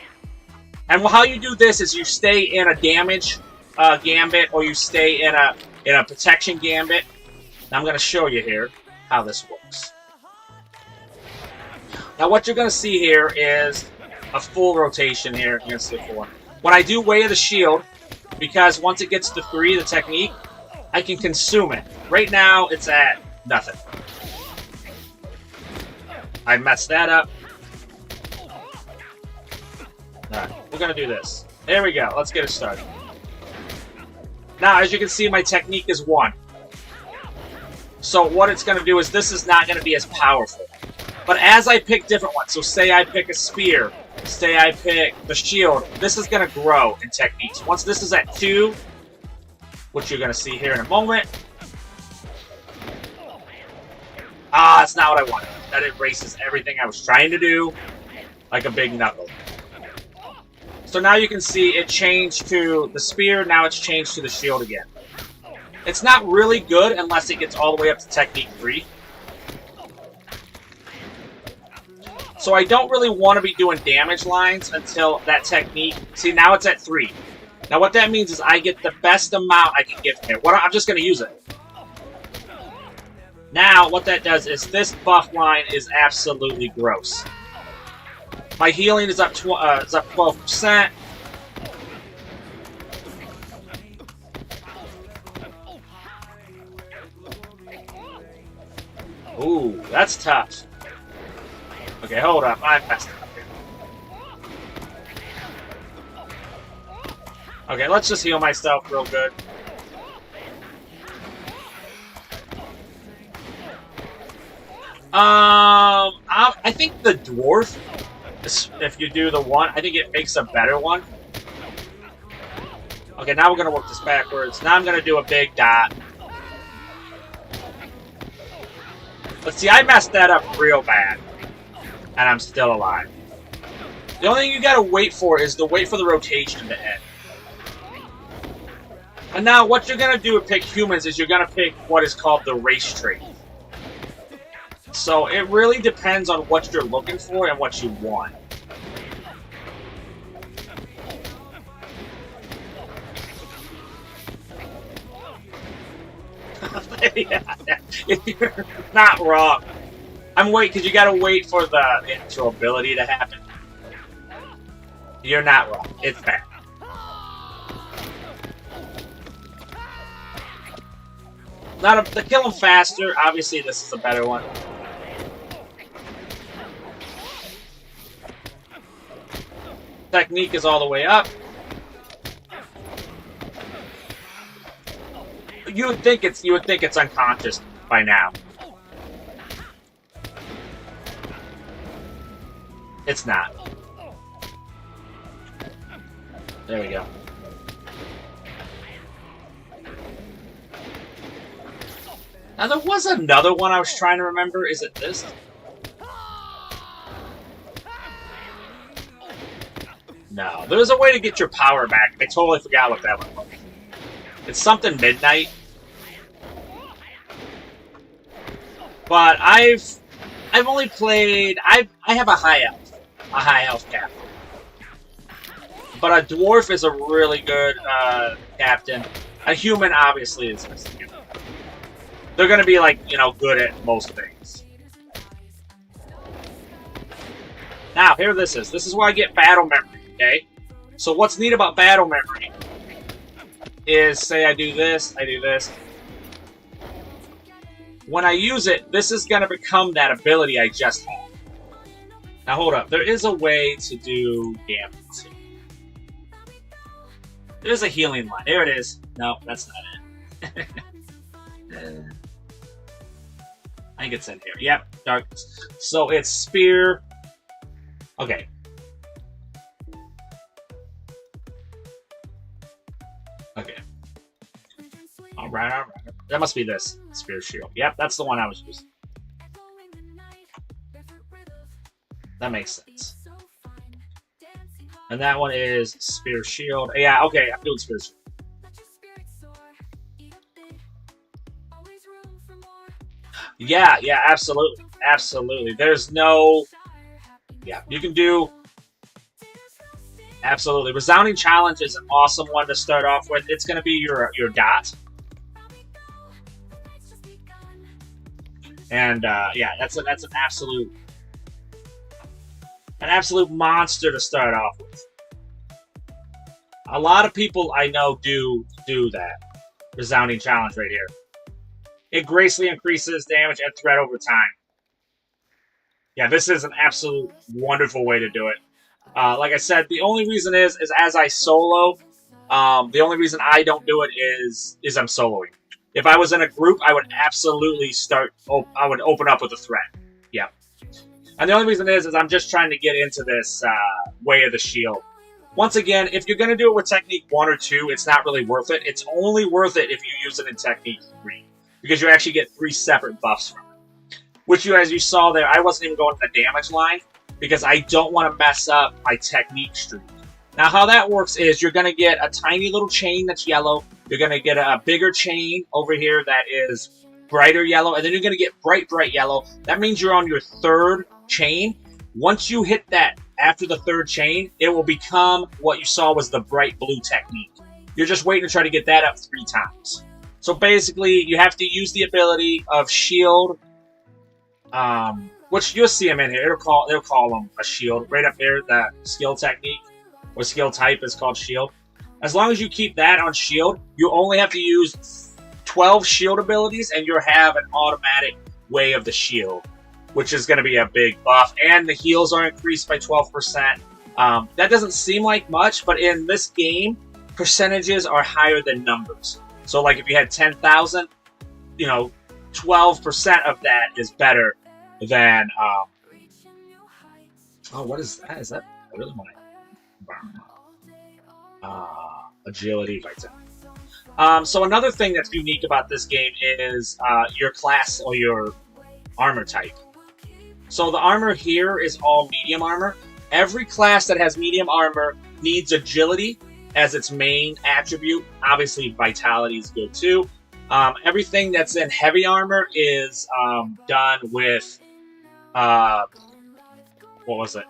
And how you do this is you stay in a damage gambit, or you stay in a protection gambit. Now I'm going to show you here how this works. Now what you're going to see here is a full rotation here. You're going to see a full one. When I do Way of the Shield, because once it gets to 3, the technique, I can consume it. Right now, it's at nothing. I messed that up. Alright, we're going to do this. There we go. Let's get it started. Now, as you can see, my technique is 1. So what it's going to do is this is not going to be as powerful. But as I pick different ones, so say I pick a spear, say I pick the shield, this is going to grow in techniques. Once this is at 2, which you're going to see here in a moment. Ah, that's not what I wanted. That erases everything I was trying to do, like a big knuckle. So now you can see it changed to the spear, now it's changed to the shield again. It's not really good unless it gets all the way up to technique 3. So I don't really want to be doing damage lines until that technique... See, now it's at 3. Now what that means is I get the best amount I can give him. I'm just going to use it. Now what that does is this buff line is absolutely gross. My healing is up 12%. Ooh, that's tough. Okay, hold up. I messed up here. Okay, let's just heal myself real good. I think the dwarf, if you do the one, I think it makes a better one. Okay, now we're gonna work this backwards. Now I'm gonna do a big dot. But see, I messed that up real bad. And I'm still alive. The only thing you gotta wait for is to wait for the rotation to end. And now what you're gonna do to pick humans is you're gonna pick what is called the race trait. So it really depends on what you're looking for and what you want. Yeah, you're not wrong. I'm waiting because you gotta wait for the actual ability to happen. You're not wrong. It's bad. To kill him faster, obviously this is a better one. Technique is all the way up. You would think it's unconscious by now. It's not. There we go. Now there was another one I was trying to remember. Is it this? No, there's a way to get your power back. I totally forgot what that one was. It's something midnight. But I've only played. I have a high elf captain. But a dwarf is a really good captain. A human obviously is. They're gonna be like, you know, good at most things. Now here this is. This is where I get battle memory. Okay. So what's neat about battle memory is, say I do this, I do this. When I use it, this is going to become that ability I just had. Now hold up, there is a way to do damage. There's a healing line. There it is. No, that's not it. I think it's in here. Yep, darkness. So it's spear. Okay. Okay. Alright. That must be this. Spear shield. Yep, that's the one I was using. That makes sense. And that one is spear shield. Yeah, okay, I'm doing spear shield. Yeah, absolutely. Absolutely. There's no... Yeah, you can do... Absolutely. Resounding Challenge is an awesome one to start off with. It's going to be your dot. And, yeah, that's an absolute monster to start off with. A lot of people I know do that. Resounding Challenge right here. It greatly increases damage and threat over time. Yeah, this is an absolute wonderful way to do it. Like I said, the only reason is as I solo, the only reason I don't do it is I'm soloing. If I was in a group, I would absolutely I would open up with a threat. Yeah. And the only reason is I'm just trying to get into this way of the shield. Once again, if you're going to do it with Technique 1 or 2, it's not really worth it. It's only worth it if you use it in Technique 3. Because you actually get 3 separate buffs from it. Which, as you saw there, I wasn't even going to the damage line. Because I don't want to mess up my technique streak. Now, how that works is you're going to get a tiny little chain that's yellow. You're going to get a bigger chain over here that is brighter yellow. And then you're going to get bright yellow. That means you're on your 3rd chain. Once you hit that after the 3rd chain, it will become what you saw was the bright blue technique. You're just waiting to try to get that up 3 times. So basically, you have to use the ability of shield, which you'll see them in here. They'll call them a shield right up there. That skill technique or skill type is called shield. As long as you keep that on shield, you only have to use 12 shield abilities, and you'll have an automatic way of the shield, which is going to be a big buff. And the heals are increased by 12%. That doesn't seem like much, but in this game, percentages are higher than numbers. So, like, if you had 10,000, you know, 12% of that is better than, oh, what is that? Is that, I really want to, agility, vitality. So another thing that's unique about this game is, your class or your armor type. So the armor here is all medium armor. Every class that has medium armor needs agility as its main attribute. Obviously, vitality is good too. Everything that's in heavy armor is done with, what was it?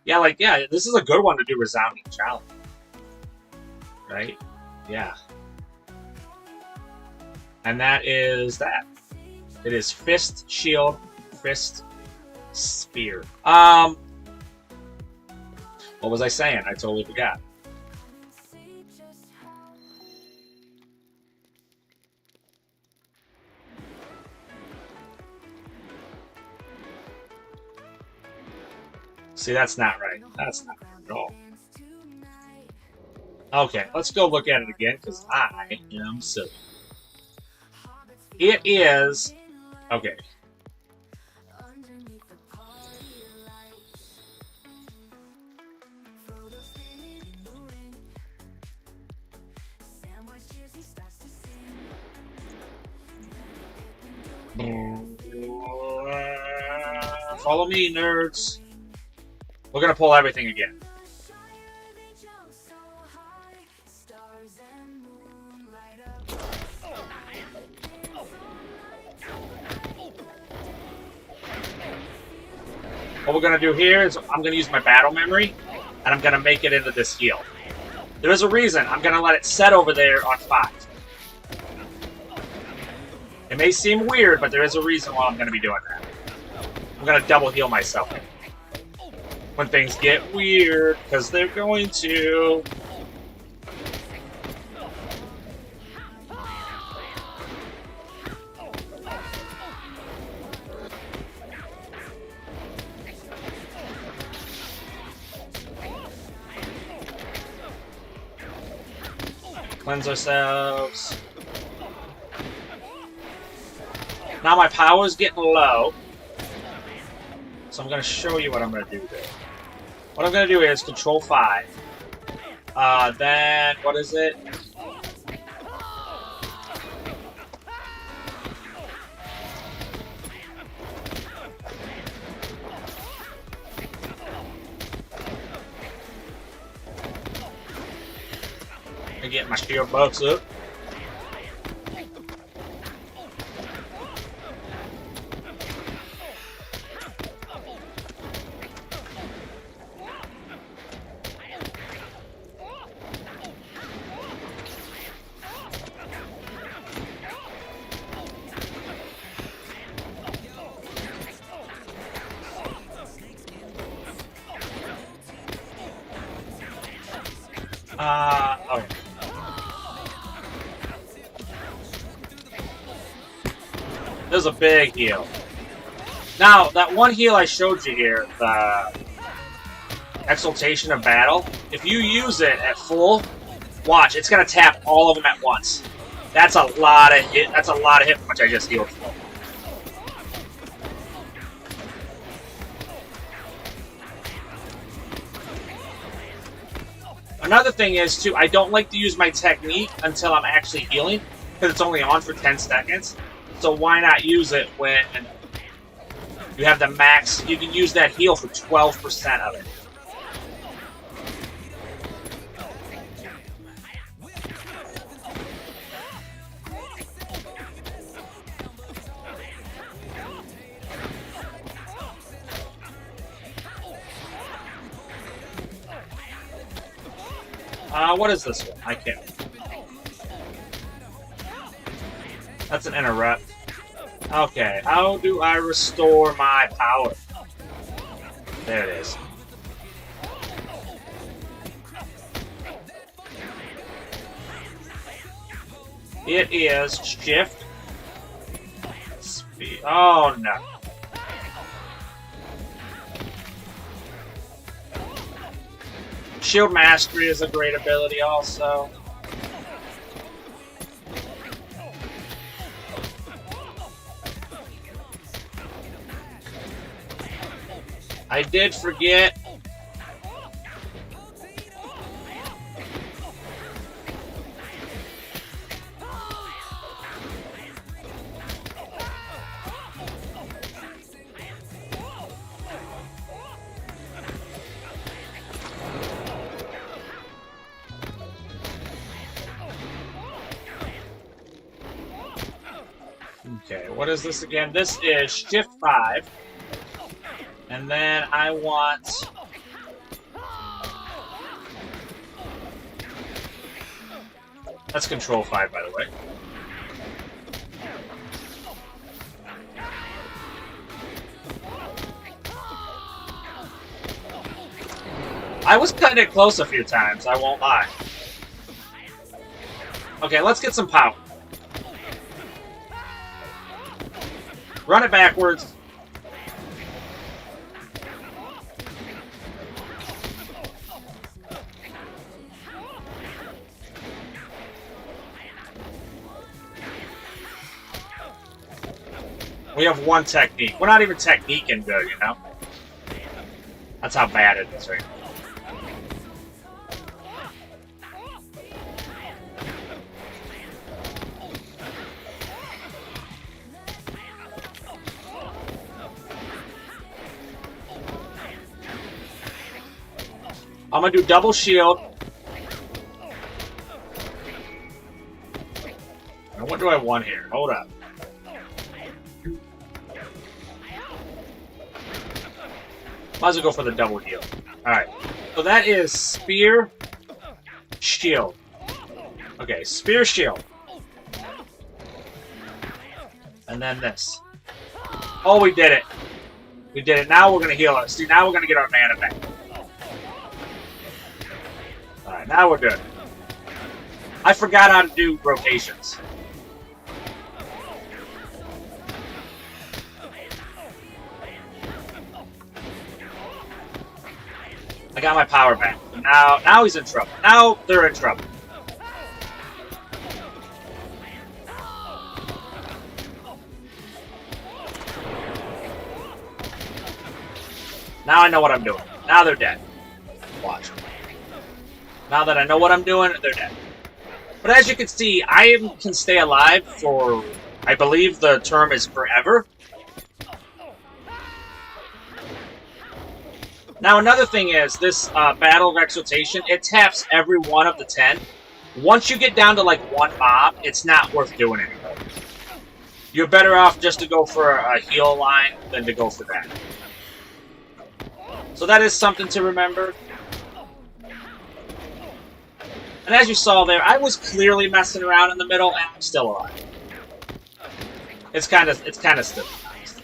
Yeah, this is a good one to do resounding challenge. Right? Yeah. And that is that. It is fist, shield, fist, spear. What was I saying? I totally forgot. See, that's not right. That's not right at all. Okay, let's go look at it again, because I am silly. It is... Okay. Follow me, nerds. We're gonna pull everything again. What we're gonna do here is I'm gonna use my battle memory, and I'm gonna make it into this heal. There is a reason. I'm gonna let it set over there on 5. It may seem weird, but there is a reason why I'm gonna be doing that. I'm gonna double heal myself when things get weird, because they're going to. Cleanse ourselves. Now my power's getting low, so I'm going to show you what I'm going to do there. What I'm going to do is Control 5. Then, what is it? I get my shield buffs up. Okay. There's a big heal. Now, that one heal I showed you here, the Exaltation of Battle, if you use it at full, watch, it's gonna tap all of them at once. That's a lot of hit. That's a lot of hit which I just healed for. Another thing is, too, I don't like to use my technique until I'm actually healing, because it's only on for 10 seconds. So why not use it when you have the max? You can use that heal for 12% of it. What is this one? I can't. That's an interrupt. Okay, how do I restore my power? There it is. It is shift. Speed. Oh no. Shield Mastery is a great ability also. I did forget. Okay, what is this again? This is Shift 5. And then I want... That's Control 5, by the way. I was cutting it close a few times, I won't lie. Okay, let's get some power. Run it backwards. We have one technique. We're not even techniquing good, you know? That's how bad it is right now. I'm gonna do double shield. And what do I want here? Hold up. Might as well go for the double heal. Alright. So that is Spear, Shield. Okay, Spear, Shield. And then this. Oh, we did it. We did it. Now we're gonna heal us. See, now we're gonna get our mana back. Alright, now we're good. I forgot how to do rotations. I got my power back. Now he's in trouble. Now they're in trouble. Now I know what I'm doing. Now they're dead. Watch. Now that I know what I'm doing, they're dead. But as you can see, I can stay alive for, I believe the term is forever. Now another thing is, this Battle of Exaltation, it taps every one of the 10. Once you get down to like one mob, it's not worth doing anymore. You're better off just to go for a heal line than to go for that. So that is something to remember. And as you saw there, I was clearly messing around in the middle, and I'm still alive. It's kind of still nice.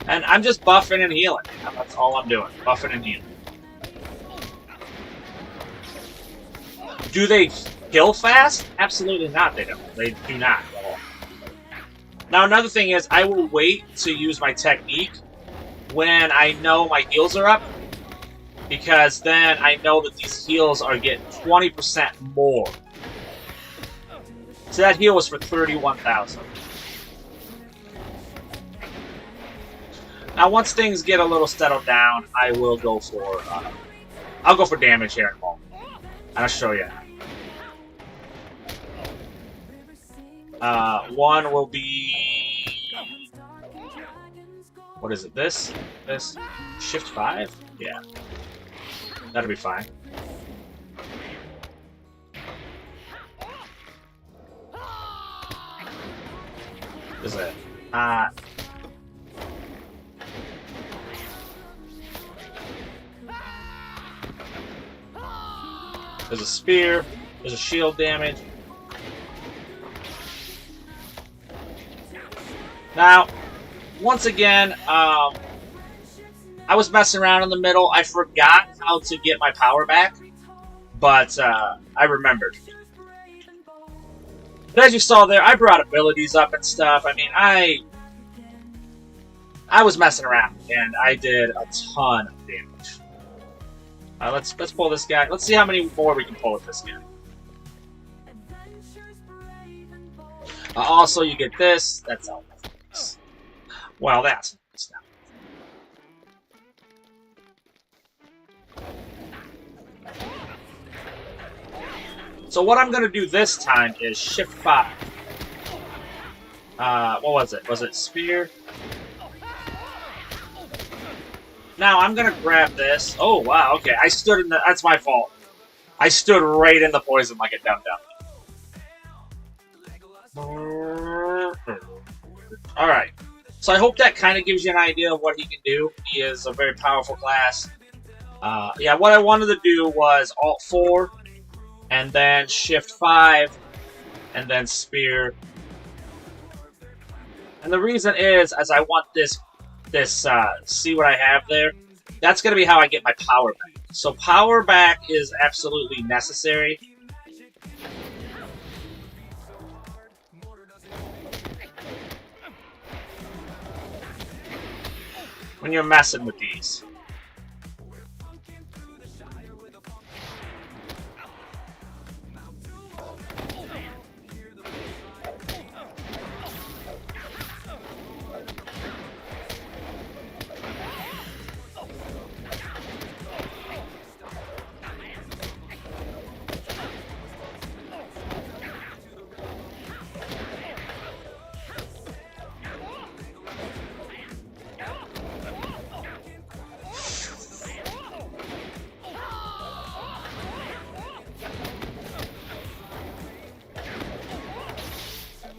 And I'm just buffing and healing. That's all I'm doing. Buffing and healing. Do they kill fast? Absolutely not, they don't. They do not at all. Now another thing is, I will wait to use my technique when I know my heals are up, because then I know that these heals are getting 20% more. So that heal was for 31,000. Now once things get a little settled down, I will go for I'll go for damage here in a moment. And I'll show you. One will be, what is it? This Shift 5? Yeah, that'll be fine. Is it? There's a spear. There's a shield damage. Now, once again, I was messing around in the middle. I forgot how to get my power back, but I remembered. But as you saw there, I brought abilities up and stuff. I mean, I was messing around, and I did a ton of damage. Let's pull this guy. Let's see how many more we can pull with this guy. Also, you get this. That's all. Well, that's nice now. So what I'm going to do this time is Shift 5. What was it? Was it Spear? Now I'm going to grab this. Oh, wow, okay. I stood in the... That's my fault. I stood right in the poison like a dumb-dumb. Alright. So I hope that kind of gives you an idea of what he can do. He is a very powerful class. Yeah, what I wanted to do was Alt 4, and then Shift 5, and then Spear. And the reason is, as I want this see what I have there, that's going to be how I get my power back. So power back is absolutely necessary. When you're messing with these.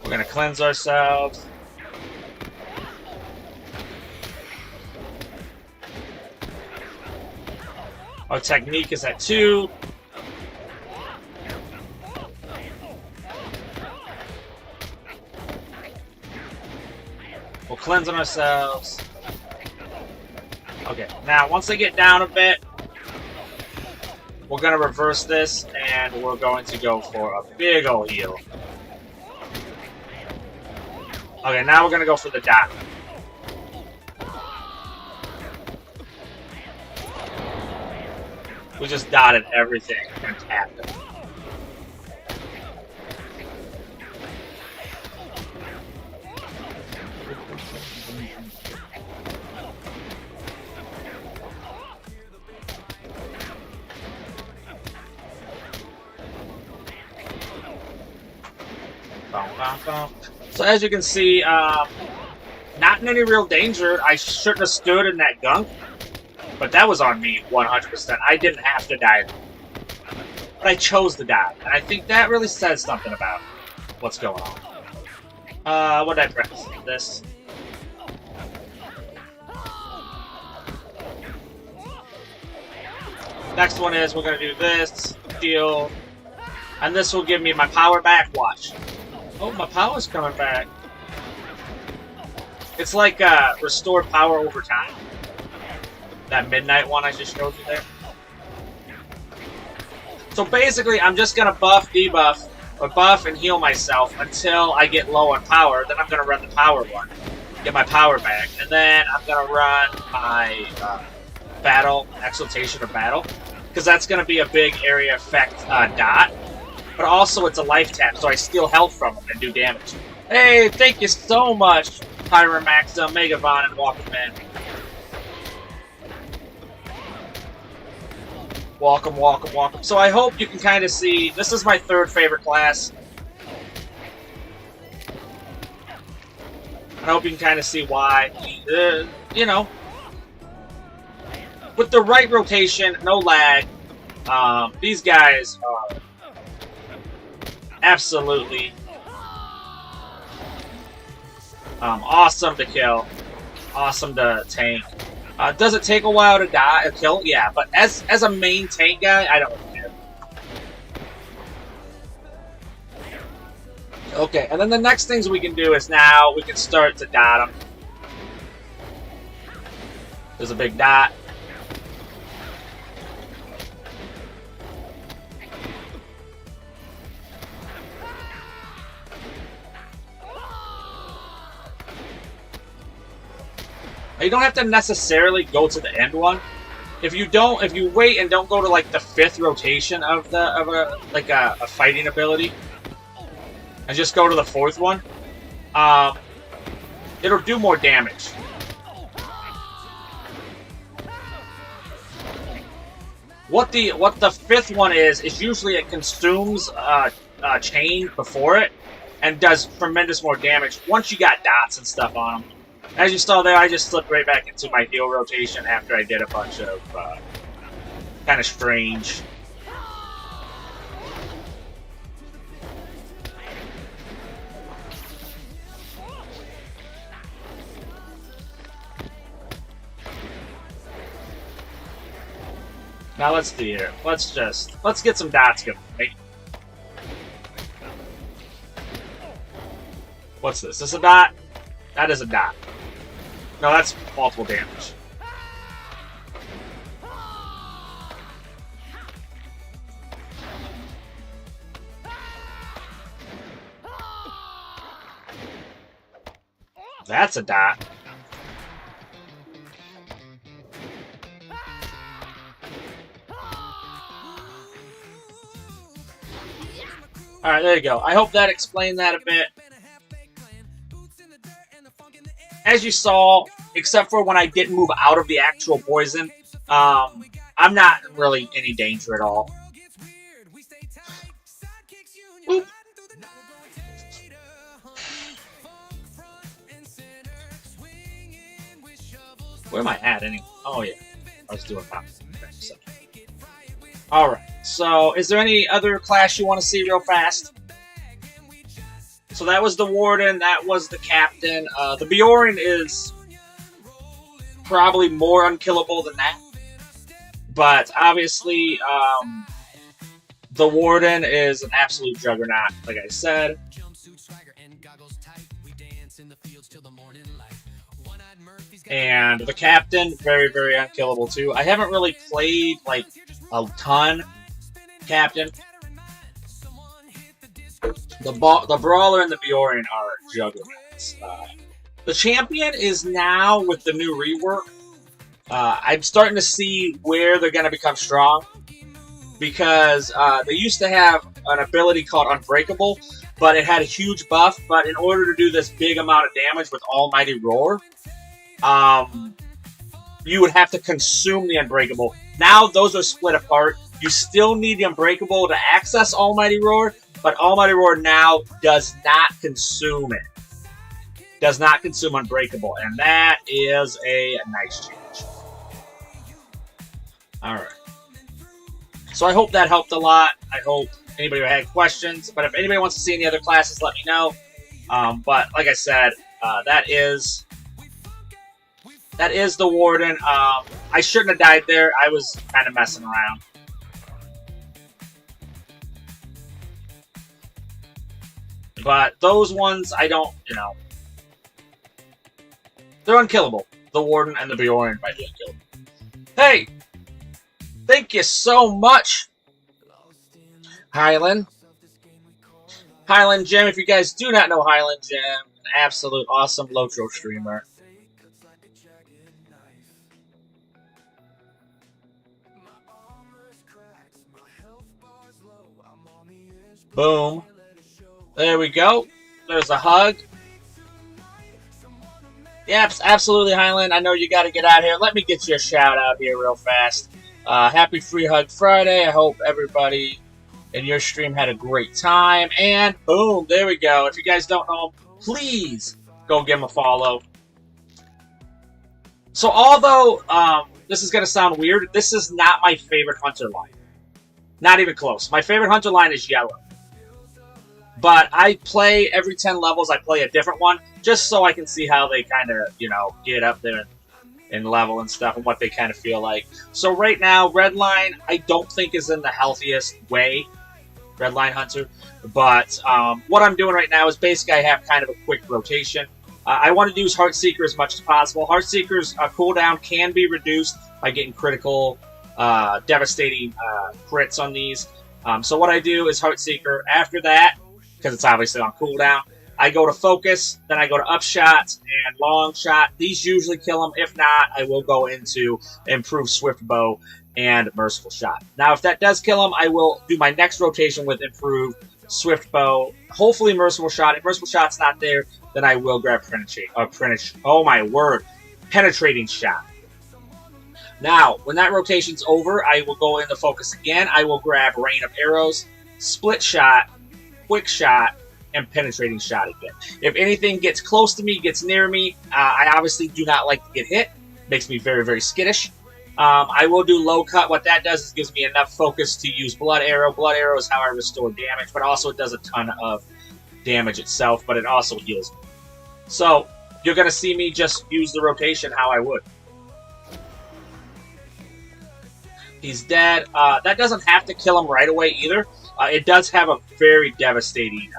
We're gonna cleanse ourselves. Our technique is at 2. We're cleansing ourselves. Okay, now once they get down a bit, we're gonna reverse this and we're going to go for a big ol' heal. Okay, now we're gonna go for the dot. We just dotted everything and tapped it. So as you can see, not in any real danger. I shouldn't have stood in that gunk, but that was on me 100%. I didn't have to die, but I chose to die, and I think that really says something about what's going on. What did I press? This. Next one is we're gonna do this, heal, and this will give me my power back. Watch. Oh, my power's coming back. It's like restored power over time. That midnight one I just showed you there. So basically, I'm just gonna buff, debuff, or buff and heal myself until I get low on power. Then I'm gonna run the power one, get my power back, and then I'm gonna run my battle, exaltation or battle, because that's gonna be a big area effect dot. But also it's a life tap, so I steal health from them and do damage. Hey, thank you so much, Pyromaxa, Megavon, and Walkman. Welcome, welcome, welcome. So I hope you can kind of see, this is my third favorite class. I hope you can kind of see why, you know, with the right rotation, no lag, these guys are absolutely awesome to kill, awesome to tank. Does it take a while to die or kill? Yeah, but as a main tank guy, I don't really care. Okay, and then the next things we can do is now we can start to dot them. There's a big dot. You don't have to necessarily go to the end one. If you wait and don't go to like the 5th rotation of a fighting ability, and just go to the 4th one, it'll do more damage. What the 5th one is usually it consumes chain before it and does tremendous more damage once you got dots and stuff on them. As you saw there, I just slipped right back into my heal rotation after I did a bunch of kind of strange. Now let's see here. Let's get some dots going. Right? What's this? Is this a dot? That is a dot. No, that's multiple damage. That's a dot. Alright, there you go. I hope that explained that a bit. As you saw, except for when I didn't move out of the actual poison, I'm not really any danger at all. Boop. Where am I at anyway? Oh yeah, I was doing that. Alright, so is there any other class you want to see real fast? So that was the Warden, that was the Captain. The Bjorn is probably more unkillable than that. But obviously, the Warden is an absolute juggernaut, like I said. And the Captain, very, very unkillable too. I haven't really played, like, a ton Captain. The Brawler and the Bjorn are juggernauts. The Champion is now, with the new rework, I'm starting to see where they're going to become strong. Because they used to have an ability called Unbreakable, but it had a huge buff. But in order to do this big amount of damage with Almighty Roar, you would have to consume the Unbreakable. Now those are split apart. You still need the Unbreakable to access Almighty Roar, but Almighty Roar now does not consume it. Does not consume Unbreakable, and that is a nice change. Alright. So I hope that helped a lot. I hope anybody who had questions, but if anybody wants to see any other classes, let me know. But like I said, that is the Warden. I shouldn't have died there. I was kind of messing around. But those ones, I don't, they're unkillable. The Warden and the Bjorn might be unkillable. Hey! Thank you so much, Highland. Highland Gem, if you guys do not know Highland Gem, an absolute awesome LOTRO streamer. Boom. There we go. There's a hug. Yep, absolutely, Highland. I know you got to get out here. Let me get you a shout out here real fast. Happy Free Hug Friday. I hope everybody in your stream had a great time. And boom, there we go. If you guys don't know him, please go give him a follow. So although this is going to sound weird, this is not my favorite Hunter line. Not even close. My favorite Hunter line is Yellow. But I play every 10 levels, I play a different one, just so I can see how they kind of, get up there in level and stuff, and what they kind of feel like. So right now, Redline, I don't think is in the healthiest way. Redline Hunter. But what I'm doing right now is basically I have kind of a quick rotation. I want to use Heartseeker as much as possible. Heartseeker's cooldown can be reduced by getting critical, devastating crits on these. So what I do is Heartseeker. After that, because it's obviously on cooldown, I go to Focus, then I go to Upshot and Long Shot. These usually kill them. If not, I will go into Improved Swift Bow and Merciful Shot. Now, if that does kill them, I will do my next rotation with Improved Swift Bow, hopefully Merciful Shot. If Merciful Shot's not there, then I will grab Penetrating Shot. Now, when that rotation's over, I will go into Focus again. I will grab Rain of Arrows, Split Shot, Quick Shot, and Penetrating Shot again. If anything gets close to me, gets near me, I obviously do not like to get hit. Makes me very, very skittish. I will do Low Cut. What that does is gives me enough focus to use Blood Arrow. Blood Arrow is how I restore damage, but also it does a ton of damage itself, but it also heals me. So, you're going to see me just use the rotation how I would. He's dead. That doesn't have to kill him right away either. It does have a very devastating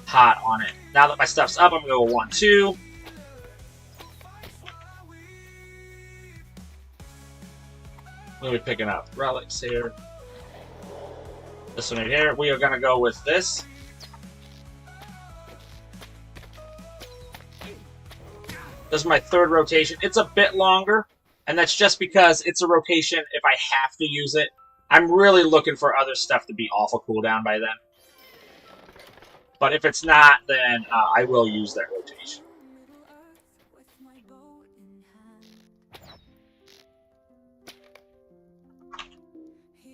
hot on it. Now that my stuff's up, I'm going to go 1-2. What are we picking up? Relics here. This one right here. We are going to go with this. This is my third rotation. It's a bit longer, and that's just because it's a rotation if I have to use it. I'm really looking for other stuff to be awful cooldown by then. But if it's not, then I will use that rotation.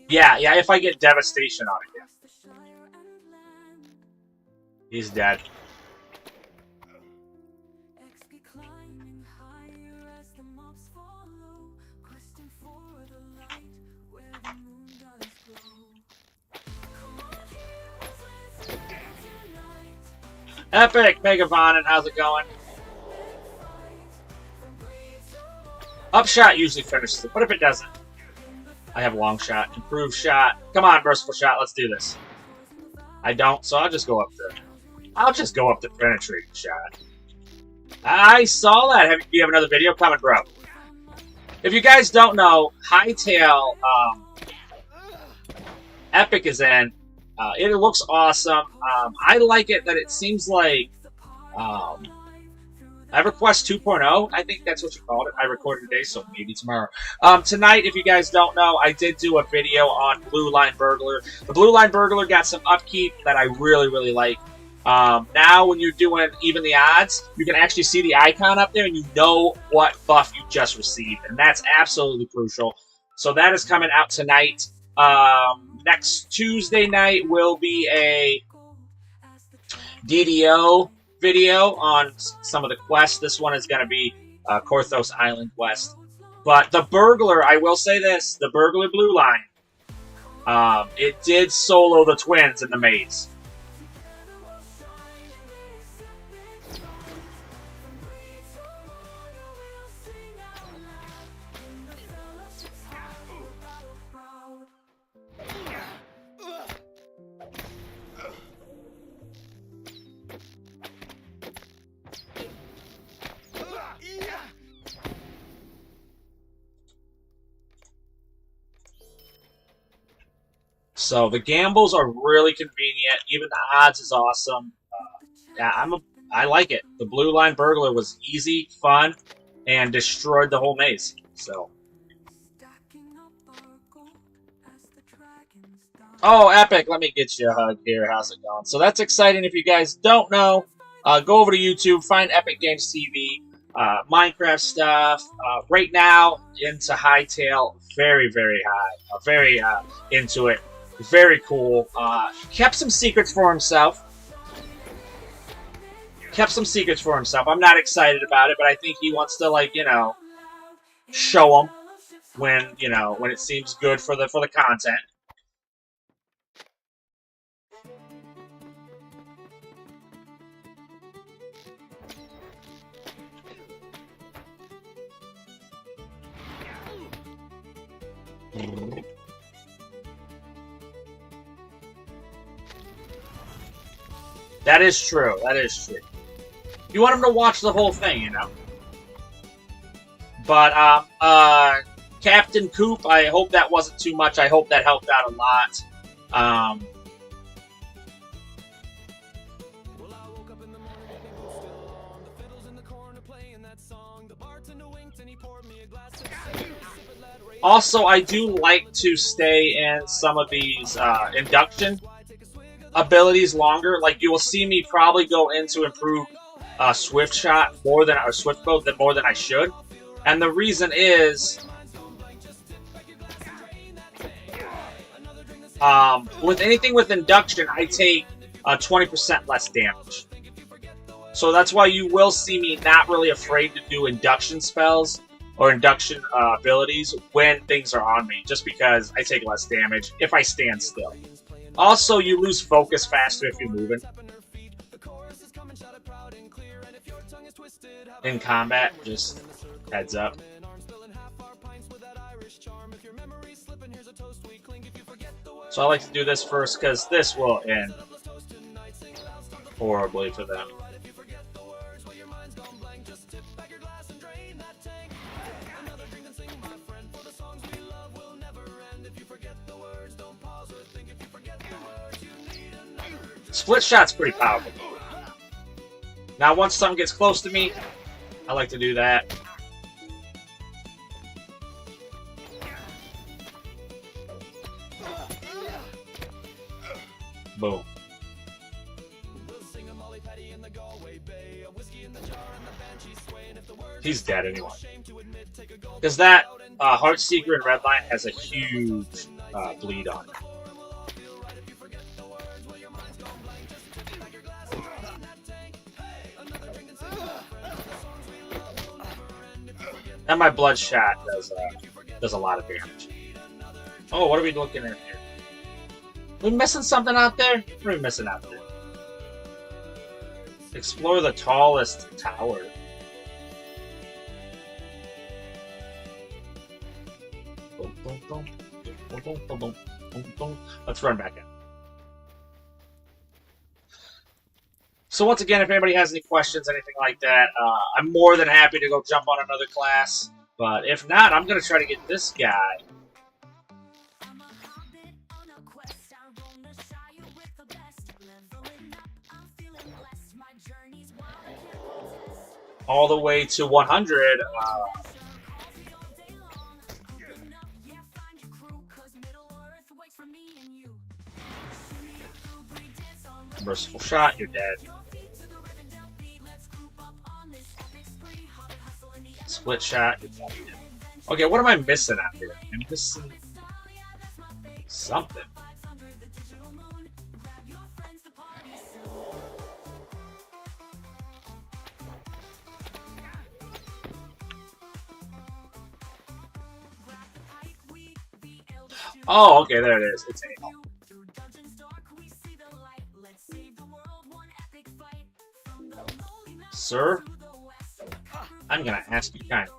Yeah, if I get Devastation on it, yeah. He's dead. Epic, Megavonin, how's it going? Upshot usually finishes it, but if it doesn't, I have Long Shot, Improved Shot. Come on, Merciful Shot, let's do this. I don't, so I'll just go up to Penetrating Shot. I saw that. Do you have another video coming, bro? If you guys don't know, Hightail Epic is in. It looks awesome. I like it that it seems like Everquest 2.0. I think that's what you called it. I recorded today, so maybe tomorrow. Tonight, if you guys don't know, I did do a video on Blue Line Burglar. The Blue Line Burglar got some upkeep that I really, really like. Now, when you're doing even the odds, you can actually see the icon up there, and you know what buff you just received, and that's absolutely crucial. So that is coming out tonight. Next Tuesday night will be a DDO video on some of the quests. This one is going to be Korthos Island quest. But the Burglar, I will say this, the Burglar Blue Line, it did solo the twins in the maze. So the gambles are really convenient. Even the odds is awesome. Yeah, I like it. The Blue Line Burglar was easy, fun, and destroyed the whole maze. So. Oh, Epic! Let me get you a hug here. How's it going? So that's exciting. If you guys don't know, go over to YouTube, find Epic Games TV, Minecraft stuff. Right now, into Hightail, very, very high, very into it. Very cool. Kept some secrets for himself. I'm not excited about it, but I think he wants to, like, you know, show them when, you know, when it seems good for the content. That is true. That is true. You want him to watch the whole thing, you know. But Captain Coop, I hope that wasn't too much. I hope that helped out a lot. Also, I do like to stay in some of these induction abilities longer. Like, you will see me probably go into improved Swift Shot more than, or Swift Boat more than I should. And the reason is, with anything with induction, I take 20% less damage. So that's why you will see me not really afraid to do induction spells or induction abilities when things are on me, just because I take less damage if I stand still. Also, you lose focus faster if you're moving in combat, just heads up. So I like to do this first because this will end horribly for them. Split shot's pretty powerful. Now, once something gets close to me, I like to do that. Boom. He's dead anyway. Because that Heartseeker in Redline has a huge bleed on it. And my Bloodshot does a lot of damage. Oh, what are we looking at here? Are we missing something out there? What are we missing out there? Explore the tallest tower. Let's run back in. So once again, if anybody has any questions, anything like that, I'm more than happy to go jump on another class. But if not, I'm going to try to get this guy. All the way to 100. Merciful shot, you're dead. Split shot, you're dead. Okay, what am I missing out here? I'm missing something. Oh, okay, there it is. It's a Sir, I'm gonna ask you kindly.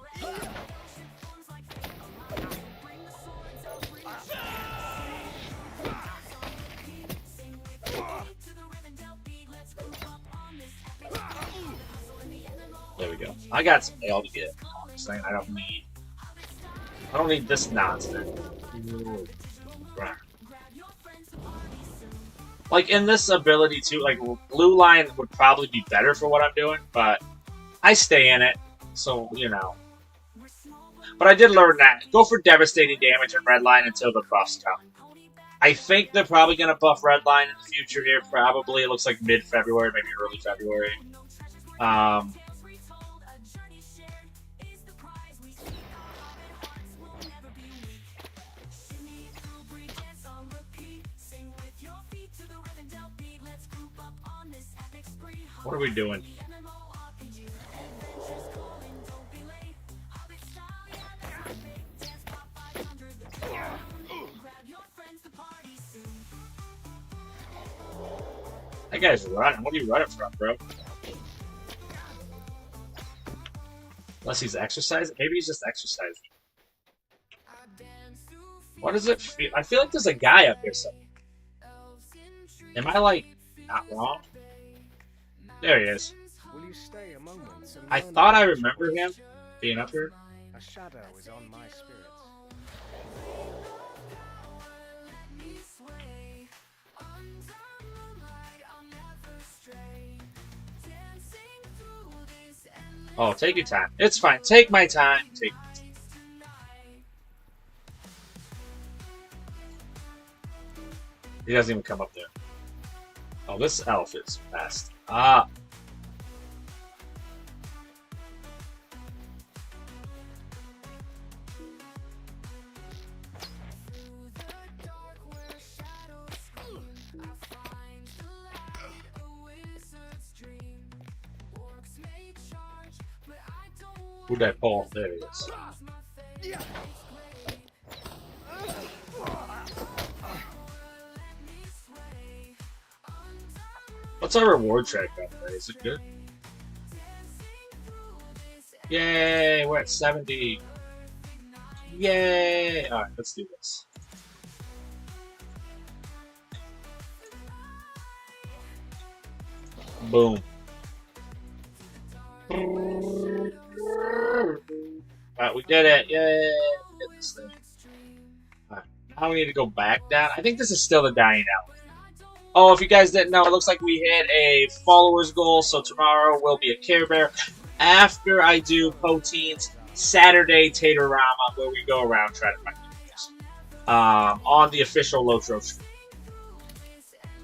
There we go. I got some ale to get. I don't need this nonsense. Like, in this ability, too, like, Blue Line would probably be better for what I'm doing, but I stay in it, so, you know. But I did learn that. Go for devastating damage in Red Line until the buffs come. I think they're probably going to buff Red Line in the future here, probably. It looks like mid-February, maybe early February. What are we doing? That guy's running. What are you running from, bro? Unless he's exercising. Maybe he's just exercising. What does it feel? I feel like there's a guy up here somewhere. Am I, like, not wrong? There he is. Will you stay a moment and I learn thought I about remember him choice? being up here. A shadow is on my spirits. Oh, take your time. It's fine. Take my time. Take. He doesn't even come up there. Oh, this elf is fast. Ah. Who'd I pull? There he is. What's our reward track up there? Is it good? Yay! We're at 70. Yay! Alright, let's do this. Boom. Alright, we did it. Yay! We did this thing. Alright, now we need to go back down. I think this is still the dying hour. Oh, if you guys didn't know, it looks like we hit a followers goal, so tomorrow will be a Care Bear after I do Poteen's Saturday Taterama, where we go around trying to find videos on the official LOTRO stream.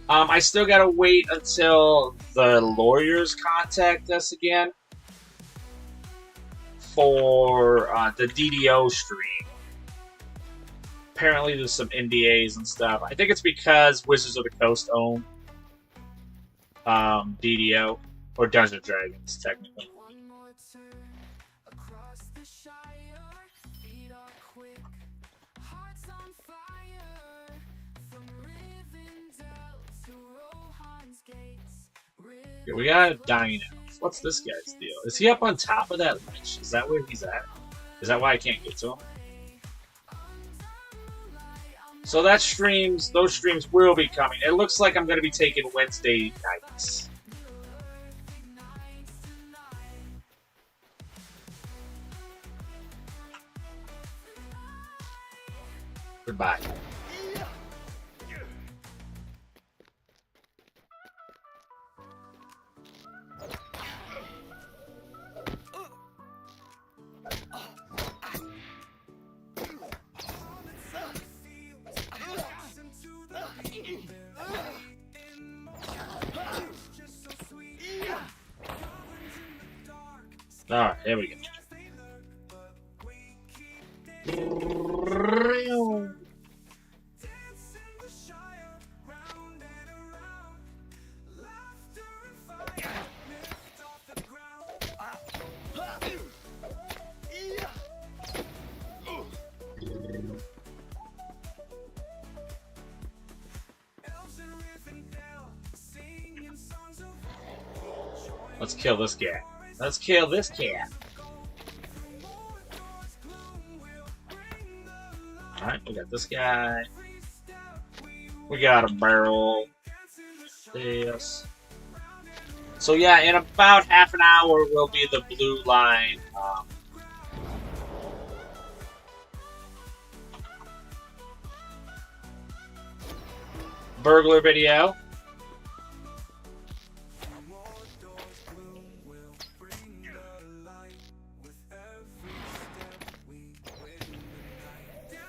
I still gotta wait until the lawyers contact us again for the DDO stream. Apparently there's some NDAs and stuff. I think it's because Wizards of the Coast own DDO, or Dungeons & Dragons, technically. Yeah, we got a dying elf. What's this guy's deal? Is he up on top of that ledge? Is that where he's at? Is that why I can't get to him? So that streams, those streams will be coming. It looks like I'm going to be taking Wednesday nights. Goodbye. Alright, there we go. Let's kill this guy. Let's kill this cat. Alright, we got this guy. We got a barrel. This. So yeah, in about half an hour will be the blue line. Burglar video.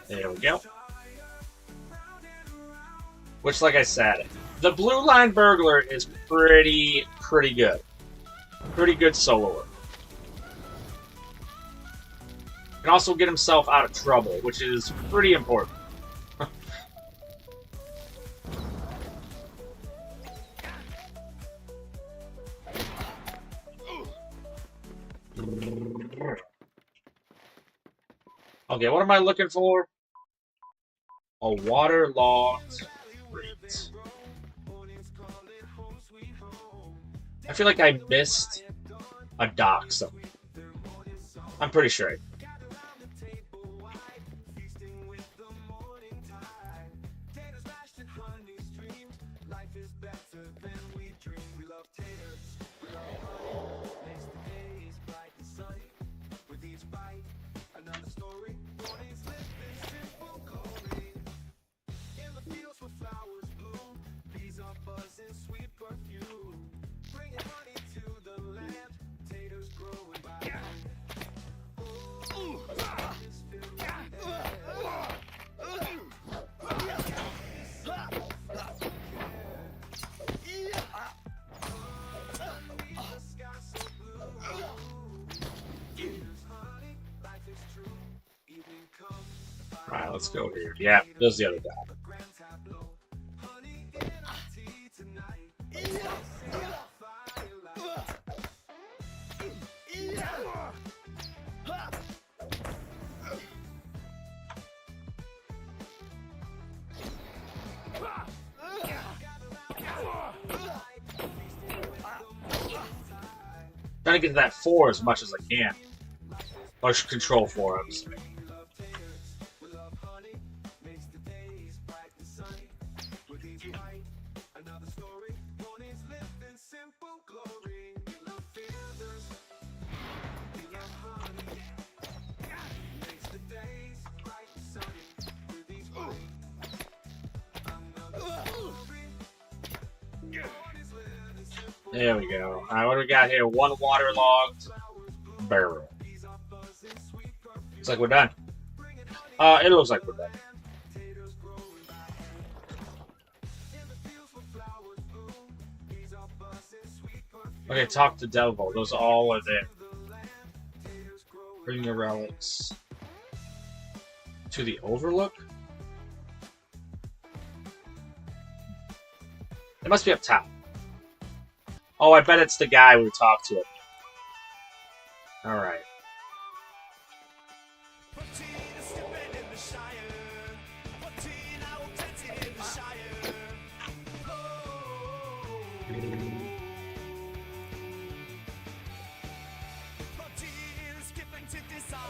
There we go. Which, like I said, the blue line burglar is pretty good. Pretty good soloer. Can also get himself out of trouble, which is pretty important. Okay, what am I looking for? A waterlogged crate. I feel like I missed a dock somewhere. I'm pretty sure I did. Let's go here. Yeah, there's the other guy. Trying to get to that 4 as much as I can. Push control 4, I'm assuming. There we go. Alright, what do we got here? 1 waterlogged barrel. Looks like we're done. It looks like we're done. Okay, talk to Devil. Those all are there. Bring your relics to the Overlook. It must be up top. Oh, I bet it's the guy we talked to. Alright.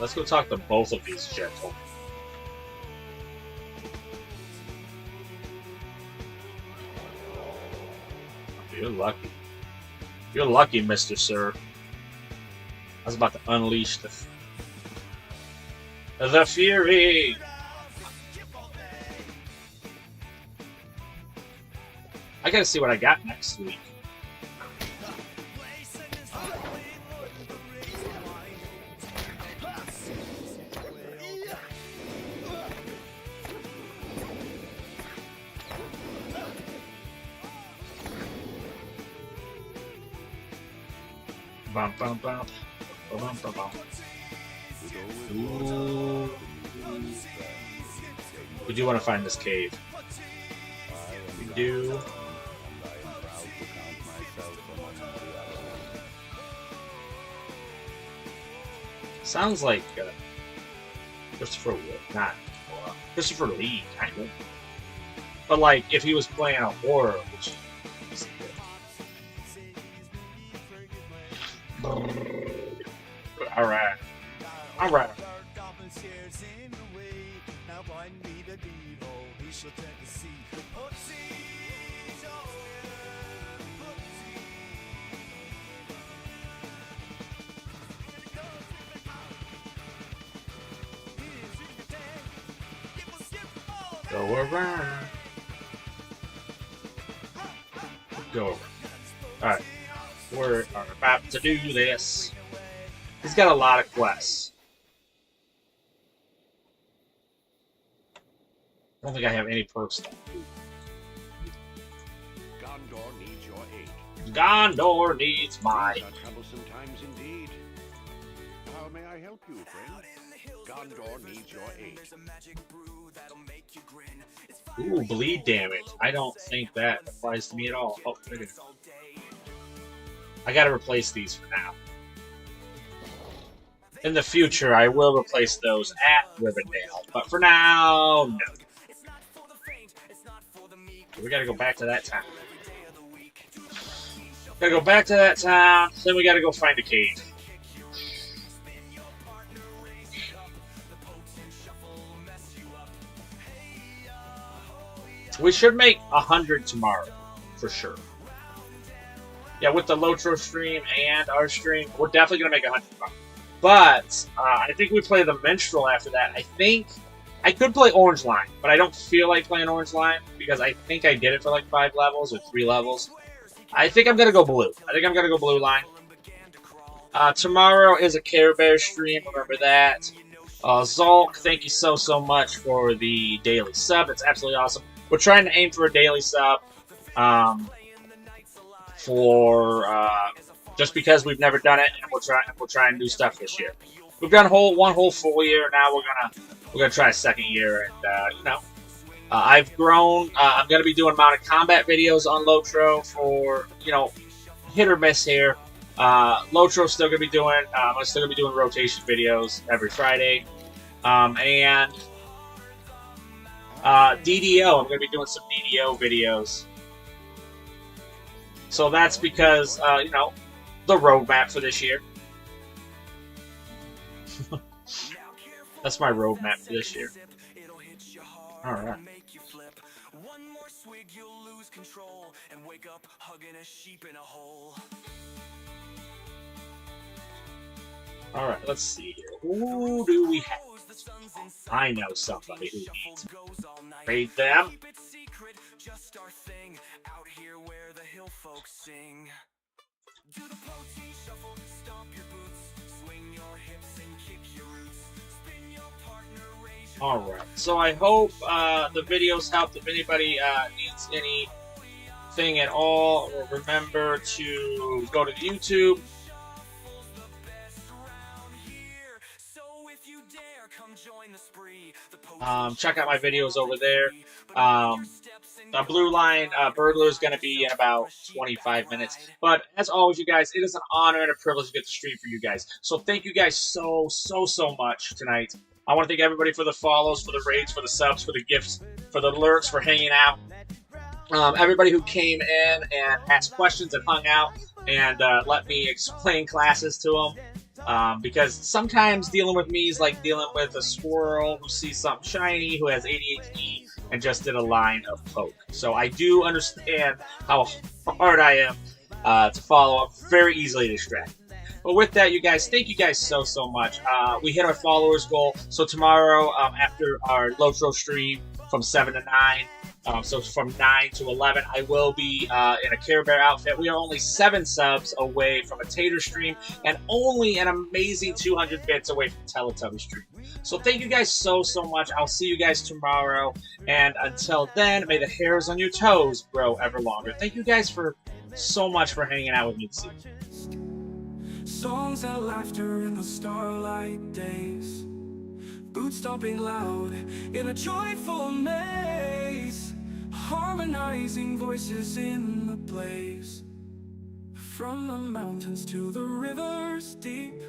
Let's go talk to both of these gentlemen. You're lucky. You're lucky, Mr. Sir. I was about to unleash the fury. I gotta see what I got next week. Bum, bum, bum. Bum, bum, bum. Ooh. We do want to find this cave. We do. Sounds like Christopher Wood, not Christopher Lee, kind of. But like, if he was playing a horror, which is Alright. Alright. Go around. Go around. Alright. We're about to do this. He's got a lot of quests. I don't think I have any perks left. Gondor needs your aid. Gondor needs my. These are troublesome times indeed. How may I help you, friend? Gondor needs your aid. Ooh, bleed damage. I don't think that applies to me at all. Oh, there it is. I gotta replace these for now. In the future, I will replace those at Rivendell, but for now, no. We gotta go back to that town. Gotta go back to that town, then we gotta go find a cave. We should make 100 tomorrow, for sure. Yeah, with the LOTRO stream and our stream, we're definitely gonna make 100 tomorrow. But I think we play the Minstrel after that. I think I could play Orange Line, but I don't feel like playing Orange Line because I think I did it for like 5 levels or 3 levels. I think I'm gonna go blue. I think I'm gonna go blue line. Tomorrow is a Care Bear stream. Remember that. Zolk, thank you so much for the daily sub. It's absolutely awesome. We're trying to aim for a daily sub. Just because we've never done it, and we'll try and do stuff this year. we've done one whole full year. Now we're gonna try a second year, and you know, I've grown. I'm gonna be doing mounted combat videos on LOTRO for, you know, hit or miss here. LOTRO's still gonna be doing. I'm still gonna be doing rotation videos every Friday, and DDO. I'm gonna be doing some DDO videos. So that's because you know, the roadmap for this year. That's my roadmap for this year. All right. One more swig, you'll lose control and wake up hugging a sheep in a hole. All right, let's see here. Who do we have? I know somebody who needs to raid them. Keep it secret, just our thing out here where the hill folks sing. Do the Poteen shuffle, stomp your boots, swing your hips and kick your roots, spin your partner, raise your. All right, so I hope the videos helped. If anybody needs anything at all, remember to go to YouTube. Check out my videos over there. The Blue Line Burglar is going to be in about 25 minutes. But as always, you guys, it is an honor and a privilege to get to stream for you guys. So thank you guys so much tonight. I want to thank everybody for the follows, for the raids, for the subs, for the gifts, for the lurks, for hanging out. Everybody who came in and asked questions and hung out and let me explain classes to them. Because sometimes dealing with me is like dealing with a squirrel who sees something shiny, who has ADHD, and just did a line of poke. So I do understand how hard I am to follow up, very easily distracted. But with that, you guys, thank you guys so much. We hit our followers goal. So tomorrow, after our LOTRO stream from 7 to 9, so from 9 to 11, I will be in a Care Bear outfit. We are only 7 subs away from a Tater stream and only an amazing 200 bits away from Teletubby stream. So thank you guys so much. I'll see you guys tomorrow. And until then, may the hairs on your toes grow ever longer. Thank you guys so much for hanging out with me this evening. Songs and laughter in the starlight days, boots stomping loud in a joyful maze, harmonizing voices in the blaze. From the mountains to the rivers deep,